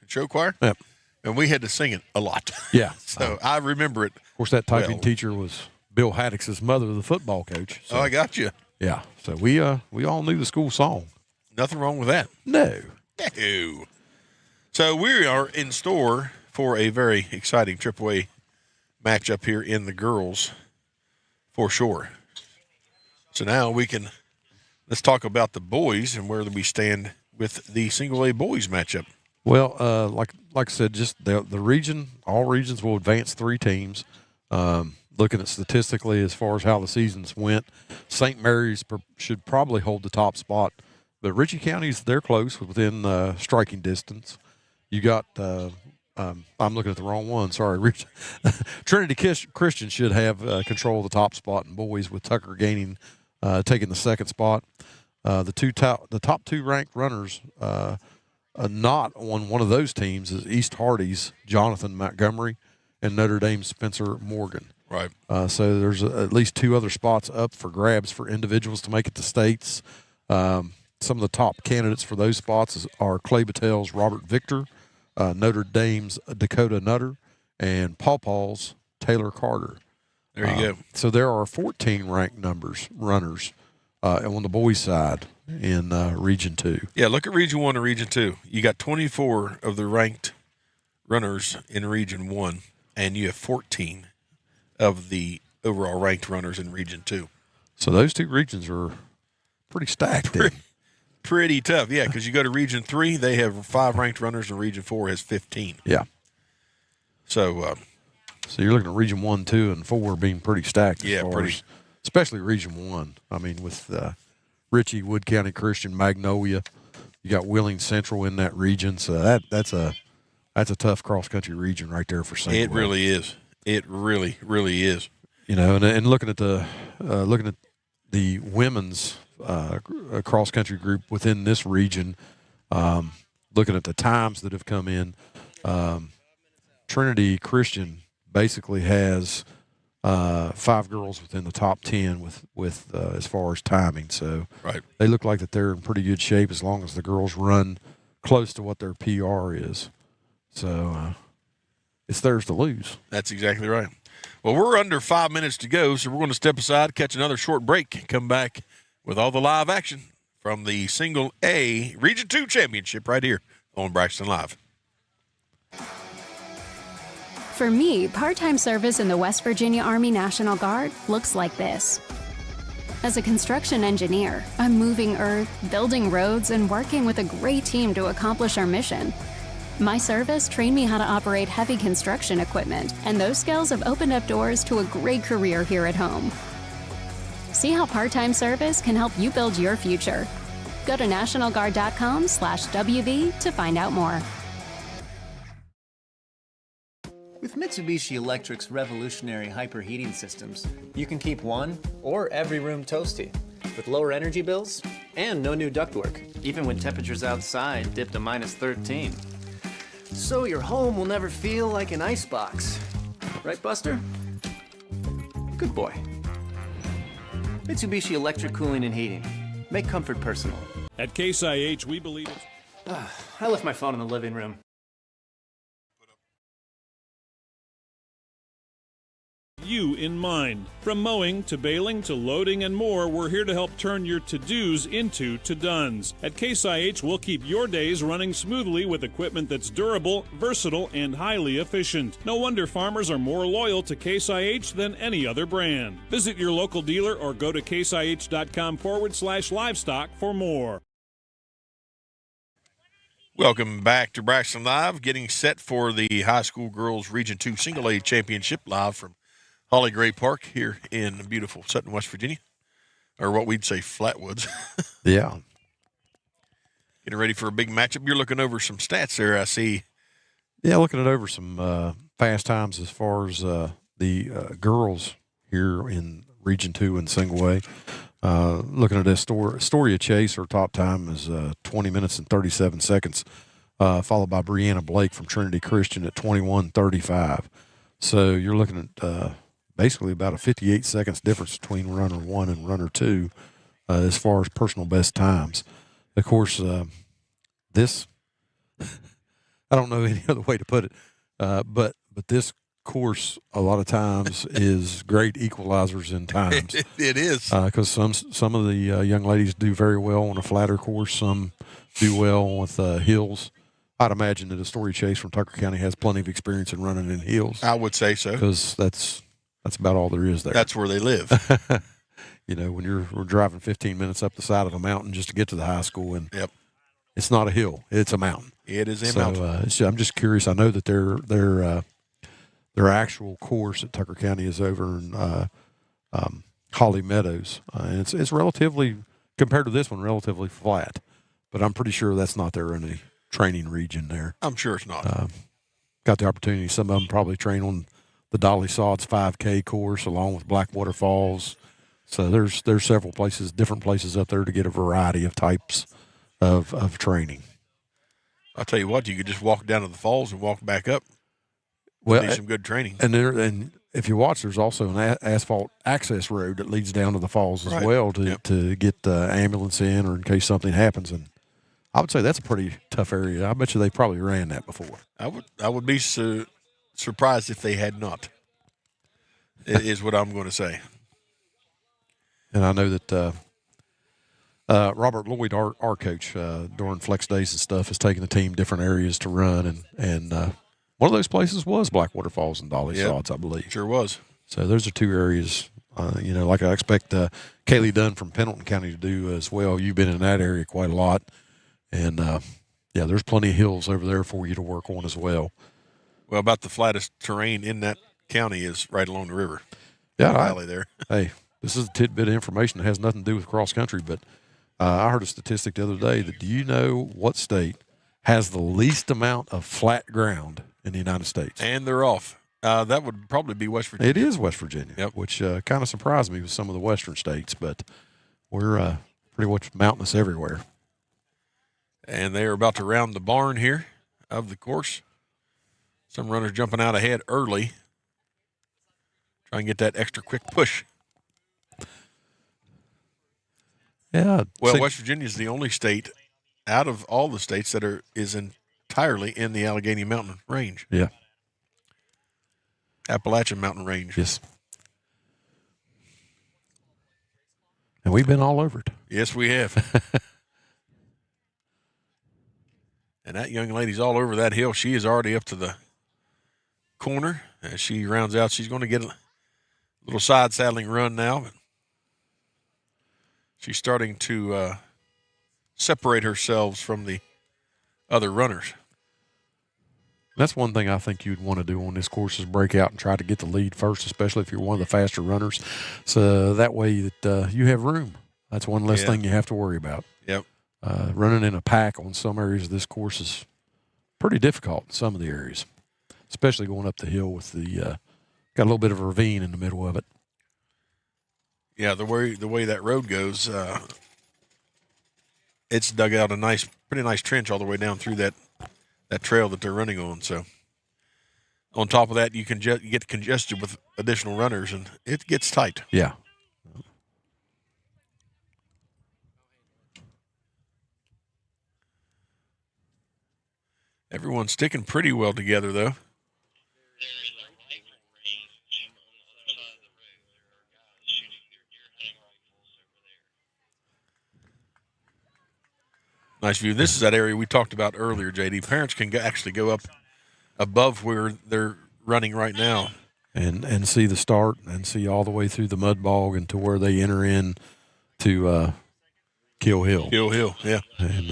show choir, yep. And we had to sing it a lot. Yeah. So I remember it. Of course, that typing teacher was Bill Haddock's mother, the football coach. So, I got you. Yeah. So we all knew the school song. Nothing wrong with that. No. No. So we are in store for a very exciting AAA matchup here in the girls, for sure. So now let's talk about the boys and where we stand with the single A boys matchup. Well, like I said, just the region, all regions will advance 3 teams. Looking at statistically as far as how the seasons went, St. Mary's should probably hold the top spot, but Ritchie County's, they're close, within striking distance. You got I'm looking at the wrong one. Sorry, Trinity Christian should have control of the top spot in boys, with Tucker taking the 2nd spot. The top 2 ranked runners. Not on one of those teams is East Hardy's Jonathan Montgomery and Notre Dame's Spencer Morgan. Right. So there's at least 2 other spots up for grabs for individuals to make it to states. Some of the top candidates for those spots are Clay Battelle's Robert Victor, Notre Dame's Dakota Nutter, and Paw Paw's Taylor Carter. There you go. So there are 14 ranked runners on the boys' side in Region 2. Yeah, look at Region 1 and Region 2. You got 24 of the ranked runners in Region 1, and you have 14 of the overall ranked runners in Region 2. So those 2 regions are pretty stacked. Pretty tough, yeah, because you go to Region 3, they have 5 ranked runners, and Region 4 has 15. Yeah. So you're looking at Region 1, 2, and 4 being pretty stacked. Yeah, especially Region 1. I mean, with Ritchie, Wood County Christian, Magnolia, you got Wheeling Central in that region. So that's a tough cross-country region right there for St. It really is. It really, really is. And looking at the women's cross-country group within this region, looking at the times that have come in, Trinity Christian basically has 5 girls within the top 10 with as far as timing. So right. They look like that they're in pretty good shape as long as the girls run close to what their PR is. So it's theirs to lose. That's exactly right. Well, we're under 5 minutes to go, so we're going to step aside, catch another short break, come back with all the live action from the Single A Region 2 Championship right here on Braxton Live. For me, part-time service in the West Virginia Army National Guard looks like this. As a construction engineer, I'm moving earth, building roads, and working with a great team to accomplish our mission. My service trained me how to operate heavy construction equipment, and those skills have opened up doors to a great career here at home. See how part-time service can help you build your future. Go to nationalguard.com/WV to find out more. With Mitsubishi Electric's revolutionary hyperheating systems, you can keep one or every room toasty, with lower energy bills and no new ductwork, even when temperatures outside dip to -13. So your home will never feel like an icebox. Right, Buster? Good boy. Mitsubishi Electric Cooling and Heating. Make comfort personal. At Case IH, we believe it's... I left my phone in the living room. You in mind. From mowing to baling to loading and more, we're here to help turn your to-dos into to-dones. At Case IH, we'll keep your days running smoothly with equipment that's durable, versatile, and highly efficient. No wonder farmers are more loyal to Case IH than any other brand. Visit your local dealer or go to caseih.com/livestock for more. Welcome back to Braxton Live, getting set for the High School Girls Region 2 Single A Championship live from Holly Gray Park here in beautiful Sutton, West Virginia, or what we'd say Flatwoods. Yeah. Getting ready for a big matchup. You're looking over some stats there, I see. Yeah, looking at over some fast times as far as the girls here in Region 2 in Single A. Looking at Astoria Chase, her top time is 20 minutes and 37 seconds, followed by Brianna Blake from Trinity Christian at 21:35. So you're looking at basically about a 58 seconds difference between runner 1 and runner 2 as far as personal best times. Of course, this, I don't know any other way to put it, but this course a lot of times is great equalizers in times. It is. Because some of the young ladies do very well on a flatter course. Some do well with hills. I'd imagine that Astoria Chase from Tucker County has plenty of experience in running in hills. I would say so. Because that's about all there is there. That's where they live. You know, when we're driving 15 minutes up the side of a mountain just to get to the high school, and yep, it's not a hill, it's a mountain. It is a mountain. So I'm just curious. I know that their actual course at Tucker County is over in Holly Meadows, and it's relatively, compared to this one, relatively flat. But I'm pretty sure that's not their only training region there. I'm sure it's not. Got the opportunity. Some of them probably train on the Dolly Sods 5K course along with Blackwater Falls. So there's several places, different places up there to get a variety of types of training. I'll tell you what, you could just walk down to the falls and walk back up. Well, need some good training. And if you watch, there's also an asphalt access road that leads down to the falls as well to get the ambulance in, or in case something happens. And I would say that's a pretty tough area. I bet you they probably ran that before. I would be surprised if they had not, is what I'm going to say. And I know that Robert Lloyd, our coach, during flex days and stuff, has taken the team different areas to run. And one of those places was Blackwater Falls and Dolly Sods, I believe. Sure was. So those are two areas, like I expect Kaylee Dunn from Pendleton County to do as well. You've been in that area quite a lot. And, there's plenty of hills over there for you to work on as well. Well, about the flattest terrain in that county is right along the river. Yeah, the valley there. Hey, this is a tidbit of information that has nothing to do with cross country, but I heard a statistic the other day that, do you know what state has the least amount of flat ground in the United States? And they're off. That would probably be West Virginia. It is West Virginia, which kind of surprised me with some of the western states, but we're pretty much mountainous everywhere. And they are about to round the barn here of the course. Some runners jumping out ahead early. Try and get that extra quick push. Yeah. Well, West Virginia is the only state out of all the states that is entirely in the Allegheny Mountain Range. Yeah. Appalachian Mountain Range. Yes. And we've been all over it. Yes, we have. And that young lady's all over that hill. She is already up to the corner. As she rounds out, she's going to get a little side saddling run now. But she's starting to separate herself from the other runners. That's one thing I think you'd want to do on this course is break out and try to get the lead first, especially if you're one of the faster runners. So that way that you have room. That's one less thing you have to worry about. Yep. Running in a pack on some areas of this course is pretty difficult in some of the areas, especially going up the hill with the got a little bit of a ravine in the middle of it. Yeah, the way that road goes, it's dug out a pretty nice trench all the way down through that trail that they're running on. So on top of that, you get congested with additional runners, and it gets tight. Yeah. Everyone's sticking pretty well together, though. Nice view. This is that area we talked about earlier, JD. Parents can actually go up above where they're running right now. And see the start and see all the way through the mud bog and to where they enter in to Kill Hill. Kill Hill, yeah. And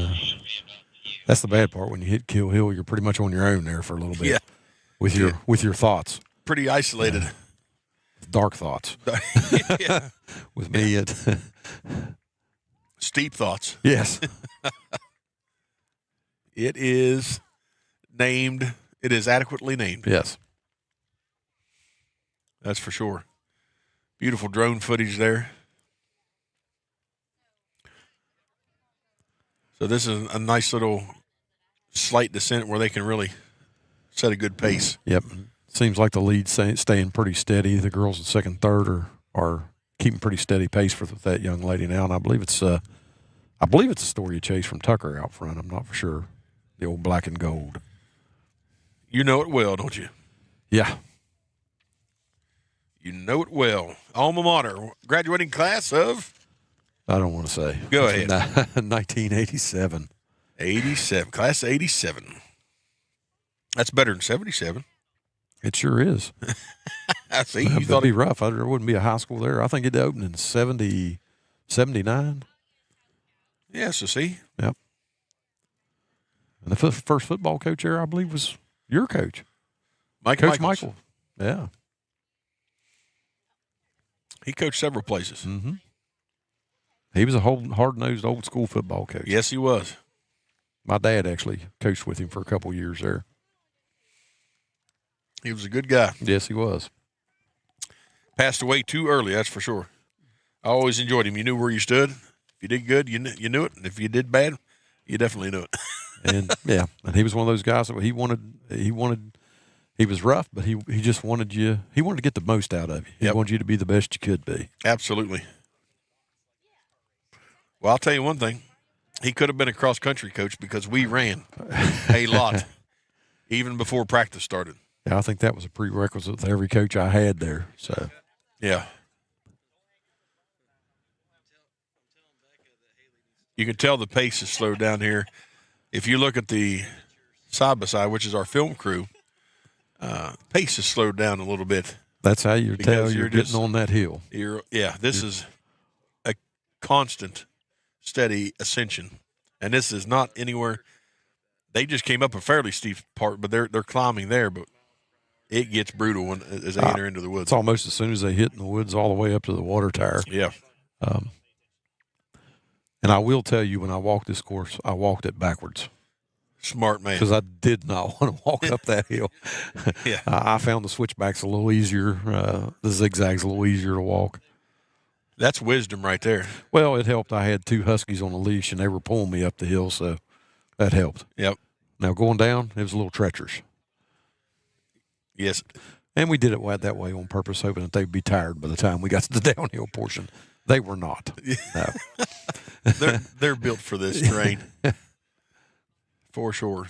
that's the bad part. When you hit Kill Hill, you're pretty much on your own there for a little bit. Yeah. With your thoughts. Pretty isolated. Dark thoughts. Yeah. With me, steep thoughts. Yes. It is named. It is adequately named. Yes. That's for sure. Beautiful drone footage there. So this is a nice little slight descent where they can really set a good pace. Yep. Seems like the lead's staying pretty steady. The girls in second, third are keeping pretty steady pace with that young lady now, and I believe it's a story you chase from Tucker out front. I'm not for sure. The old black and gold. You know it well, don't you? Yeah. You know it well. Alma mater, graduating class of? I don't want to say. Go ahead. 1987. 87. Class of 87. That's better than 77. It sure is. I see. You thought it'd be rough. There wouldn't be a high school there. I think it opened in 79. Yeah, so see. Yep. And the first football coach there, I believe, was your coach. Coach Michael. Yeah. He coached several places. Mm-hmm. He was a hard-nosed, old-school football coach. Yes, he was. My dad actually coached with him for a couple years there. He was a good guy. Yes, he was. Passed away too early, that's for sure. I always enjoyed him. You knew where you stood. If you did good, you knew it. And if you did bad, you definitely knew it. And he was one of those guys that he was rough, but he just wanted he wanted to get the most out of you. He wanted you to be the best you could be. Absolutely. Well, I'll tell you one thing. He could have been a cross-country coach because we ran a lot, even before practice started. Yeah, I think that was a prerequisite to every coach I had there. So, yeah. You can tell the pace is slowed down here. If you look at the side-by-side, which is our film crew, pace is slowed down a little bit. That's how you tell you're getting on that hill. This is a constant, steady ascension. And this is not anywhere. They just came up a fairly steep part, but they're climbing there. But it gets brutal as they enter into the woods. It's almost as soon as they hit in the woods all the way up to the water tower. Yeah. And I will tell you, when I walked this course, I walked it backwards. Smart man. Because I did not want to walk up that hill. Yeah. I found the switchbacks a little easier, the zigzags a little easier to walk. That's wisdom right there. Well, it helped. I had two huskies on a leash, and they were pulling me up the hill, so That helped. Yep. Now going down, it was a little treacherous. Yes. And we did it that way on purpose, hoping that they'd be tired by the time we got to the downhill portion. They were not. No. They're built for this terrain. For sure.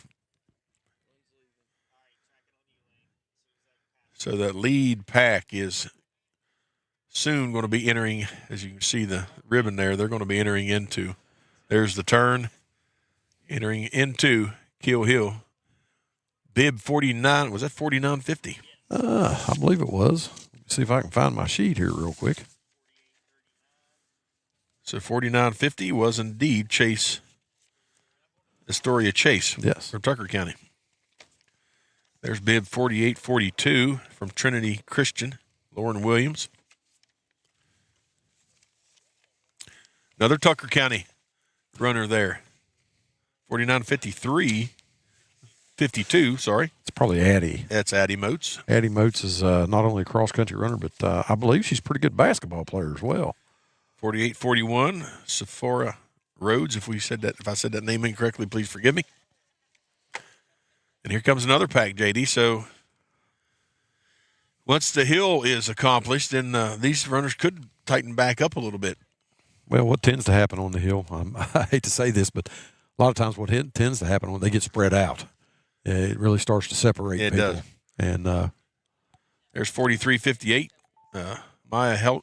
So that lead pack is soon going to be entering, as you can see the ribbon there, they're going to be entering into, there's the turn, entering into Kill Hill. Bib 49, was that 49.50? I believe it was. Let me see if I can find my sheet here real quick. So 49.50 was indeed Astoria Chase. Yes. From Tucker County. There's bib 48.42 from Trinity Christian, Lauren Williams. Another Tucker County runner there. 49.52, sorry. It's probably Addie. That's Addie Moats. Addie Moats is not only a cross-country runner, but I believe she's a pretty good basketball player as well. 48.41, Sephora Rhodes. If I said that name incorrectly, please forgive me. And here comes another pack, JD. So once the hill is accomplished, then these runners could tighten back up a little bit. Well, what tends to happen on the hill, I hate to say this, but a lot of times what tends to happen when they get spread out, it really starts to separate people. It does. And there's 43.58, Maya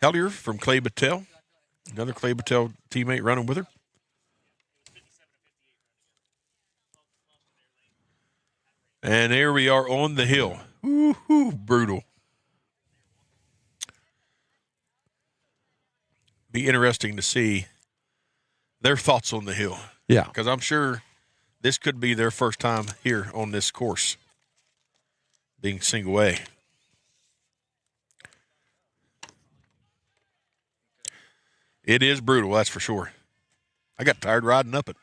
Hellier from Clay Battelle. Another Clay Battelle teammate running with her. And there we are on the hill. Woo-hoo, brutal. Be interesting to see their thoughts on the hill. Yeah. Because I'm sure this could be their first time here on this course, being single A. It is brutal, that's for sure. I got tired riding up it.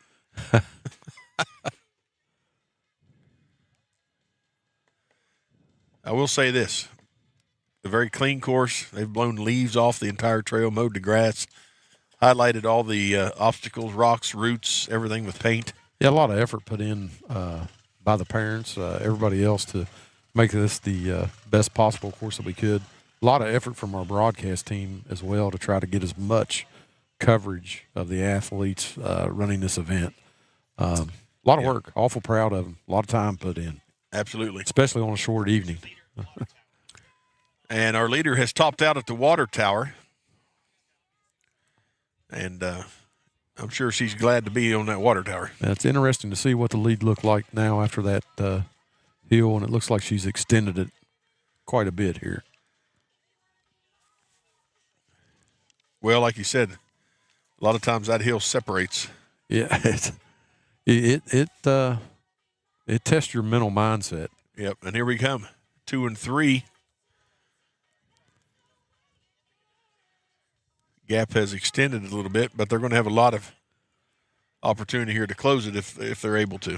I will say this. A very clean course. They've blown leaves off the entire trail, mowed the grass, highlighted all the obstacles, rocks, roots, everything with paint. Yeah, a lot of effort put in by the parents, everybody else to make this the best possible course that we could. A lot of effort from our broadcast team as well to try to get as much coverage of the athletes running this event. A lot of work. Awful proud of them. A lot of time put in. Absolutely. Especially on a short evening. And our leader has topped out at the water tower. And I'm sure she's glad to be on that water tower. It's interesting to see what the lead looked like now after that hill, and it looks like she's extended it quite a bit here. Well, like you said, a lot of times that hill separates. Yeah, it tests your mental mindset. Yep, and here we come, 2 and 3. Gap has extended a little bit, but they're going to have a lot of opportunity here to close it if they're able to.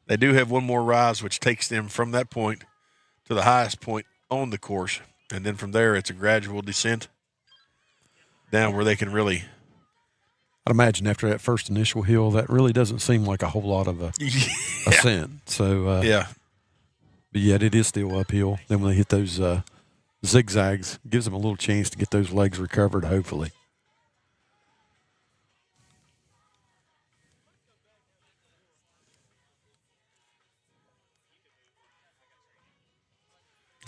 They do have one more rise, which takes them from that point to the highest point on the course, and then from there it's a gradual descent down where they can really. I'd imagine after that first initial hill, that really doesn't seem like a whole lot of a ascent. So yeah, but yet it is still uphill. Then when they hit those zigzags, gives them a little chance to get those legs recovered, hopefully.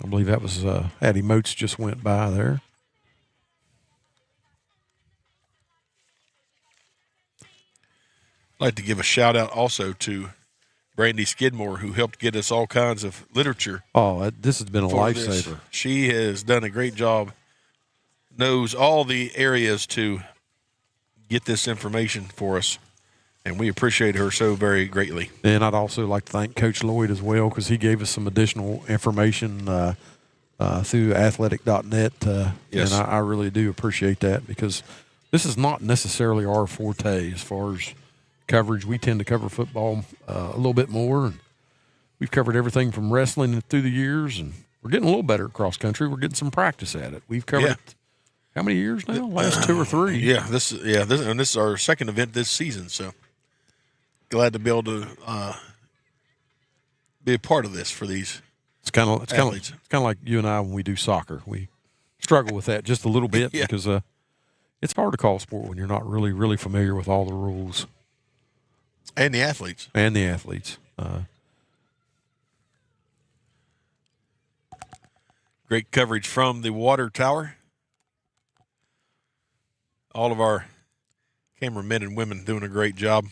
I believe that was Addie Moats just went by there. I'd like to give a shout out also to Brandy Skidmore, who helped get us all kinds of literature. Oh, this has been a lifesaver. She has done a great job, knows all the areas to get this information for us, and we appreciate her so very greatly. And I'd also like to thank Coach Lloyd as well, because he gave us some additional information through athletic.net, yes. And I really do appreciate that, because this is not necessarily our forte as far as coverage. We tend to cover football a little bit more, and we've covered everything from wrestling through the years, and we're getting a little better at cross country. We're getting some practice at it. We've covered How many years now? Last 2 or 3. Yeah, this is our second event this season. So glad to be able to be a part of this for these. It's kind of athletes. like you and I when we do soccer. We struggle with that just a little bit because it's hard to call sport when you're not really familiar with all the rules and the athletes. Great coverage from the water tower. All of our cameramen and women doing a great job.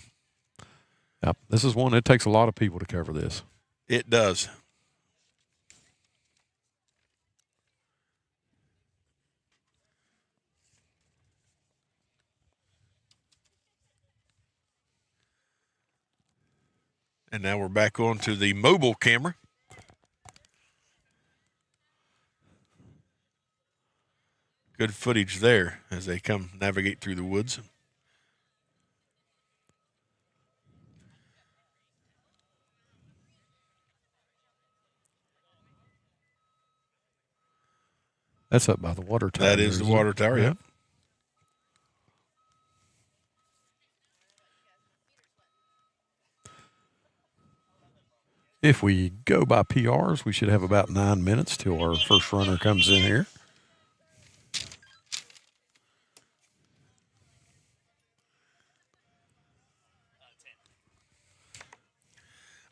Yep. This is one, it takes a lot of people to cover this. It does. And now we're back on to the mobile camera. Good footage there as they come navigate through the woods. That's up by the water tower. That is the water tower, yeah. If we go by PRs, we should have about 9 minutes till our first runner comes in here.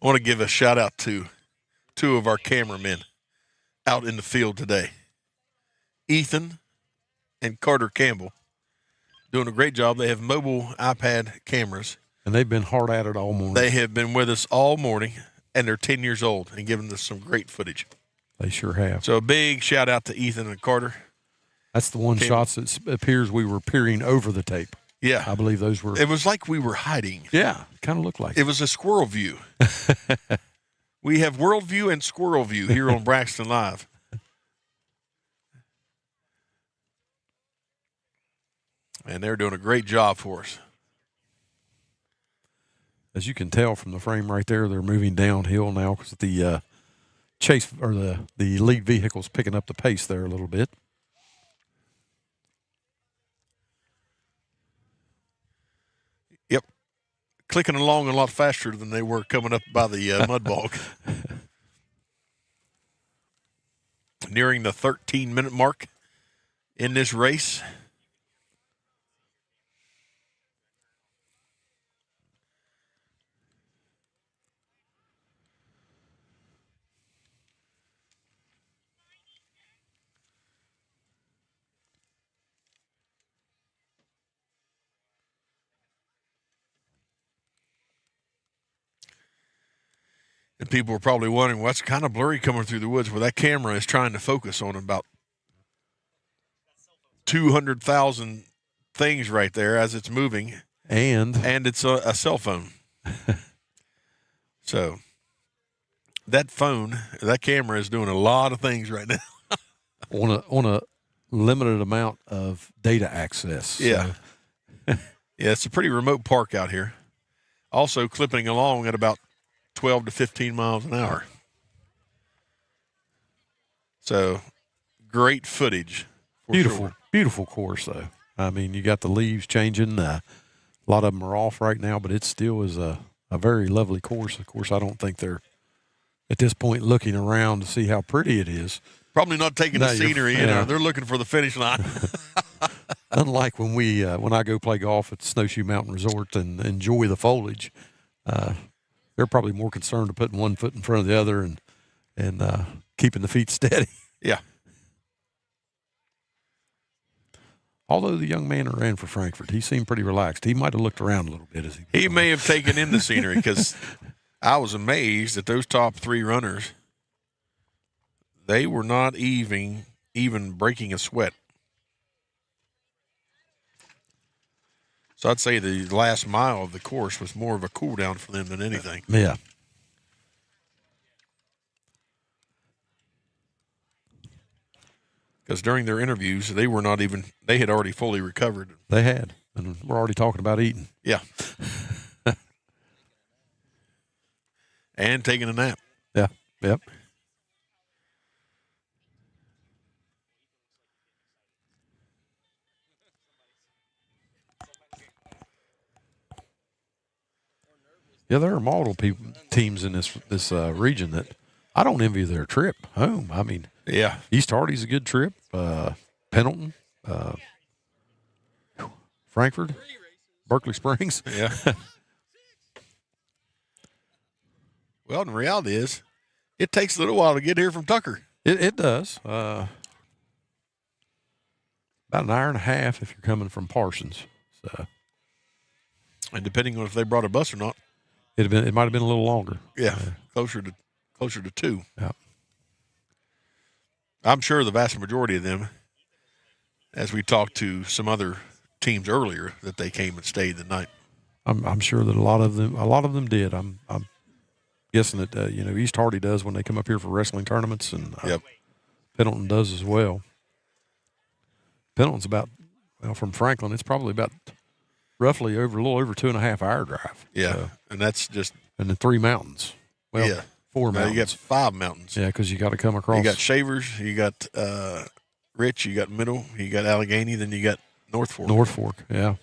I want to give a shout out to 2 of our cameramen out in the field today. Ethan and Carter Campbell doing a great job. They have mobile iPad cameras. And they've been hard at it all morning. They have been with us all morning, and they're 10 years old and giving us some great footage. They sure have. So a big shout out to Ethan and Carter. That's the one shots that appears we were peering over the tape. Yeah. I believe those were. It was like we were hiding. Yeah, kind of looked like it. It was a squirrel view. We have world view and squirrel view here on Braxton Live. And they're doing a great job for us. As you can tell from the frame right there, they're moving downhill now because the chase or the lead vehicle's picking up the pace there a little bit. Yep. Clicking along a lot faster than they were coming up by the mud bog. Nearing the 13-minute mark in this race. And people were probably wondering what's kind of blurry coming through the woods. Well, that camera is trying to focus on about 200,000 things right there as it's moving. And it's a cell phone. So that camera is doing a lot of things right now. on a limited amount of data access. Yeah. Yeah, it's a pretty remote park out here. Also clipping along at about 12 to 15 miles an hour. So great footage. Beautiful course, though. I mean, you got the leaves changing. A lot of them are off right now, but it still is a very lovely course. Of course, I don't think they're, at this point, looking around to see how pretty it is. Probably not taking the scenery, they're looking for the finish line. Unlike when I go play golf at Snowshoe Mountain Resort and enjoy the foliage, they're probably more concerned to putting one foot in front of the other and keeping the feet steady. Yeah. Although the young man who ran for Frankfurt, he seemed pretty relaxed. He might have looked around a little bit as he may have taken in the scenery because I was amazed that those top 3 runners, they were not even breaking a sweat. So I'd say the last mile of the course was more of a cool down for them than anything. Yeah. Because during their interviews, they had already fully recovered. They had, and we're already talking about eating. Yeah. And taking a nap. Yeah, yep. Yeah, there are multiple teams in this region that I don't envy their trip home. I mean, yeah, East Hardy's a good trip. Pendleton, Frankfort, Berkeley Springs. Yeah. Well, the reality is, it takes a little while to get here from Tucker. It does. About an hour and a half if you're coming from Parsons. So, and depending on if they brought a bus or not, it might have been a little longer. Yeah, closer to 2. Yeah. I'm sure the vast majority of them, as we talked to some other teams earlier, that they came and stayed the night. I'm sure that a lot of them did. I'm guessing that East Hardy does when they come up here for wrestling tournaments, and Pendleton does as well. Pendleton's from Franklin, it's probably about roughly a little over 2.5 hour drive. Yeah, so, and that's just and then 3 mountains. Well, yeah, 4 mountains. You got 5 mountains. Yeah, because you got to come across. You got Shavers, you got Rich, you got Middle, you got Allegheny, then you got North Fork. North Fork, yeah.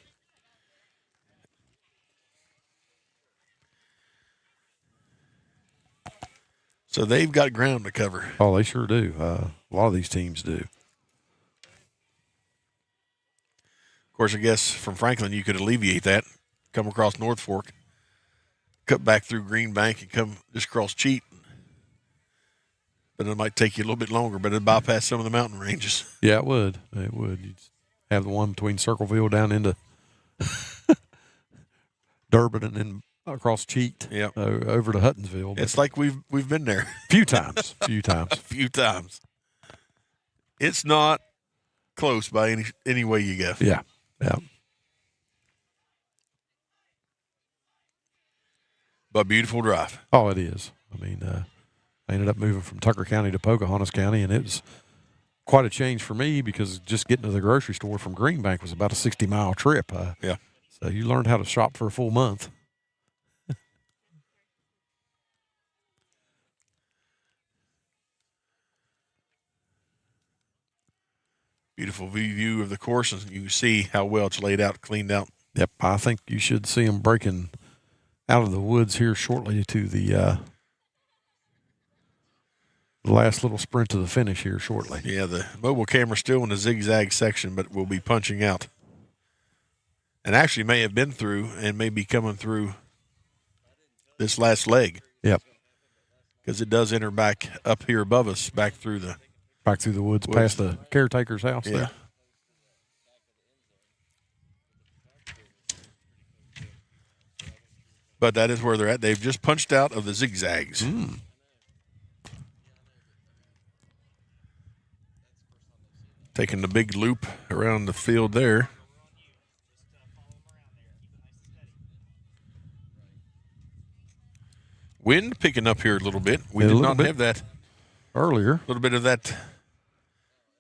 So they've got ground to cover. Oh, they sure do. A lot of these teams do. Of course, I guess from Franklin you could alleviate that, come across North Fork, cut back through Green Bank, and come just across Cheat. But it might take you a little bit longer, but it'd bypass some of the mountain ranges. Yeah, it would. It would. You'd have the one between Circleville down into Durbin and then across Cheat, over to Huttonsville. It's like we've been there. Few times. A few times. It's not close by any way you go. Yeah. But beautiful drive. Oh, it is. I mean, I ended up moving from Tucker County to Pocahontas County, and it was quite a change for me because just getting to the grocery store from Greenbank was about a 60-mile trip. Yeah. So you learned how to shop for a full month. Beautiful view of the course, and you can see how well it's laid out, cleaned out. Yep, I think you should see them breaking out of the woods here shortly to the last little sprint to the finish here shortly. Yeah, the mobile camera's still in the zigzag section, but we'll be punching out. And actually may have been through and may be coming through this last leg. Yep. Because it does enter back up here above us, back through the woods. Past the caretaker's house there. But that is where they're at. They've just punched out of the zigzags. Taking the big loop around the field there. Wind picking up here a little bit. We did not have that earlier. A little bit of that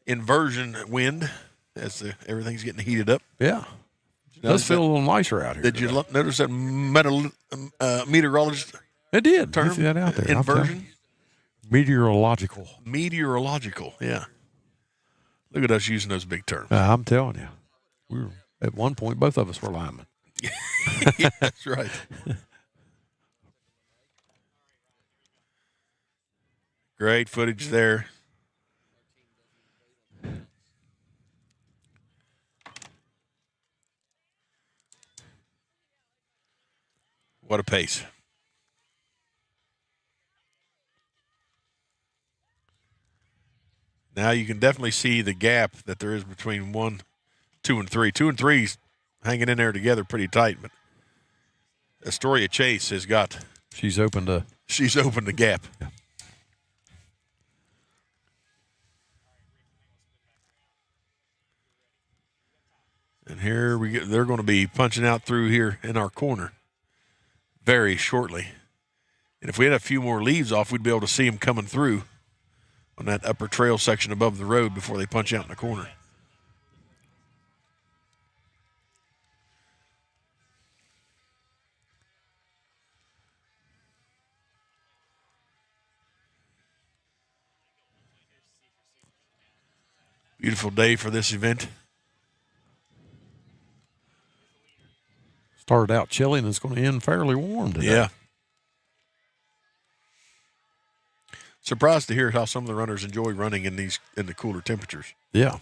inversion wind as everything's getting heated up. Yeah. It does feel a little nicer out here. Did you notice that meteorologist? It did. Term? I see that out there. Inversion? Meteorological. Meteorological, yeah. Look at us using those big terms. I'm telling you. We were, at one point, both of us were linemen. Yeah, that's right. Great footage there. What a pace. Now you can definitely see the gap that there is between 1, 2, and 3. 2 and 3's hanging in there together pretty tight, but Astoria Chase has got. She's opened the gap. Yeah. And here we get. They're going to be punching out through here in our corner very shortly. And if we had a few more leaves off, we'd be able to see them coming through on that upper trail section above the road before they punch out in the corner. Beautiful day for this event. Started out chilly and it's going to end fairly warm today. Yeah. Surprised to hear how some of the runners enjoy running in the cooler temperatures. Yeah.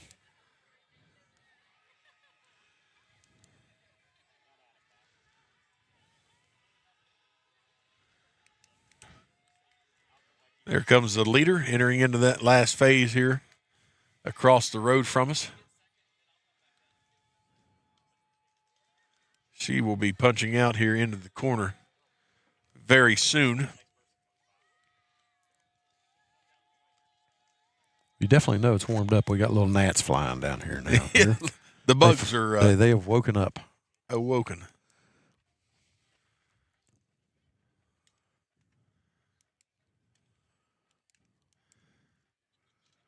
There comes the leader entering into that last phase here across the road from us. She will be punching out here into the corner very soon. You definitely know it's warmed up. We got little gnats flying down here now. Yeah, the bugs are... they have woken up. Awoken.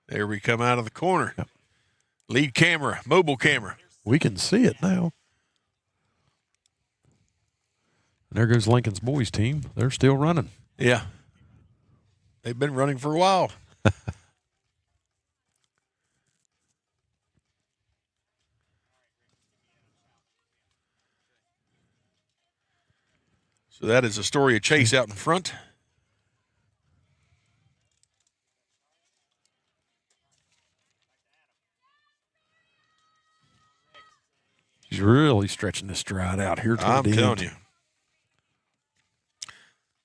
There we come out of the corner. Yep. Lead camera, mobile camera. We can see it now. And there goes Lincoln's boys team. They're still running. Yeah. They've been running for a while. So that is a story of Chase out in front. He's really stretching this stride out here. I'm telling you.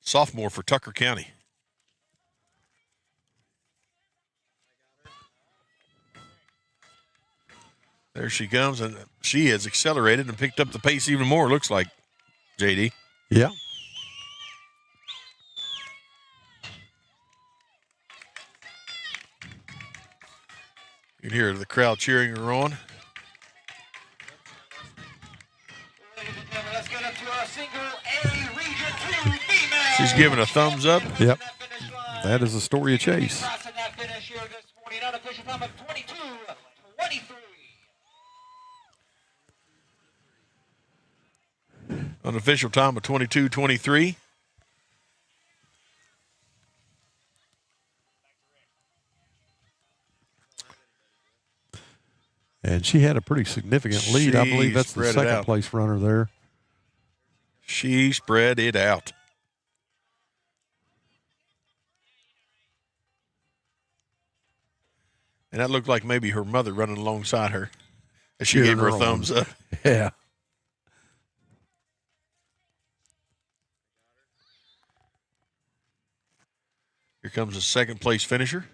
Sophomore for Tucker County. There she comes, and she has accelerated and picked up the pace even more, looks like, JD. Yeah. You can hear the crowd cheering her on. She's giving a thumbs up. Yep. That is the story of Chase. Unofficial time of 22:23. And she had a pretty significant lead. I believe that's the second place runner there. She spread it out. And that looked like maybe her mother running alongside her as she gave her a thumbs up. Yeah. Here comes the second place finisher.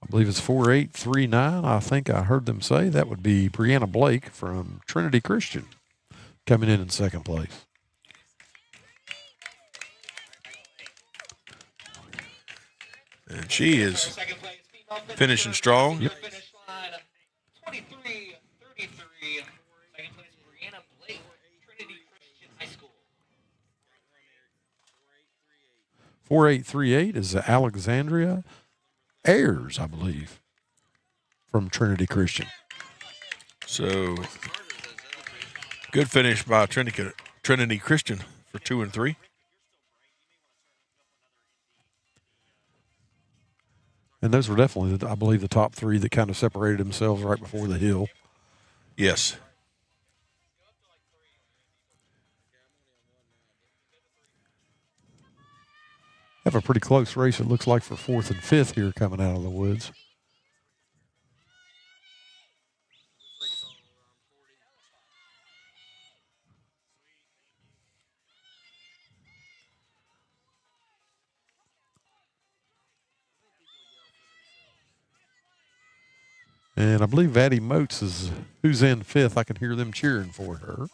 I believe it's 4839. I think I heard them say that would be Brianna Blake from Trinity Christian coming in second place. And she is finishing strong. Yep. 4838 is Alexandria Ayers, I believe, from Trinity Christian. So, good finish by Trinity Christian for 2 and 3. And those were definitely, I believe, the top three that kind of separated themselves right before the hill. Yes. Have a pretty close race, it looks like, for 4th and 5th here coming out of the woods. And I believe Addie Moats is who's in 5th. I can hear them cheering for her.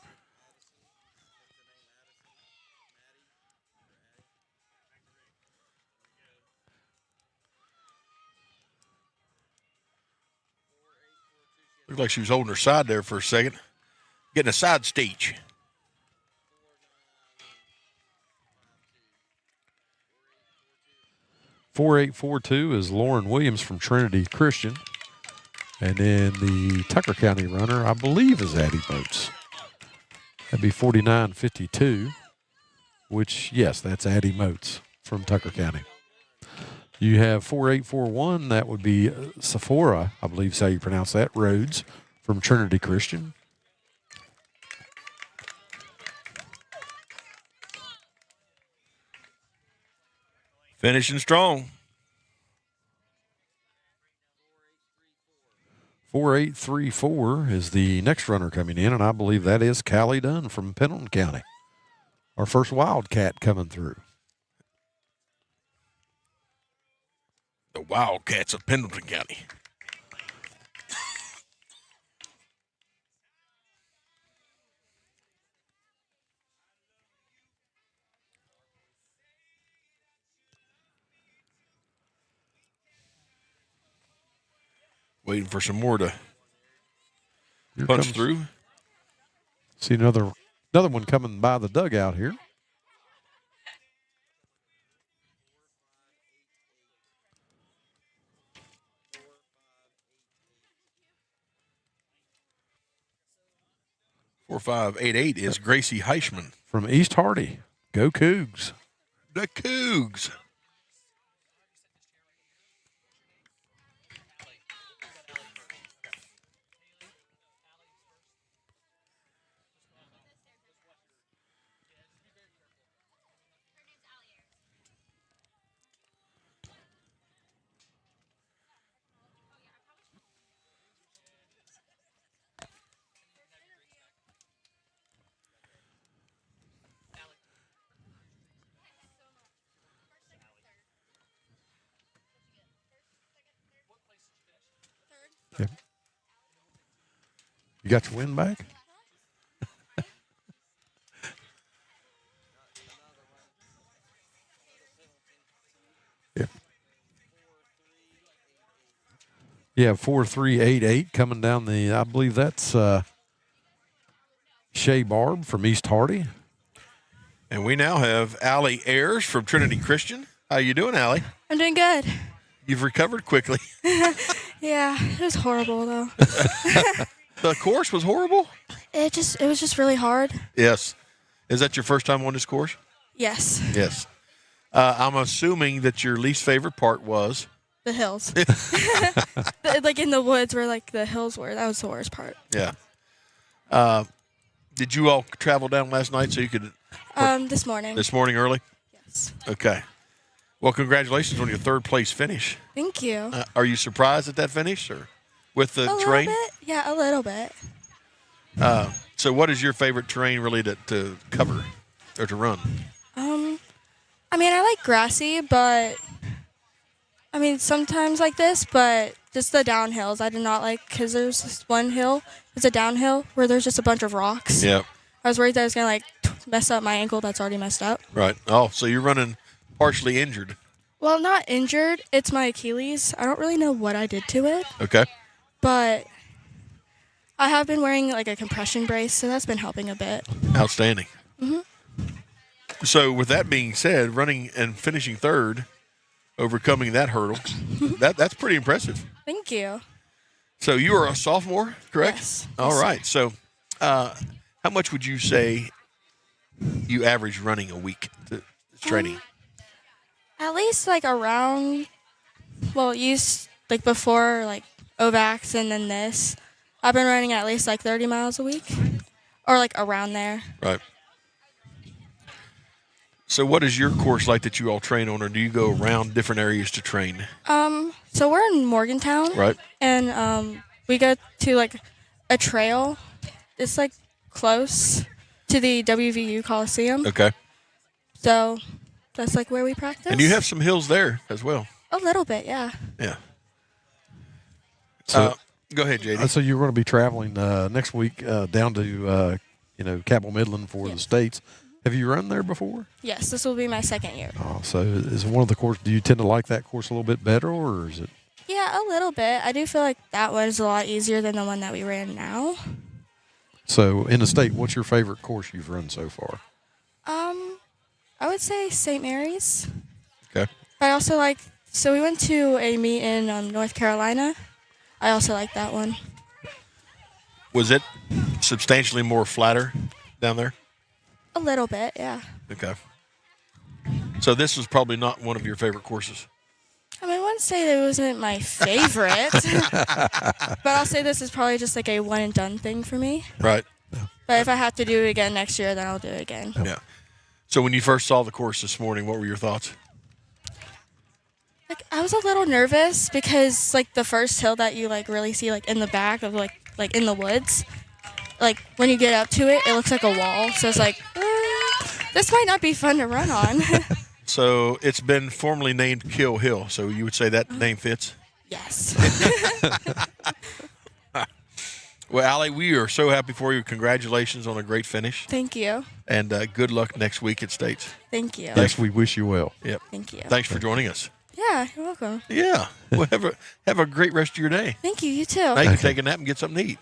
Looked like she was holding her side there for a second. Getting a side stage. .4842 is Lauren Williams from Trinity Christian. And then the Tucker County runner, I believe, is Addie Moats. That'd be 49.52, which, yes, that's Addie Moats from Tucker County. You have 4841. That would be Sephora, I believe is how you pronounce that. Rhodes from Trinity Christian. Finishing strong. 4834 is the next runner coming in, and I believe that is Callie Dunn from Pendleton County. Our first Wildcat coming through. The Wildcats of Pendleton County. Waiting for some more to punch through. See another one coming by the dugout here. Four, 5, 8, 8 is Gracie Heichman from East Hardy. Go Cougs. The Cougs. Okay. You got your win back? Yeah. Yeah, 4388 coming down the, I believe that's Shay Barb from East Hardy. And we now have Allie Ayers from Trinity Christian. How you doing, Allie? I'm doing good. You've recovered quickly. Yeah, it was horrible though. The course was horrible? It was just really hard. Yes. Is that your first time on this course? Yes. Yes. I'm assuming that your least favorite part was the hills. Like in the woods where like the hills were. That was the worst part. Yeah. Did you all travel down last night so you could? This morning. This morning early? Yes. Okay. Well, congratulations on your third place finish. Thank you. Are you surprised at that finish or with the terrain? A little bit. Yeah, a little bit. So what is your favorite terrain really to cover or to run? I mean, I like grassy, but I mean, sometimes like this, but just the downhills I do not like because there's this one hill. It's a downhill where there's just a bunch of rocks. Yeah. I was worried that I was going to like mess up my ankle that's already messed up. Right. Oh, so you're running partially injured. Well, not injured. It's my Achilles. I don't really know what I did to it. Okay. But I have been wearing like a compression brace, so that's been helping a bit. Outstanding. Mm-hmm. So with that being said, running and finishing third, overcoming that hurdle, that's pretty impressive. Thank you. So you are a sophomore, correct? Yes. All right. So how much would you say you average running a week to training? At least like around, well, like before like OVAX and then this, I've been running at least like 30 miles a week or like around there. Right. So what is your course like that you all train on, or do you go around different areas to train? So we're in Morgantown. Right. And we go to like a trail. It's like close to the WVU Coliseum. Okay. So that's like where we practice. And you have some hills there as well. A little bit, yeah. Yeah. So, go ahead, JD. So you're going to be traveling next week down to Cabell Midland for the States. Have you run there before? Yes, this will be my second year. Oh, so is one of the course? Do you tend to like that course a little bit better, or is it? Yeah, a little bit. I do feel like that one is a lot easier than the one that we ran now. So in the state, what's your favorite course you've run so far? I would say St. Mary's. Okay. But I also like. So we went to a meet in North Carolina. I also like that one. Was it substantially more flatter down there? A little bit, yeah. Okay. So this was probably not one of your favorite courses. wouldn't say that it wasn't my favorite, but I'll say this is probably just like a one and done thing for me. Right. But if I have to do it again next year, then I'll do it again. Yeah. So when you first saw the course this morning, what were your thoughts? Like I was a little nervous because like the first hill that you like really see like in the back of like in the woods, like when you get up to it, it looks like a wall. So it's like this might not be fun to run on. So it's been formally named Kill Hill. So you would say that name fits? Yes. Well, Allie, we are so happy for you. Congratulations on a great finish. Thank you. And good luck next week at States. Thank you. Yes, we wish you well. Yep. Thank you. Thanks for joining us. Yeah, you're welcome. Yeah. Well, have a great rest of your day. Thank you. You too. Now you can take a nap and get something to eat.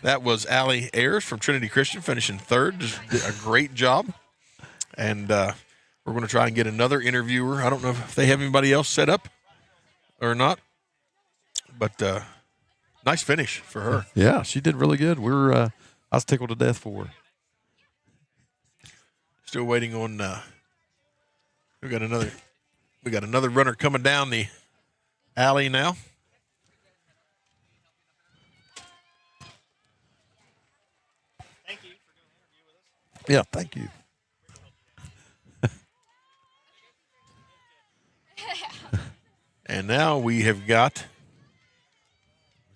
That was Allie Ayers from Trinity Christian, finishing third. Just did a great job. And we're going to try and get another interviewer. I don't know if they have anybody else set up or not. But nice finish for her. Yeah, she did really good. I was tickled to death for her. Still waiting on. We got another runner coming down the alley now. Thank you for doing the interview with us. Yeah, thank you. And now we have got.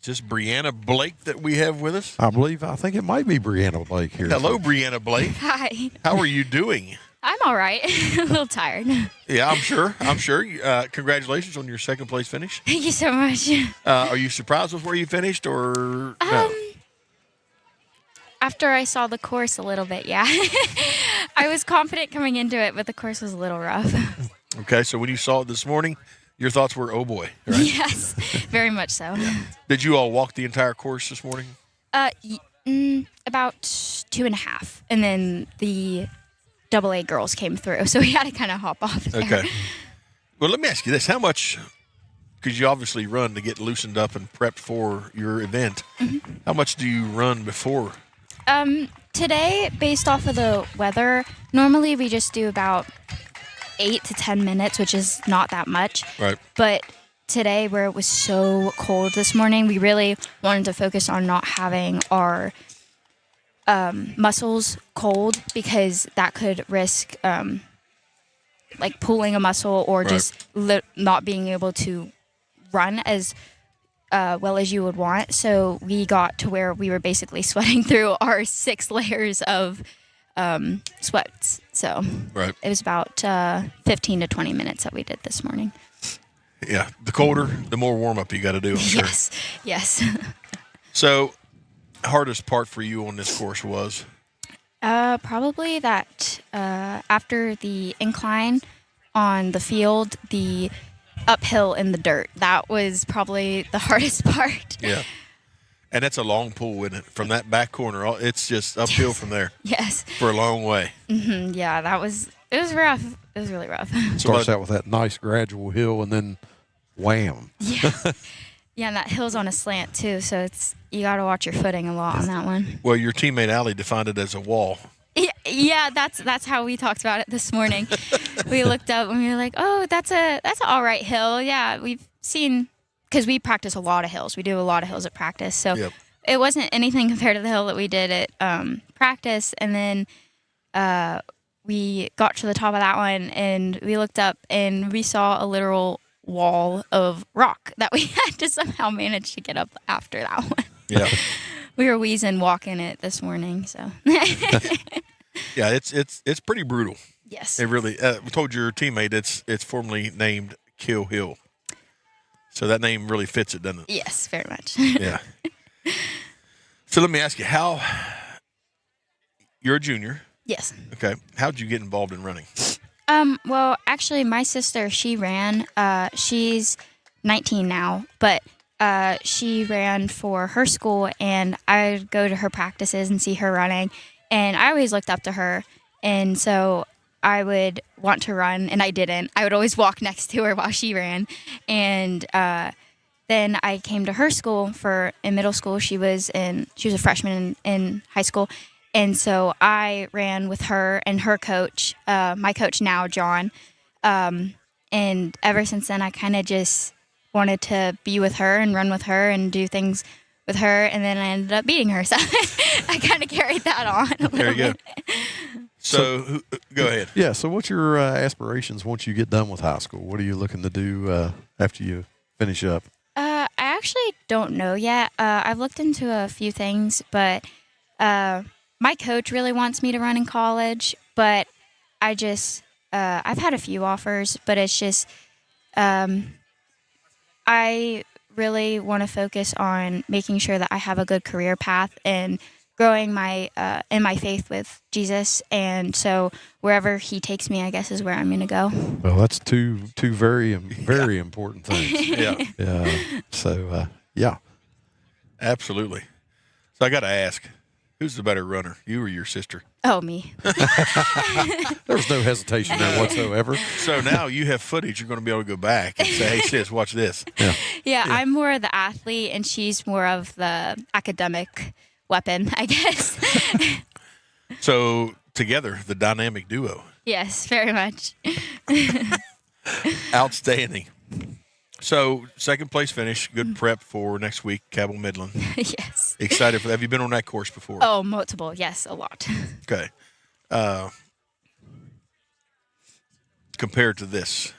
Is this Brianna Blake that we have with us? I think it might be Brianna Blake here. Hello, Brianna Blake. Hi. How are you doing? I'm all right. A little tired. Yeah, I'm sure. Congratulations on your second place finish. Thank you so much. Are you surprised with where you finished, or no? After I saw the course a little bit, yeah. I was confident coming into it, but the course was a little rough. Okay, so when you saw it this morning, your thoughts were, oh boy, right? Yes, very much so. Yeah. Did you all walk the entire course this morning? About 2.5, and then the AA girls came through, so we had to kind of hop off there. Okay. Well, let me ask you this: how much? Because you obviously run to get loosened up and prepped for your event. Mm-hmm. How much do you run before? Today, based off of the weather, normally we just do about 8 to 10 minutes, which is not that much. Right. But today, where it was so cold this morning, we really wanted to focus on not having our muscles cold, because that could risk like pulling a muscle or just not being able to run as well as you would want. So we got to where we were basically sweating through our 6 layers of sweats. So it was about 15 to 20 minutes that we did this morning. Yeah, the colder, the more warm-up you got to do, I'm sure. Yes. So, hardest part for you on this course was? Probably that after the incline on the field, the uphill in the dirt. That was probably the hardest part. Yeah. And that's a long pull, isn't it? From that back corner, it's just uphill from there. Yes. For a long way. Mm-hmm. Yeah, it was rough. It was really rough. Starts out with that nice gradual hill and then wham. Yeah. Yeah, and that hill's on a slant too, so you got to watch your footing a lot on that one. Well, your teammate Allie defined it as a wall. Yeah, that's how we talked about it this morning. We looked up and we were like, "Oh, that's an all right hill." Yeah, we've seen, because we practice a lot of hills. We do a lot of hills at practice, so it wasn't anything compared to the hill that we did at practice. And then we got to the top of that one, and we looked up and we saw a literal wall of rock that we had to somehow manage to get up after that one. Yeah. We were wheezing walking it this morning, so. Yeah, it's pretty brutal. Yes. It really. We told your teammate it's formally named Kill Hill, so that name really fits it, doesn't it? Yes, very much. Yeah. So let me ask you, how? You're a junior. Yes. Okay. How'd you get involved in running? Well, actually, my sister, she ran. She's 19 now, but she ran for her school, and I would go to her practices and see her running, and I always looked up to her, and so I would want to run, and I didn't. I would always walk next to her while she ran, and then I came to her school in middle school. She was a freshman in high school. And so I ran with her and her coach, my coach now, John. And ever since then, I kind of just wanted to be with her and run with her and do things with her. And then I ended up beating her. So I kind of carried that on. There you go. So go ahead. Yeah. So what's your aspirations once you get done with high school? What are you looking to do after you finish up? I actually don't know yet. I've looked into a few things, but my coach really wants me to run in college, but I just, I've had a few offers, but it's just, I really want to focus on making sure that I have a good career path and growing my in my faith with Jesus. And so wherever he takes me, I guess, is where I'm going to go. Well, that's two very important things. Yeah. So, yeah. Absolutely. So I got to ask, who's the better runner, you or your sister? Oh, me. There was no hesitation there whatsoever. So now you have footage. You're going to be able to go back and say, hey, sis, watch this. Yeah, I'm more of the athlete, and she's more of the academic weapon, I guess. So together, the dynamic duo. Yes, very much. Outstanding. So second place finish, good prep for next week, Cabell Midland. Yes. Excited for that. Have you been on that course before? Oh, multiple. Yes, a lot. Okay. Compared to this,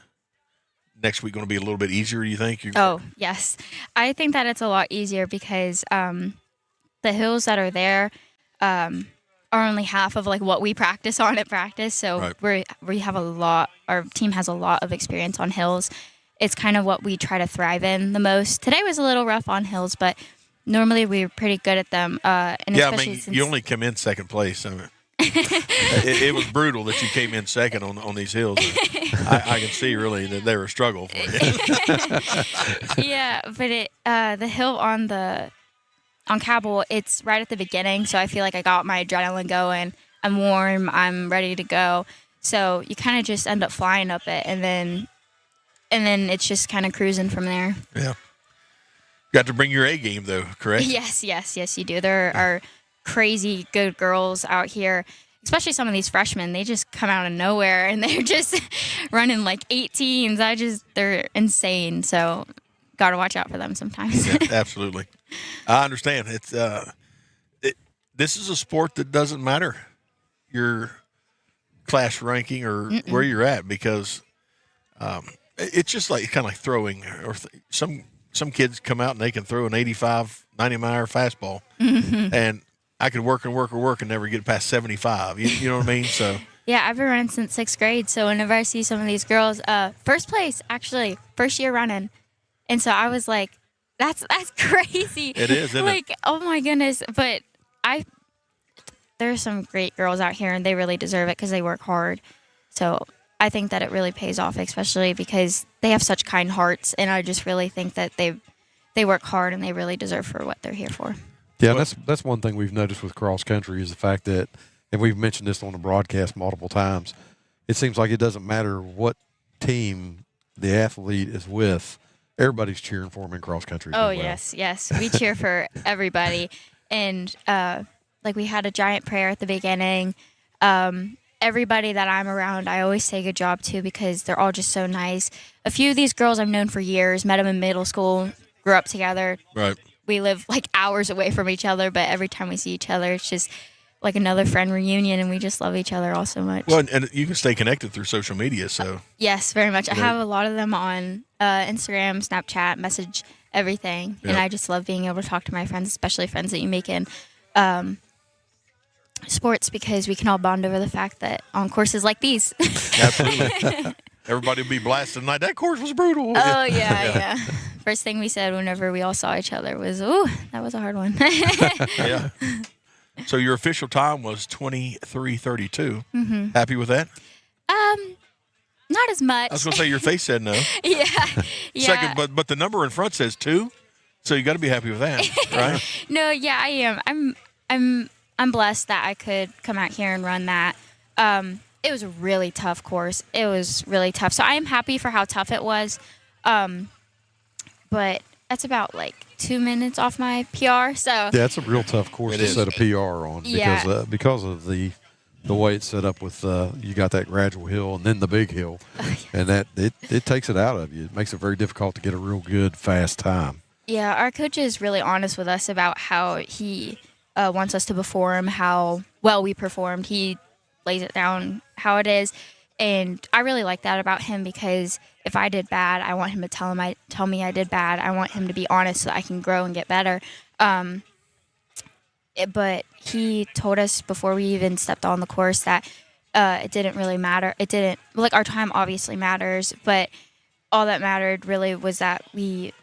next week going to be a little bit easier, do you think? Oh, yes. I think that it's a lot easier because the hills that are there are only half of like what we practice on at practice. So we have a lot, our team has a lot of experience on hills. It's kind of what we try to thrive in the most. Today was a little rough on hills, but normally we're pretty good at them. And yeah, I mean, you only come in second place. I mean, it was brutal that you came in second on these hills. I can see really that they were a struggle for you. Yeah, but the hill on Cabell, it's right at the beginning, so I feel like I got my adrenaline going. I'm warm. I'm ready to go. So you kind of just end up flying up it, and then it's just kind of cruising from there. Yeah. Got to bring your A game, though, correct? Yes, you do. There are crazy good girls out here, especially some of these freshmen. They just come out of nowhere, and they're just running like 18s. They're insane. So got to watch out for them sometimes. Yeah, absolutely. I understand. This is a sport that doesn't matter your class ranking or where you're at, because it's just like kind of like throwing, or some kids come out and they can throw an 85, 90-mile fastball, and I could work and never get past 75. You know what I mean? So yeah, I've been running since 6th grade. So whenever I see some of these girls, first place actually, first year running, and so I was like, that's crazy. It is, isn't like, oh my goodness. But there's some great girls out here, and they really deserve it because they work hard. So I think that it really pays off, especially because they have such kind hearts, and I just really think that they work hard and they really deserve for what they're here for. Yeah, that's one thing we've noticed with cross country is the fact that, and we've mentioned this on the broadcast multiple times, it seems like it doesn't matter what team the athlete is with, everybody's cheering for them in cross country. Oh, yes. We cheer for everybody. And like we had a giant prayer at the beginning. Everybody that I'm around, I always say good job to, because they're all just so nice. A few of these girls I've known for years, met them in middle school, grew up together. Right. We live like hours away from each other, but every time we see each other, it's just like another friend reunion, and we just love each other all so much. Well, and you can stay connected through social media, so. Yes, very much. I have a lot of them on Instagram, Snapchat, message, everything. Yeah. And I just love being able to talk to my friends, especially friends that you make in sports, because we can all bond over the fact that on courses like these. Absolutely. Everybody will be blasting like, that course was brutal. Oh, yeah. First thing we said whenever we all saw each other was, ooh, that was a hard one. Yeah. So your official time was 23:32. Mm-hmm. Happy with that? Not as much. I was going to say your face said no. Yeah. Second, but the number in front says 2, so you got to be happy with that, right? No, yeah, I am. I'm blessed that I could come out here and run that. It was a really tough course. It was really tough. So I am happy for how tough it was. But that's about like 2 minutes off my PR. So yeah, it's a real tough course to set a PR on, because of the the way it's set up with you got that gradual hill and then the big hill, and that it takes it out of you. It makes it very difficult to get a real good fast time. Yeah, our coach is really honest with us about how he wants us to perform, how well we performed. He lays it down how it is, and I really like that about him because if I did bad, I want him to tell me I did bad. I want him to be honest so that I can grow and get better. But he told us before we even stepped on the course that it didn't really matter. It didn't, like, our time obviously matters, but all that mattered really was that we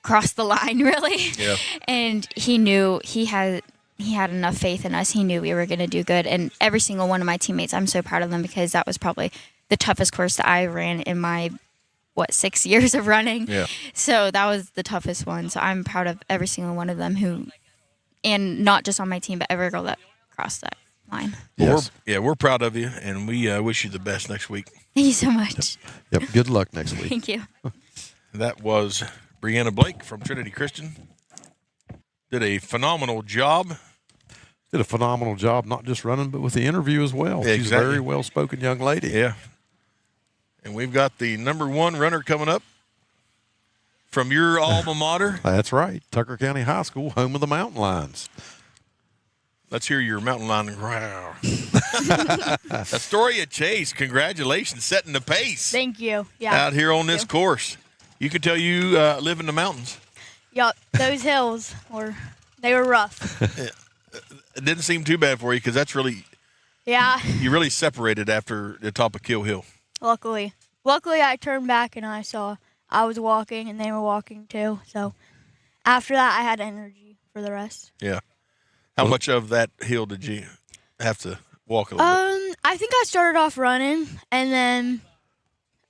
crossed the line, really. Yeah. And he knew he had enough faith in us. He knew we were going to do good. And every single one of my teammates, I'm so proud of them because that was probably the toughest course that I ran in my 6 years of running. Yeah. So that was the toughest one. So I'm proud of every single one of them and not just on my team, but every girl that crossed that line. Yes. We're proud of you, and we wish you the best next week. Thank you so much. Yep. Good luck next week. Thank you. That was Brianna Blake from Trinity Christian. Did a phenomenal job. Did a phenomenal job, not just running, but with the interview as well. Yeah, She's exactly. a very well-spoken young lady. Yeah. And we've got the number 1 runner coming up from your alma mater. That's right. Tucker County High School, home of the Mountain Lions. Let's hear your mountain lion growl. Astoria Chase, congratulations, setting the pace. Thank you. Yeah. Out here on this course. You can tell you live in the mountains. Yup. Those hills were rough. It didn't seem too bad for you because that's really, Yeah. you really separated after the top of Kill Hill. Luckily, I turned back and I saw I was walking and they were walking too. So after that, I had energy for the rest. Yeah. How much of that hill did you have to walk a little bit? I think I started off running and then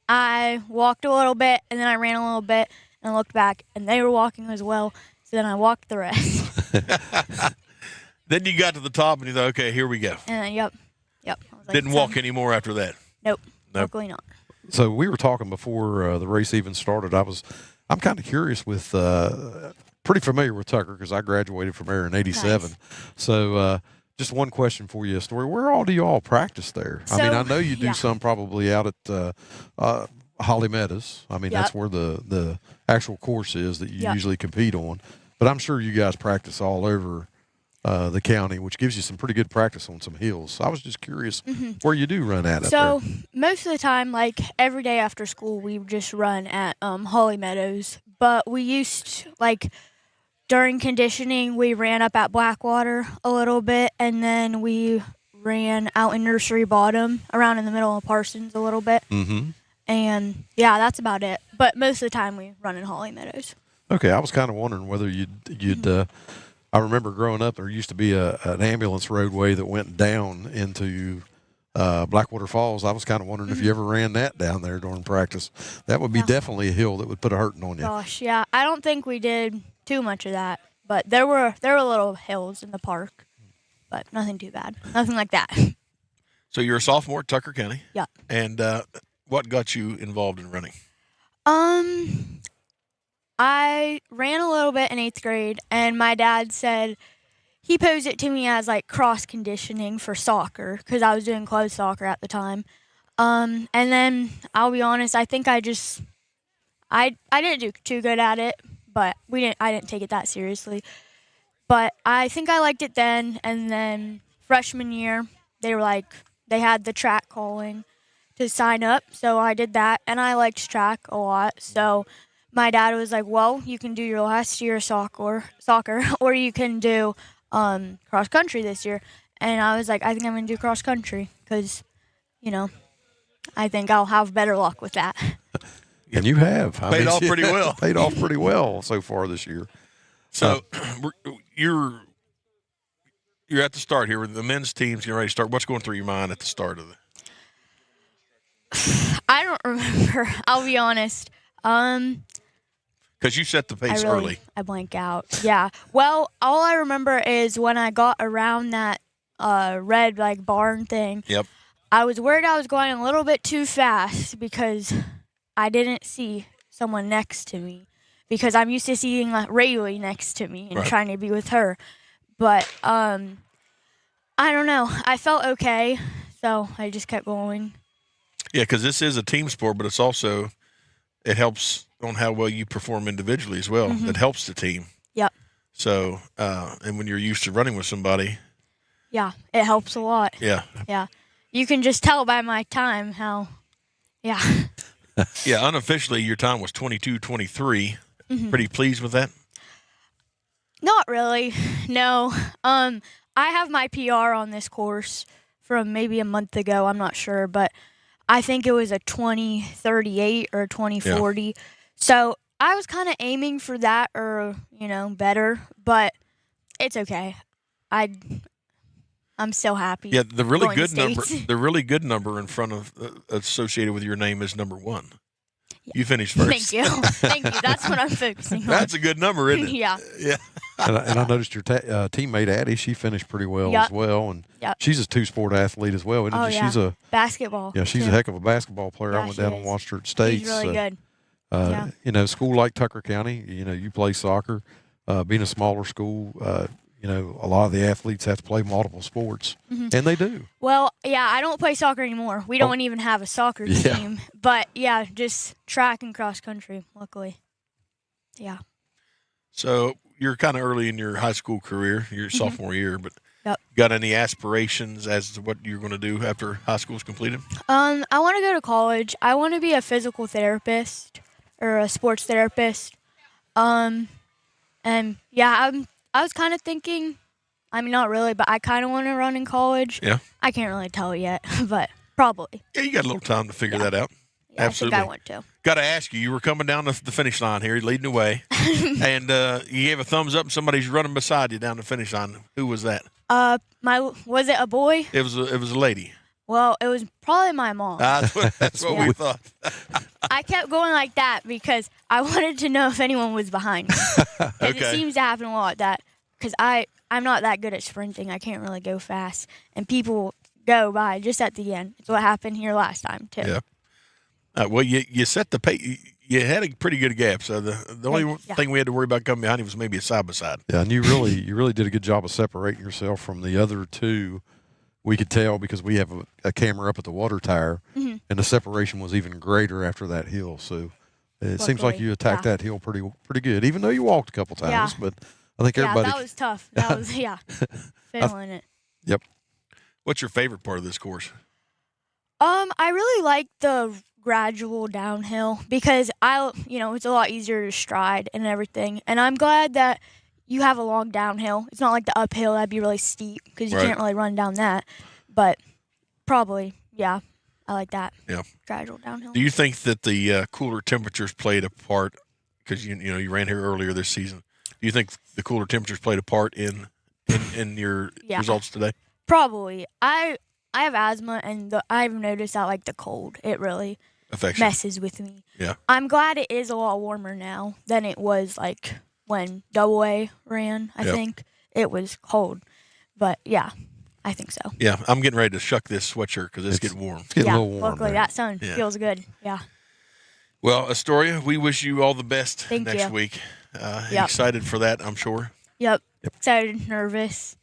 I walked a little bit and then I ran a little bit and I looked back and they were walking as well. So then I walked the rest. Then you got to the top and you thought, okay, here we go. And then, yep. I was like, Didn't walk anymore after that. Nope. Luckily not. So we were talking before the race even started. I'm kind of curious with, pretty familiar with Tucker because I graduated from there in '87. Nice. So just one question for you, Story. Where all do you all practice there? So, I mean, I know you do some probably out at Holly Meadows. I mean, that's where the actual course is that you usually compete on. But I'm sure you guys practice all over the county, which gives you some pretty good practice on some hills. So I was just curious where you do run at. So most of the time, like every day after school, we just run at Holly Meadows. But we used during conditioning, we ran up at Blackwater a little bit, and then we ran out in Nursery Bottom, around in the middle of Parsons a little bit. Mm-hmm. And yeah, that's about it. But most of the time, we run in Holly Meadows. Okay, I was kind of wondering whether you'd. I remember growing up, there used to be an ambulance roadway that went down into Blackwater Falls. I was kind of wondering if you ever ran that down there during practice. That would be definitely a hill that would put a hurting on you. Gosh, yeah. I don't think we did too much of that, but there were little hills in the park, but nothing too bad. Nothing like that. So you're a sophomore at Tucker County. Yeah. And what got you involved in running? I ran a little bit in 8th grade, and my dad said he posed it to me as cross conditioning for soccer because I was doing closed soccer at the time. And then I'll be honest, I think I didn't do too good at it, but I didn't take it that seriously. But I think I liked it then, and then freshman year they had the track calling to sign up, so I did that, and I liked track a lot. So my dad was like, well, you can do your last year of soccer, or you can do cross country this year. And I was like, I think I'm going to do cross country because, I think I'll have better luck with that. And you have. Paid off pretty well. Paid off pretty well so far this year. So you're at the start here. The men's team's getting ready to start. What's going through your mind at the start of it? I don't remember. I'll be honest. Because you set the pace early. I blank out. Yeah. Well, all I remember is when I got around that red barn thing. Yep. I was worried I was going a little bit too fast because I didn't see someone next to me. Because I'm used to seeing Rayleigh next to me and trying to be with her. But I don't know. I felt okay, so I just kept going. Yeah, because this is a team sport, but it helps on how well you perform individually as well. Mhm. It helps the team. Yep. So, and when you're used to running with somebody, Yeah, it helps a lot. yeah, Yeah. You can just tell by my time how, yeah. yeah. Unofficially, your time was 22:23. Mhm. Pretty pleased with that. Not really. No. I have my PR on this course from maybe a month ago. I'm not sure, but I think it was a 20:38 or 20:40. So I was kind of aiming for that or, better, but it's okay. I'm still happy. Yeah, the really going to good number, States. the really good number in front of associated with your name is number 1. You finished first. Thank you. Thank you. That's what I'm focusing on. That's a good number, isn't it? Yeah. Yeah. And I noticed your teammate Addie. She finished pretty well Yep. as well, and Yep. she's a two-sport athlete as well. Isn't Oh, she? yeah. She's a basketball. yeah. She's too. a heck of a basketball player. Yeah, I went she down and is. watched her at States. She's really good. Yeah. A school like Tucker County, you play soccer. Being a smaller school, a lot of the athletes have to play multiple sports, Mhm. and they do. Well, yeah, I don't play soccer anymore. We don't even have a soccer Yeah. team. But, yeah, just track and cross country, luckily. Yeah. So you're kind of early in your high school career, your sophomore year, but Yep. got any aspirations as to what you're going to do after high school is completed? I want to go to college. I want to be a physical therapist or a sports therapist. And yeah, I was kind of thinking, I mean, not really, but I kind of want to run in college. Yeah. I can't really tell yet, but probably. Yeah, you got a little time to figure that out. Yeah, Absolutely. I think I want to. Got to ask you, you were coming down the finish line here, leading the way, and you gave a thumbs up and somebody's running beside you down the finish line. Who was that? Was it a boy? It was a lady. Well, it was probably my mom. That's what we thought. I kept going like that because I wanted to know if anyone was behind me. 'Cause It seems to happen a lot because I'm not that good at sprinting. I can't really go fast, and people go by just at the end. It's what happened here last time too. Yeah. Well, you set the pace. You had a pretty good gap. So the only thing we had to worry about coming behind you was maybe a side by side. Yeah, and you really did a good job of separating yourself from the other two. We could tell because we have a camera up at the water tower, Mhm. and the separation was even greater after that hill. So it seems like you attacked that hill pretty good, even though you walked a couple times. Yeah. But I think everybody. that was tough. That was feeling it. Yep. What's your favorite part of this course? I really like the gradual downhill because it's a lot easier to stride and everything. And I'm glad that you have a long downhill. It's not like the uphill that'd be really steep because you can't really run down that. But probably, yeah, I like that. Yeah. Gradual downhill. Do you think that the cooler temperatures played a part? Because you ran here earlier this season. Do you think the cooler temperatures played a part in your results today? Probably. I have asthma, and I've noticed that like the cold, it really Affects you. messes with me. Yeah. I'm glad it is a lot warmer now than it was like when Double A ran. I think it was cold, but yeah, I think so. Yeah, I'm getting ready to shuck this sweatshirt because it's getting warm. It's getting a little warm. Luckily, that sun feels good. Yeah. Well, Astoria, we wish you all the best Thank next you. week. Yep. Excited for that, I'm sure. Yep. Excited, nervous.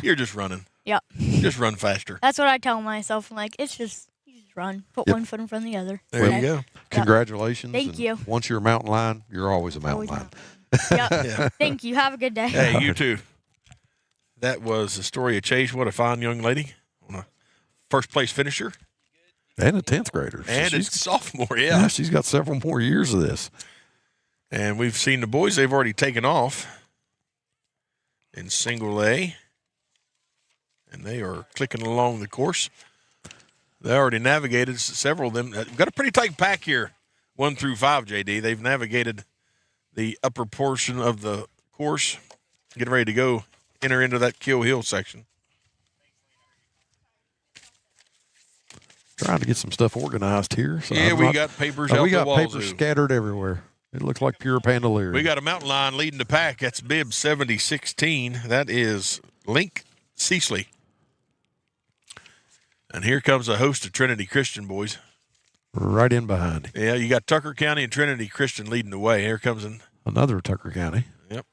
You're just running. Yep. Just run faster. That's what I tell myself. I'm like, you just run. Put one foot in front of the other. There you go. Congratulations. Thank and you. Once you're a mountain lion, you're always a mountain lion. Yep. Yeah. Thank you. Have a good day. Hey, you too. That was Astoria Chase. What a fine young lady. First place finisher. And a 10th grader. And she's a sophomore, Yeah, she's got several more years of this. And we've seen the boys, they've already taken off in single A. And they are clicking along the course. They already navigated several of them. We've got a pretty tight pack here, 1 through 5, JD. They've navigated the upper portion of the course. Getting ready to go enter into that Kill Hill section. Trying to get some stuff organized here. So Yeah, we got papers out we the got wazoo. papers scattered everywhere. It looks like pure Pandaliri. We got a mountain lion leading the pack. That's bib 7016. That is Link Ceasley. And here comes a host of Trinity Christian boys. Right in behind. Yeah, you got Tucker County and Trinity Christian leading the way. Here comes another Tucker County. Yep.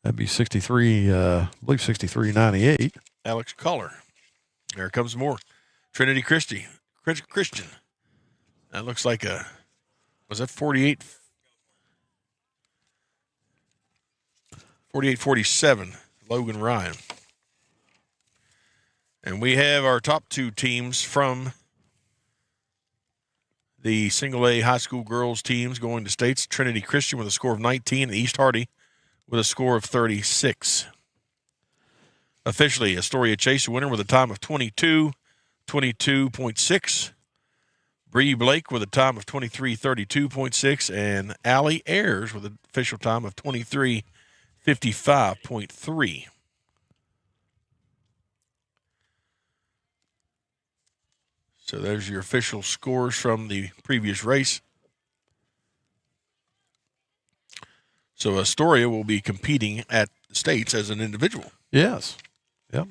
That'd be 63, I believe 63.98. Alex Collar. There comes more. Trinity Christian. That looks like was that 48? 48-47, Logan Ryan. And we have our top two teams from the single A high school girls teams going to states. Trinity Christian with a score of 19 and East Hardy with a score of 36. Officially, Astoria Chase winner with a time of 22.6. Bree Blake with a time of 23:32.6, and Allie Ayers with an official time of 23:55.3. So there's your official scores from the previous race. So Astoria will be competing at the states as an individual. Yes. Yep.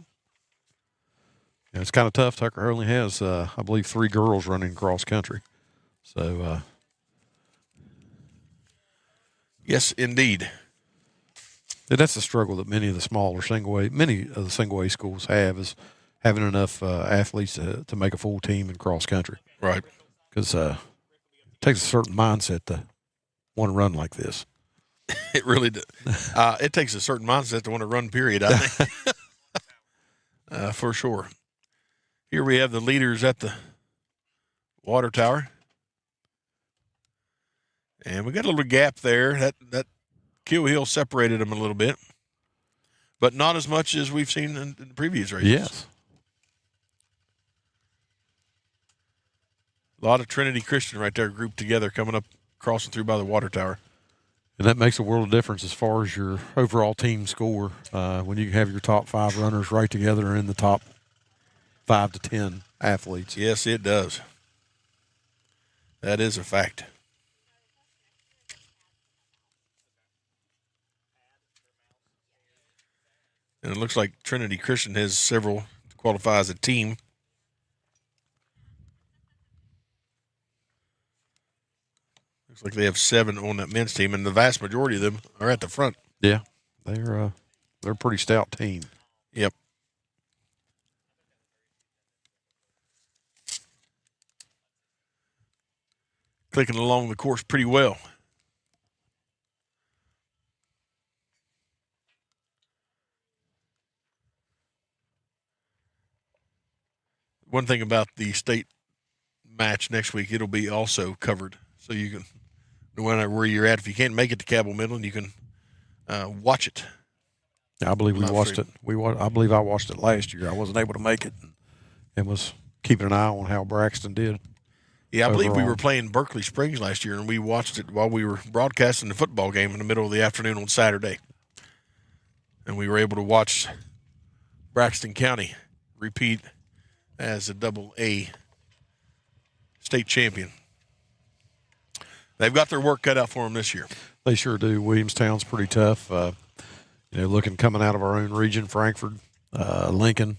Yeah, it's kind of tough. Tucker only has, I believe, 3 girls running cross country. So, yes, indeed. And that's the struggle that many of the single A schools have, is having enough athletes to make a full team in cross country. Right. Because it takes a certain mindset to want to run like this. It really does. It takes a certain mindset to want to run, period, I think. For sure. Here we have the leaders at the water tower. And we got a little gap there. That Kill Hill separated them a little bit, but not as much as we've seen in the previous races. Yes. A lot of Trinity Christian right there grouped together coming up, crossing through by the water tower. And that makes a world of difference as far as your overall team score when you have your top 5 runners right together in the top 5 to 10 athletes. Yes, it does. That is a fact. And it looks like Trinity Christian has several to qualify as a team. Looks like they have 7 on that men's team, and the vast majority of them are at the front. Yeah, they're a pretty stout team. Yep. Clicking along the course pretty well. One thing about the state match next week, it'll be also covered, so you can, no matter where you're at, if you can't make it to Cabell Midland, you can watch it. I believe we watched it. I believe I watched it last year. I wasn't able to make it, and was keeping an eye on how Braxton did. Yeah, I believe we overall. were playing Berkeley Springs last year, and we watched it while we were broadcasting the football game in the middle of the afternoon on Saturday. And we were able to watch Braxton County repeat as a AA state champion. They've got their work cut out for them this year. They sure do. Williamstown's pretty tough. Looking coming out of our own region, Frankfort, Lincoln.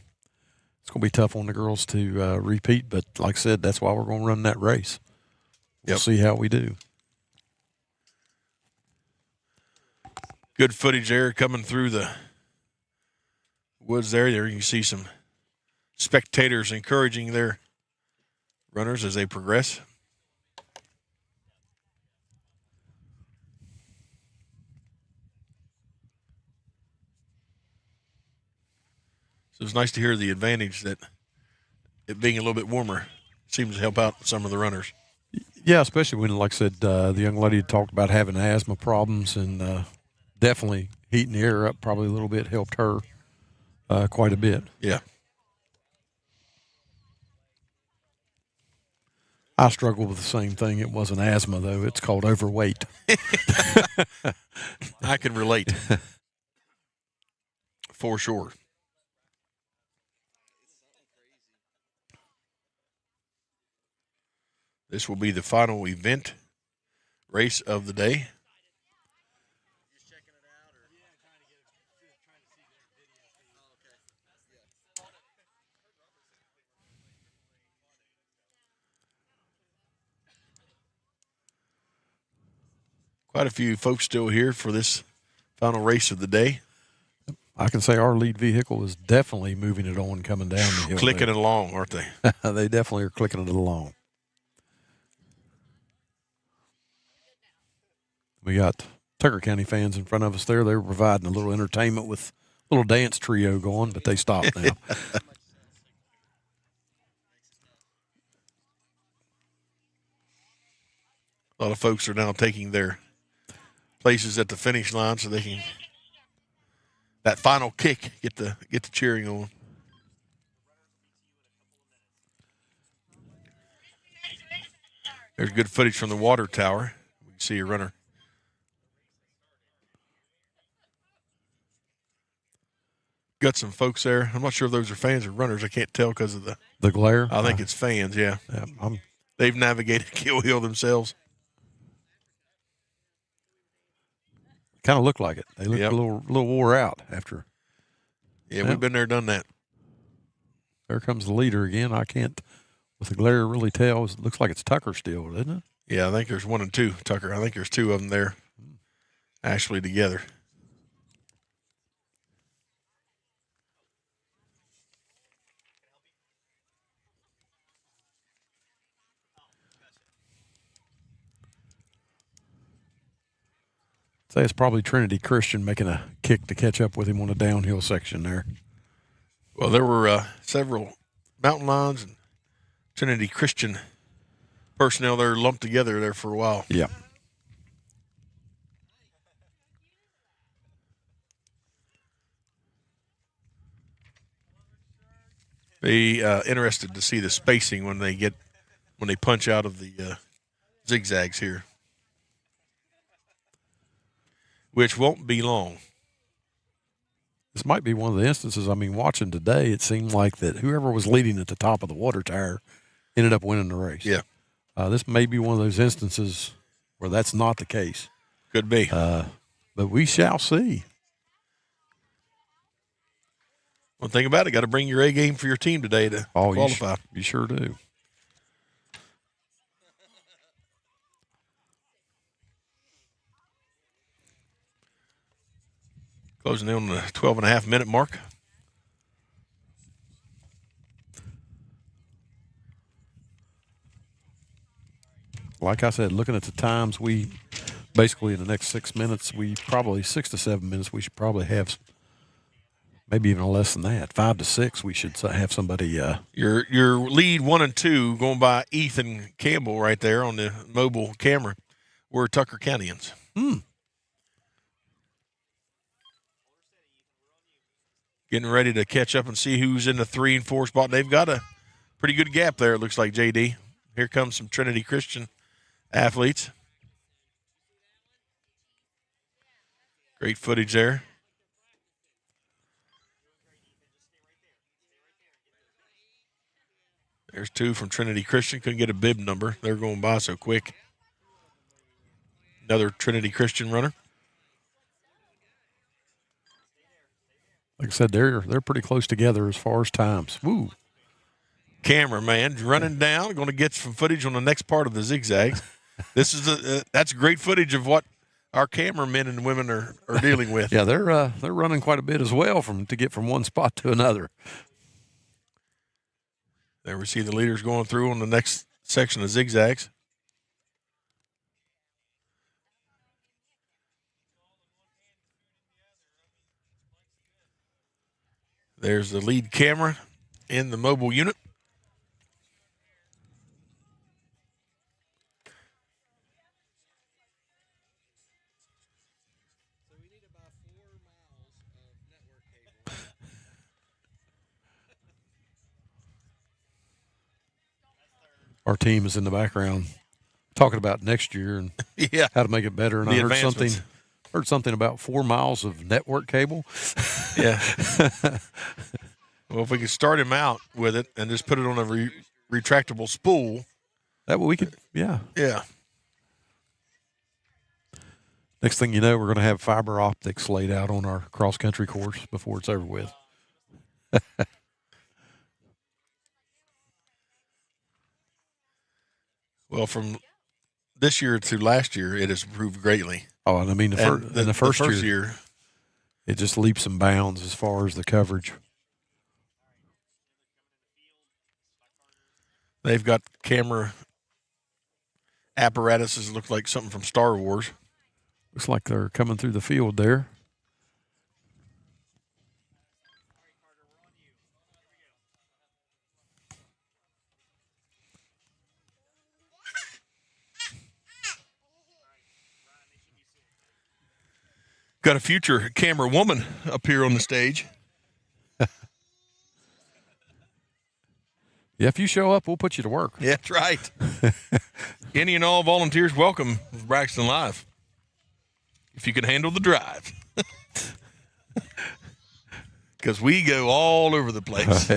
It's going to be tough on the girls to repeat, but like I said, that's why we're going to run that race. We'll see how we do. Good footage there coming through the woods there. There you can see some spectators encouraging their runners as they progress. So it's nice to hear the advantage that it being a little bit warmer seems to help out some of the runners. Yeah, especially when, like I said, the young lady had talked about having asthma problems, and definitely heating the air up probably a little bit helped her quite a bit. Yeah. I struggle with the same thing. It wasn't asthma, though. It's called overweight. I can relate. For sure. This will be the final event race of the day. Quite a few folks still here for this final race of the day. I can say our lead vehicle is definitely moving it on coming down the hill. Clicking it along, aren't they? They definitely are clicking it along. We got Tucker County fans in front of us there. They were providing a little entertainment with a little dance trio going, but they stopped now. A lot of folks are now taking their places at the finish line so they can that final kick get the cheering on. There's good footage from the water tower. We can see a runner. Got some folks there. I'm not sure if those are fans or runners. I can't tell because of the glare. I think it's fans. Yeah. They've navigated Kill Hill themselves. Kind of look like it. They look a little wore out after. Yeah, we've been there, done that. There comes the leader again. I can't, with the glare, really tell. It looks like it's Tucker still, doesn't it? Yeah, I think there's 1 and 2, Tucker. I think there's 2 of them there actually together. Say it's probably Trinity Christian making a kick to catch up with him on the downhill section there. Well, there were several Mountain Lions and Trinity Christian personnel there lumped together there for a while. Yeah. Be interested to see the spacing when they punch out of the zigzags here, which won't be long. This might be one of the instances, watching today, it seemed like that whoever was leading at the top of the water tower ended up winning the race. Yeah. This may be one of those instances where that's not the case. Could be. But we shall see. One thing about it, got to bring your A game for your team today to qualify. You sure do. Closing in on the 12.5-minute mark. Like I said, looking at the times, we basically in the next 6 minutes, 6 to 7 minutes, we should probably have maybe even less than that. 5 to 6, we should have somebody. Your lead 1 and 2 going by Ethan Campbell right there on the mobile camera were Tucker Countyans. Getting ready to catch up and see who's in the 3 and 4 spot. They've got a pretty good gap there, it looks like, JD. Here comes some Trinity Christian athletes. Great footage there. There's 2 from Trinity Christian. Couldn't get a bib number. They're going by so quick. Another Trinity Christian runner. Like I said, they're pretty close together as far as times. Woo. Cameraman running down, going to get some footage on the next part of the zigzags. This is that's great footage of what our cameramen and women are dealing with. Yeah, they're running quite a bit as well to get from one spot to another. There we see the leaders going through on the next section of zigzags. There's the lead camera in the mobile unit. Our team is in the background talking about next year and how to make it better. And I heard something about 4 miles of network cable. Yeah. Well, if we could start him out with it and just put it on a retractable spool. That way we could, Yeah. Next thing you know, we're going to have fiber optics laid out on our cross-country course before it's over with. Well, from this year to last year, it has improved greatly. Oh, and I mean, the first year, it just leaps and bounds as far as the coverage. They've got camera apparatuses that look like something from Star Wars. Looks like they're coming through the field there. Got a future camera woman up here on the stage. Yeah, if you show up, we'll put you to work. Yeah, that's right. Any and all volunteers welcome to Braxton Live. If you can handle the drive. Because we go all over the place.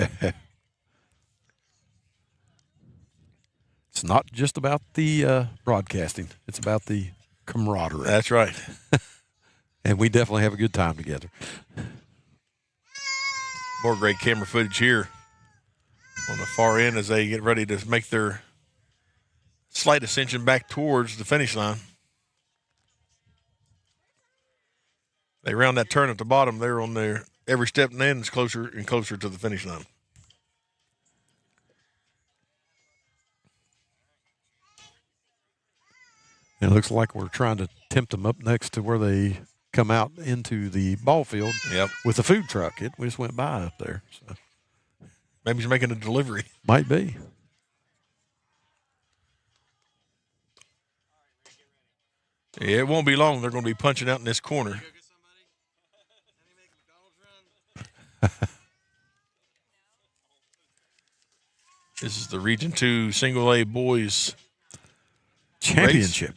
It's not just about the broadcasting. It's about the camaraderie. That's right. And we definitely have a good time together. More great camera footage here on the far end as they get ready to make their slight ascension back towards the finish line. They round that turn at the bottom. They're on there. Every step and then is closer and closer to the finish line. It looks like we're trying to tempt them up next to where they come out into the ball field with the food truck. We just went by up there. So. Maybe he's making a delivery. Might be. Yeah, it won't be long. They're going to be punching out in this corner. This is the Region 2 Single A Boys Championship.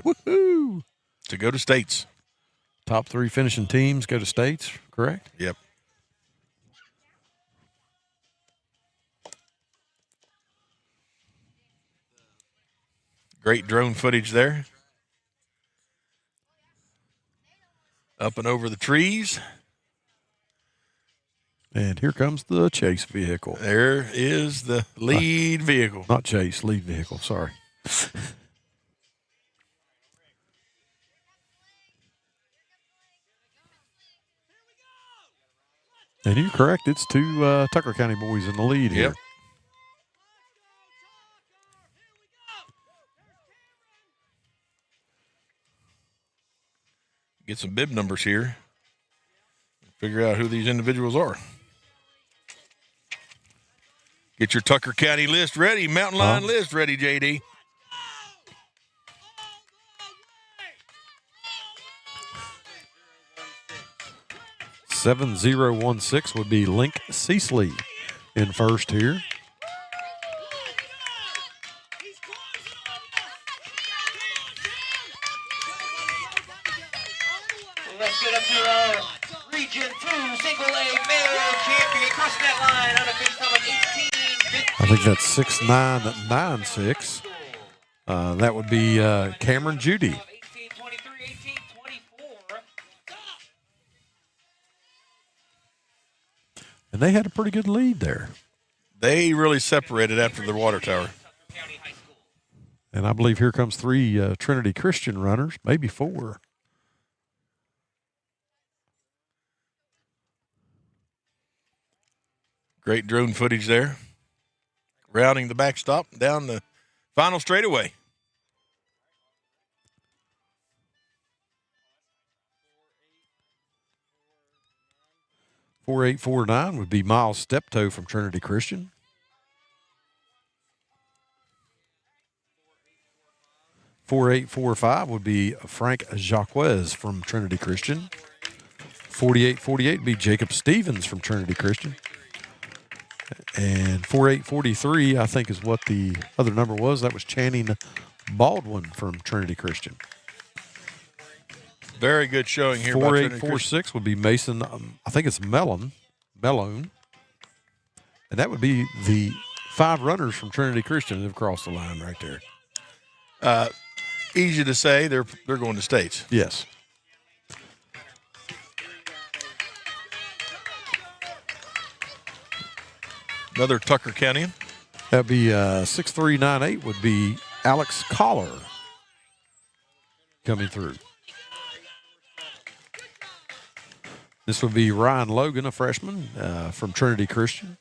Woohoo! To go to states. Top 3 finishing teams go to states, correct? Yep. Great drone footage there. Up and over the trees. And here comes the chase vehicle. There is the lead vehicle. Not chase, lead vehicle, sorry. And you're correct, it's 2 Tucker County boys in the lead here. Get some bib numbers here. Figure out who these individuals are. Get your Tucker County list ready, Mountain Lion list ready, JD. $7016 would be Link Ceasley in first here. Let's get up to our Region 2 Single A Male Champion crossing that line on a finish time of 18:50. I think that's 6996. That would be Cameron Judy. And they had a pretty good lead there. They really separated after the water tower. And I believe here comes 3 Trinity Christian runners, maybe 4. Great drone footage there. Rounding the backstop down the final straightaway. $4849 would be Miles Steptoe from Trinity Christian. $4845 would be Frank Jacques from Trinity Christian. $4848 would be Jacob Stevens from Trinity Christian. And $4843, I think, is what the other number was. That was Channing Baldwin from Trinity Christian. Very good showing here by Trinity Christian. 4846 would be Mason, I think it's Mellon. And that would be the 5 runners from Trinity Christian that have crossed the line right there. Easy to say, they're going to states. Yes. Another Tucker County. That'd be 6398 would be Alex Collar coming through. This would be Ryan Logan, a freshman from Trinity Christian.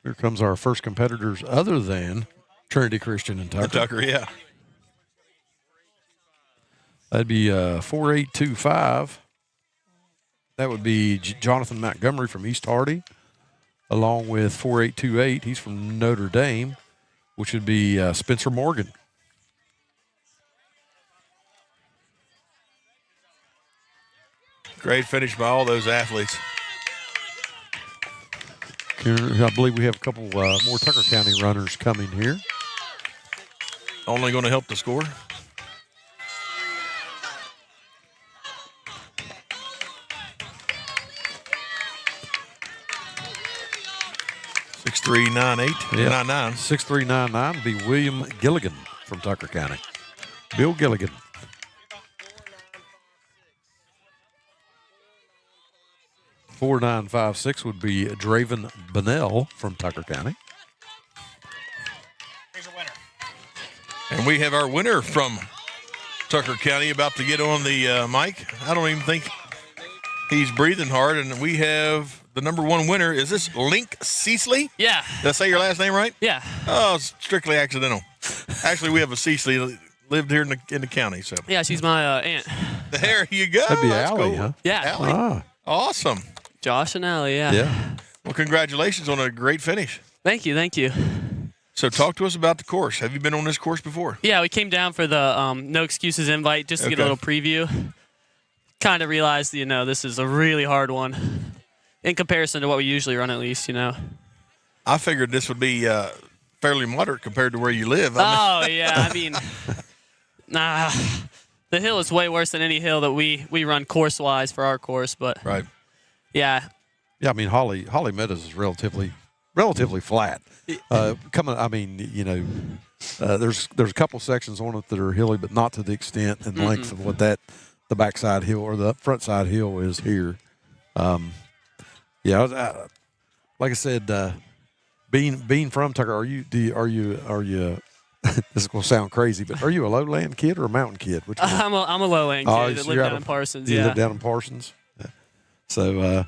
Here comes our first competitors other than Trinity Christian and Tucker. Tucker, yeah. That'd be 4825. That would be Jonathan Montgomery from East Hardy, along with 4828. He's from Notre Dame, which would be Spencer Morgan. Great finish by all those athletes. I believe we have a couple more Tucker County runners coming here. Only going to help the score. Yeah. 99. 6399 would be William Gilligan from Tucker County. Bill Gilligan. $4,956 would be Draven Bunnell from Tucker County. Here's your winner. And we have our winner from Tucker County about to get on the mic. I don't even think he's breathing hard. And we have the number one winner. Is this Link Cecily? Yeah. Did I say your last name right? Yeah. Oh, it's strictly accidental. Actually, we have a Cecily that lived here in the county. So Yeah, she's my aunt. there you go. That'd be That's Allie, cool. huh? Yeah. Allie. Ah. Awesome. Josh and Allie, yeah. Yeah. Well, congratulations on a great finish. Thank you, thank you. So talk to us about the course. Have you been on this course before? Yeah, we came down for the No Excuses invite just to get a Okay. little preview. Kind of realized, this is a really hard one in comparison to what we usually run, at least, I figured this would be fairly moderate compared to where you live. Yeah, nah, the hill is way worse than any hill that we run course-wise for our course, but Right. yeah. Yeah, I mean, Holly Meadows is relatively flat. There's a couple sections on it that are hilly, but not to the extent and length of what the backside hill or the front side hill is here. Like I said, being from Tucker, are you? This is gonna sound crazy, but are you a lowland kid or a mountain kid? Which one? I'm a lowland kid that lived down in Parsons. You live down in Parsons. Yeah. So.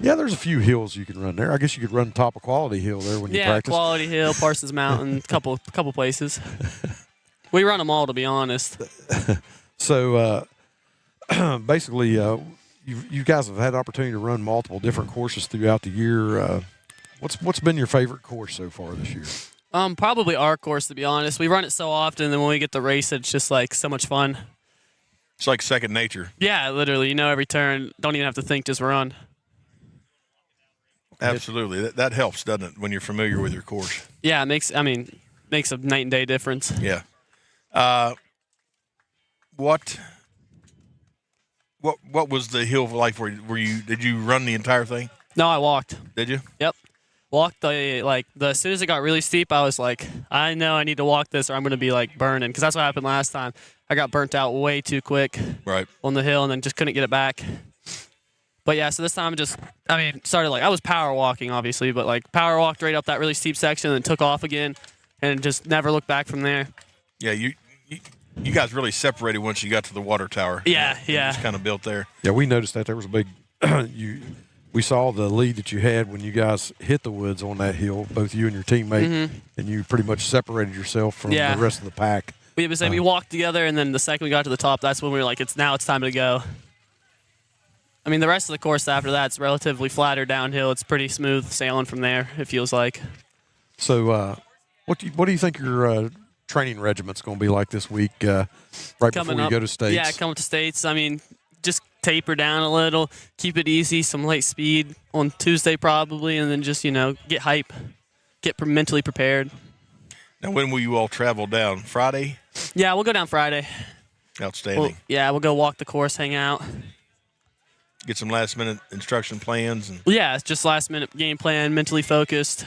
There's a few hills you can run there. I guess you could run top of Quality Hill there when you practice. Yeah, Quality Hill, Parsons Mountain, couple places. We run them all, to be honest. So basically, you guys have had the opportunity to run multiple different courses throughout the year. What's been your favorite course so far this year? Probably our course, to be honest. We run it so often, and when we get to race it, it's just like so much fun. It's like second nature. Yeah, literally. Every turn. Don't even have to think, just run. Absolutely. That helps, doesn't it, when you're familiar with your course? Yeah, it makes a night and day difference. Yeah. What was the hill like for you? Did you run the entire thing? No, I walked. Did you? Yep. Walked as soon as it got really steep, I was like, I know I need to walk this or I'm going to be like burning, because that's what happened last time. I got burnt out way too quick on the hill and then just couldn't get it back. But yeah, so this time started I was power walking, obviously, but power walked right up that really steep section and then took off again and just never looked back from there. Yeah, you guys really separated once you got to the water tower. Yeah. Just kind of built there. Yeah, we noticed that there was a big we saw the lead that you had when you guys hit the woods on that hill, both you and your teammate, and you pretty much separated yourself from the rest of the pack. We walked together, and then the second we got to the top, that's when we were like, it's time to go. The rest of the course after that's relatively flatter downhill. It's pretty smooth sailing from there, it feels like. So what do you think your training regiment's going to be like this week right before you go to States? Yeah, coming to States. Just taper down a little, keep it easy, some light speed on Tuesday probably, and then just, get hype, get mentally prepared. Now, when will you all travel down? Friday? Yeah, we'll go down Friday. Outstanding. We'll go walk the course, hang out. Get some last-minute instruction plans. Yeah, it's just last-minute game plan, mentally focused.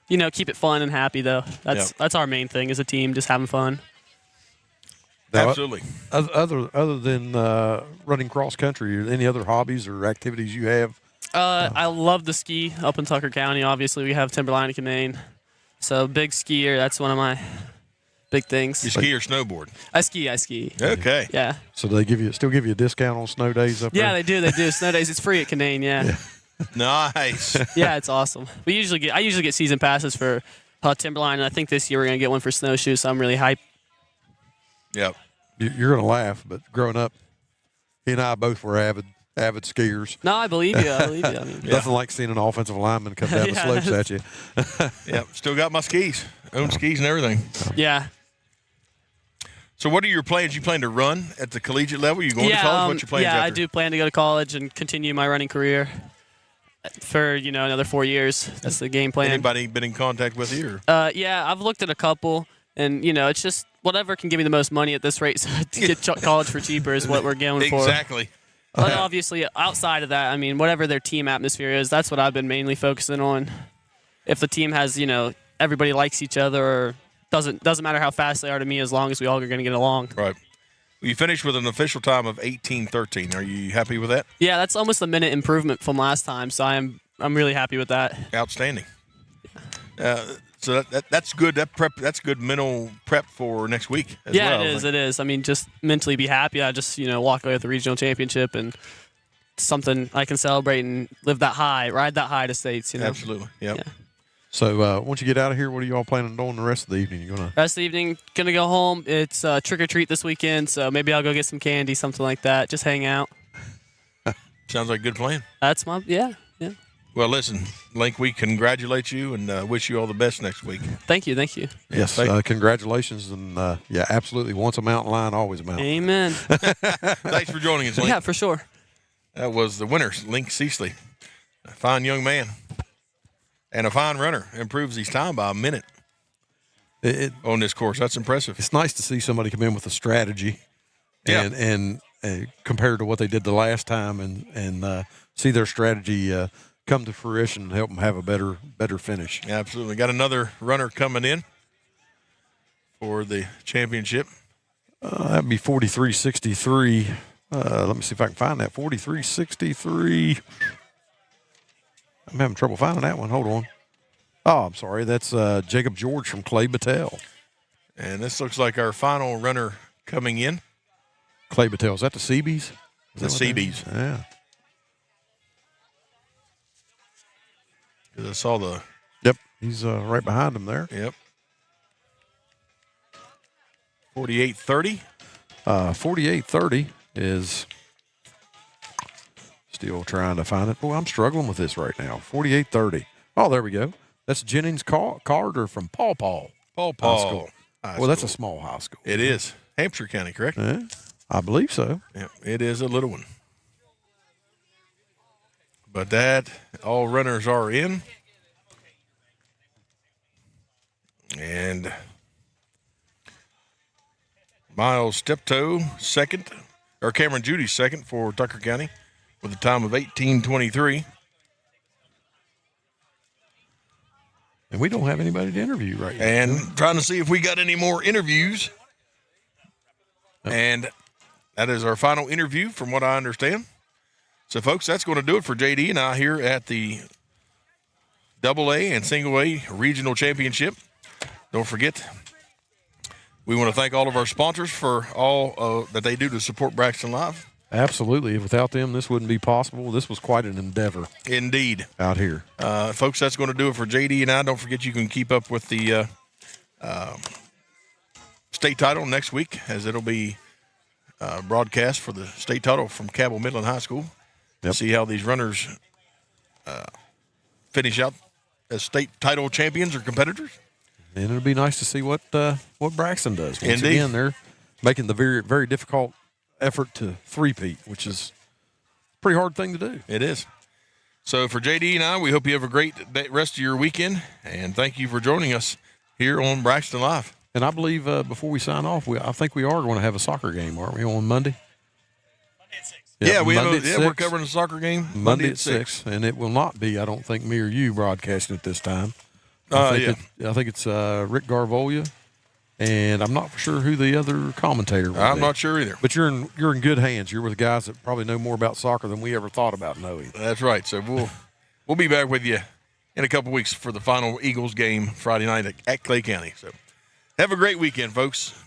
Keep it fun and happy, though. That's our main thing as a team, just having fun. Now, Absolutely. Other than running cross country, any other hobbies or activities you have? I love to ski up in Tucker County. Obviously, we have Timberline and Canaan. So big skier. That's one of my big things. You ski or snowboard? I ski. Okay. Yeah. So they still give you a discount on snow days up there? Yeah, they do. Snow days, it's free at Canaan. Yeah. Nice. Yeah, it's awesome. I usually get season passes for Timberline, and I think this year we're gonna get one for snowshoes. So I'm really hyped. Yep. You're gonna laugh, but growing up, he and I both were avid skiers. No, I believe you. I mean, Nothing like seeing an offensive lineman come down the slopes at you. Yep. Still got my skis. Own skis and everything. Yeah. So what are your plans? You plan to run at the collegiate level? You going to college? What's your plans? Yeah, I do plan to go to college and continue my running career for another 4 years. That's the game plan. Anybody been in contact with you? Or? Yeah, I've looked at a couple, and it's just whatever can give me the most money at this rate. So to get college for cheaper is what we're going for. Exactly. But obviously, outside of that, I mean, whatever their team atmosphere is, that's what I've been mainly focusing on. If the team has, everybody likes each other, or doesn't matter how fast they are to me, as long as we all are going to get along. Right. Well, you finished with an official time of 18:13. Are you happy with that? Yeah, that's almost a minute improvement from last time, so I'm really happy with that. Outstanding. So that's good. That's good mental prep for next week as well. Yeah, it is. I mean, just mentally be happy. I just walk away with the regional championship and something I can celebrate and ride that high to states. Absolutely. Yep. Yeah. So once you get out of here, what are you all planning on doing the rest of the evening? Rest of the evening, gonna go home. It's trick or treat this weekend, so maybe I'll go get some candy, something like that. Just hang out. Sounds like a good plan. That's yeah. Well, listen, Link, we congratulate you and wish you all the best next week. Thank you. Yes, congratulations, and absolutely. Once a mountain lion, always a mountain. Amen. Thanks for joining us, Link. Yeah, for sure. That was the winner, Link Ceasley. A fine young man and a fine runner. Improves his time by a minute on this course. That's impressive. It's nice to see somebody come in with a strategy and compared to what they did the last time and see their strategy come to fruition and help them have a better finish. Yeah, absolutely. Got another runner coming in for the championship. That'd be 43.63. Let me see if I can find that. 43.63. I'm having trouble finding that one. Hold on. Oh, I'm sorry. That's Jacob George from Clay Battelle. And this looks like our final runner coming in. Clay Battelle. Is that the Seabees? The Seabees. Yeah. Because I saw the... Yep. He's right behind him there. Yep. 48.30. 48.30 is... Still trying to find it. Boy, I'm struggling with this right now. 48.30. Oh, there we go. That's Jennings Carter from Paw Paw. Paw High School. High Well, that's School. a small high school. It is. Hampshire County, correct? Yeah, I believe so. Yeah, it is a little one. But all runners are in. And Miles Steptoe second, or Cameron Judy second for Tucker County with a time of 18:23. And we don't have anybody to interview right now. And trying to see if we got any more interviews. And that is our final interview from what I understand. So, folks, that's going to do it for JD and I here at the AA and Single A Regional Championship. Don't forget, we want to thank all of our sponsors for all that they do to support Braxton Live. Absolutely. Without them, this wouldn't be possible. This was quite an endeavor. Indeed. Out here. Folks, that's going to do it for JD and I. Don't forget you can keep up with the state title next week, as it'll be broadcast for the state title from Cabell Midland High School. Yep. See how these runners finish out as state title champions or competitors. And it'll be nice to see what Braxton does. Once Indeed. again, they're making the very, very difficult effort to three-peat, which is a pretty hard thing to do. It is. So for JD and I, we hope you have a great rest of your weekend, and thank you for joining us here on Braxton Live. And I believe before we sign off, I think we are going to have a soccer game, aren't we, on Monday? Yeah, Monday at we're 6. covering a soccer game Monday at 6. And it will not be, I don't think, me or you broadcasting it this time. I think it's Rick Garvolia And I'm not sure who the other commentator was. I'm not sure either. But you're in good hands. You're with guys that probably know more about soccer than we ever thought about knowing. That's right. So we'll be back with you in a couple weeks for the final Eagles game Friday night at Clay County. So have a great weekend, folks.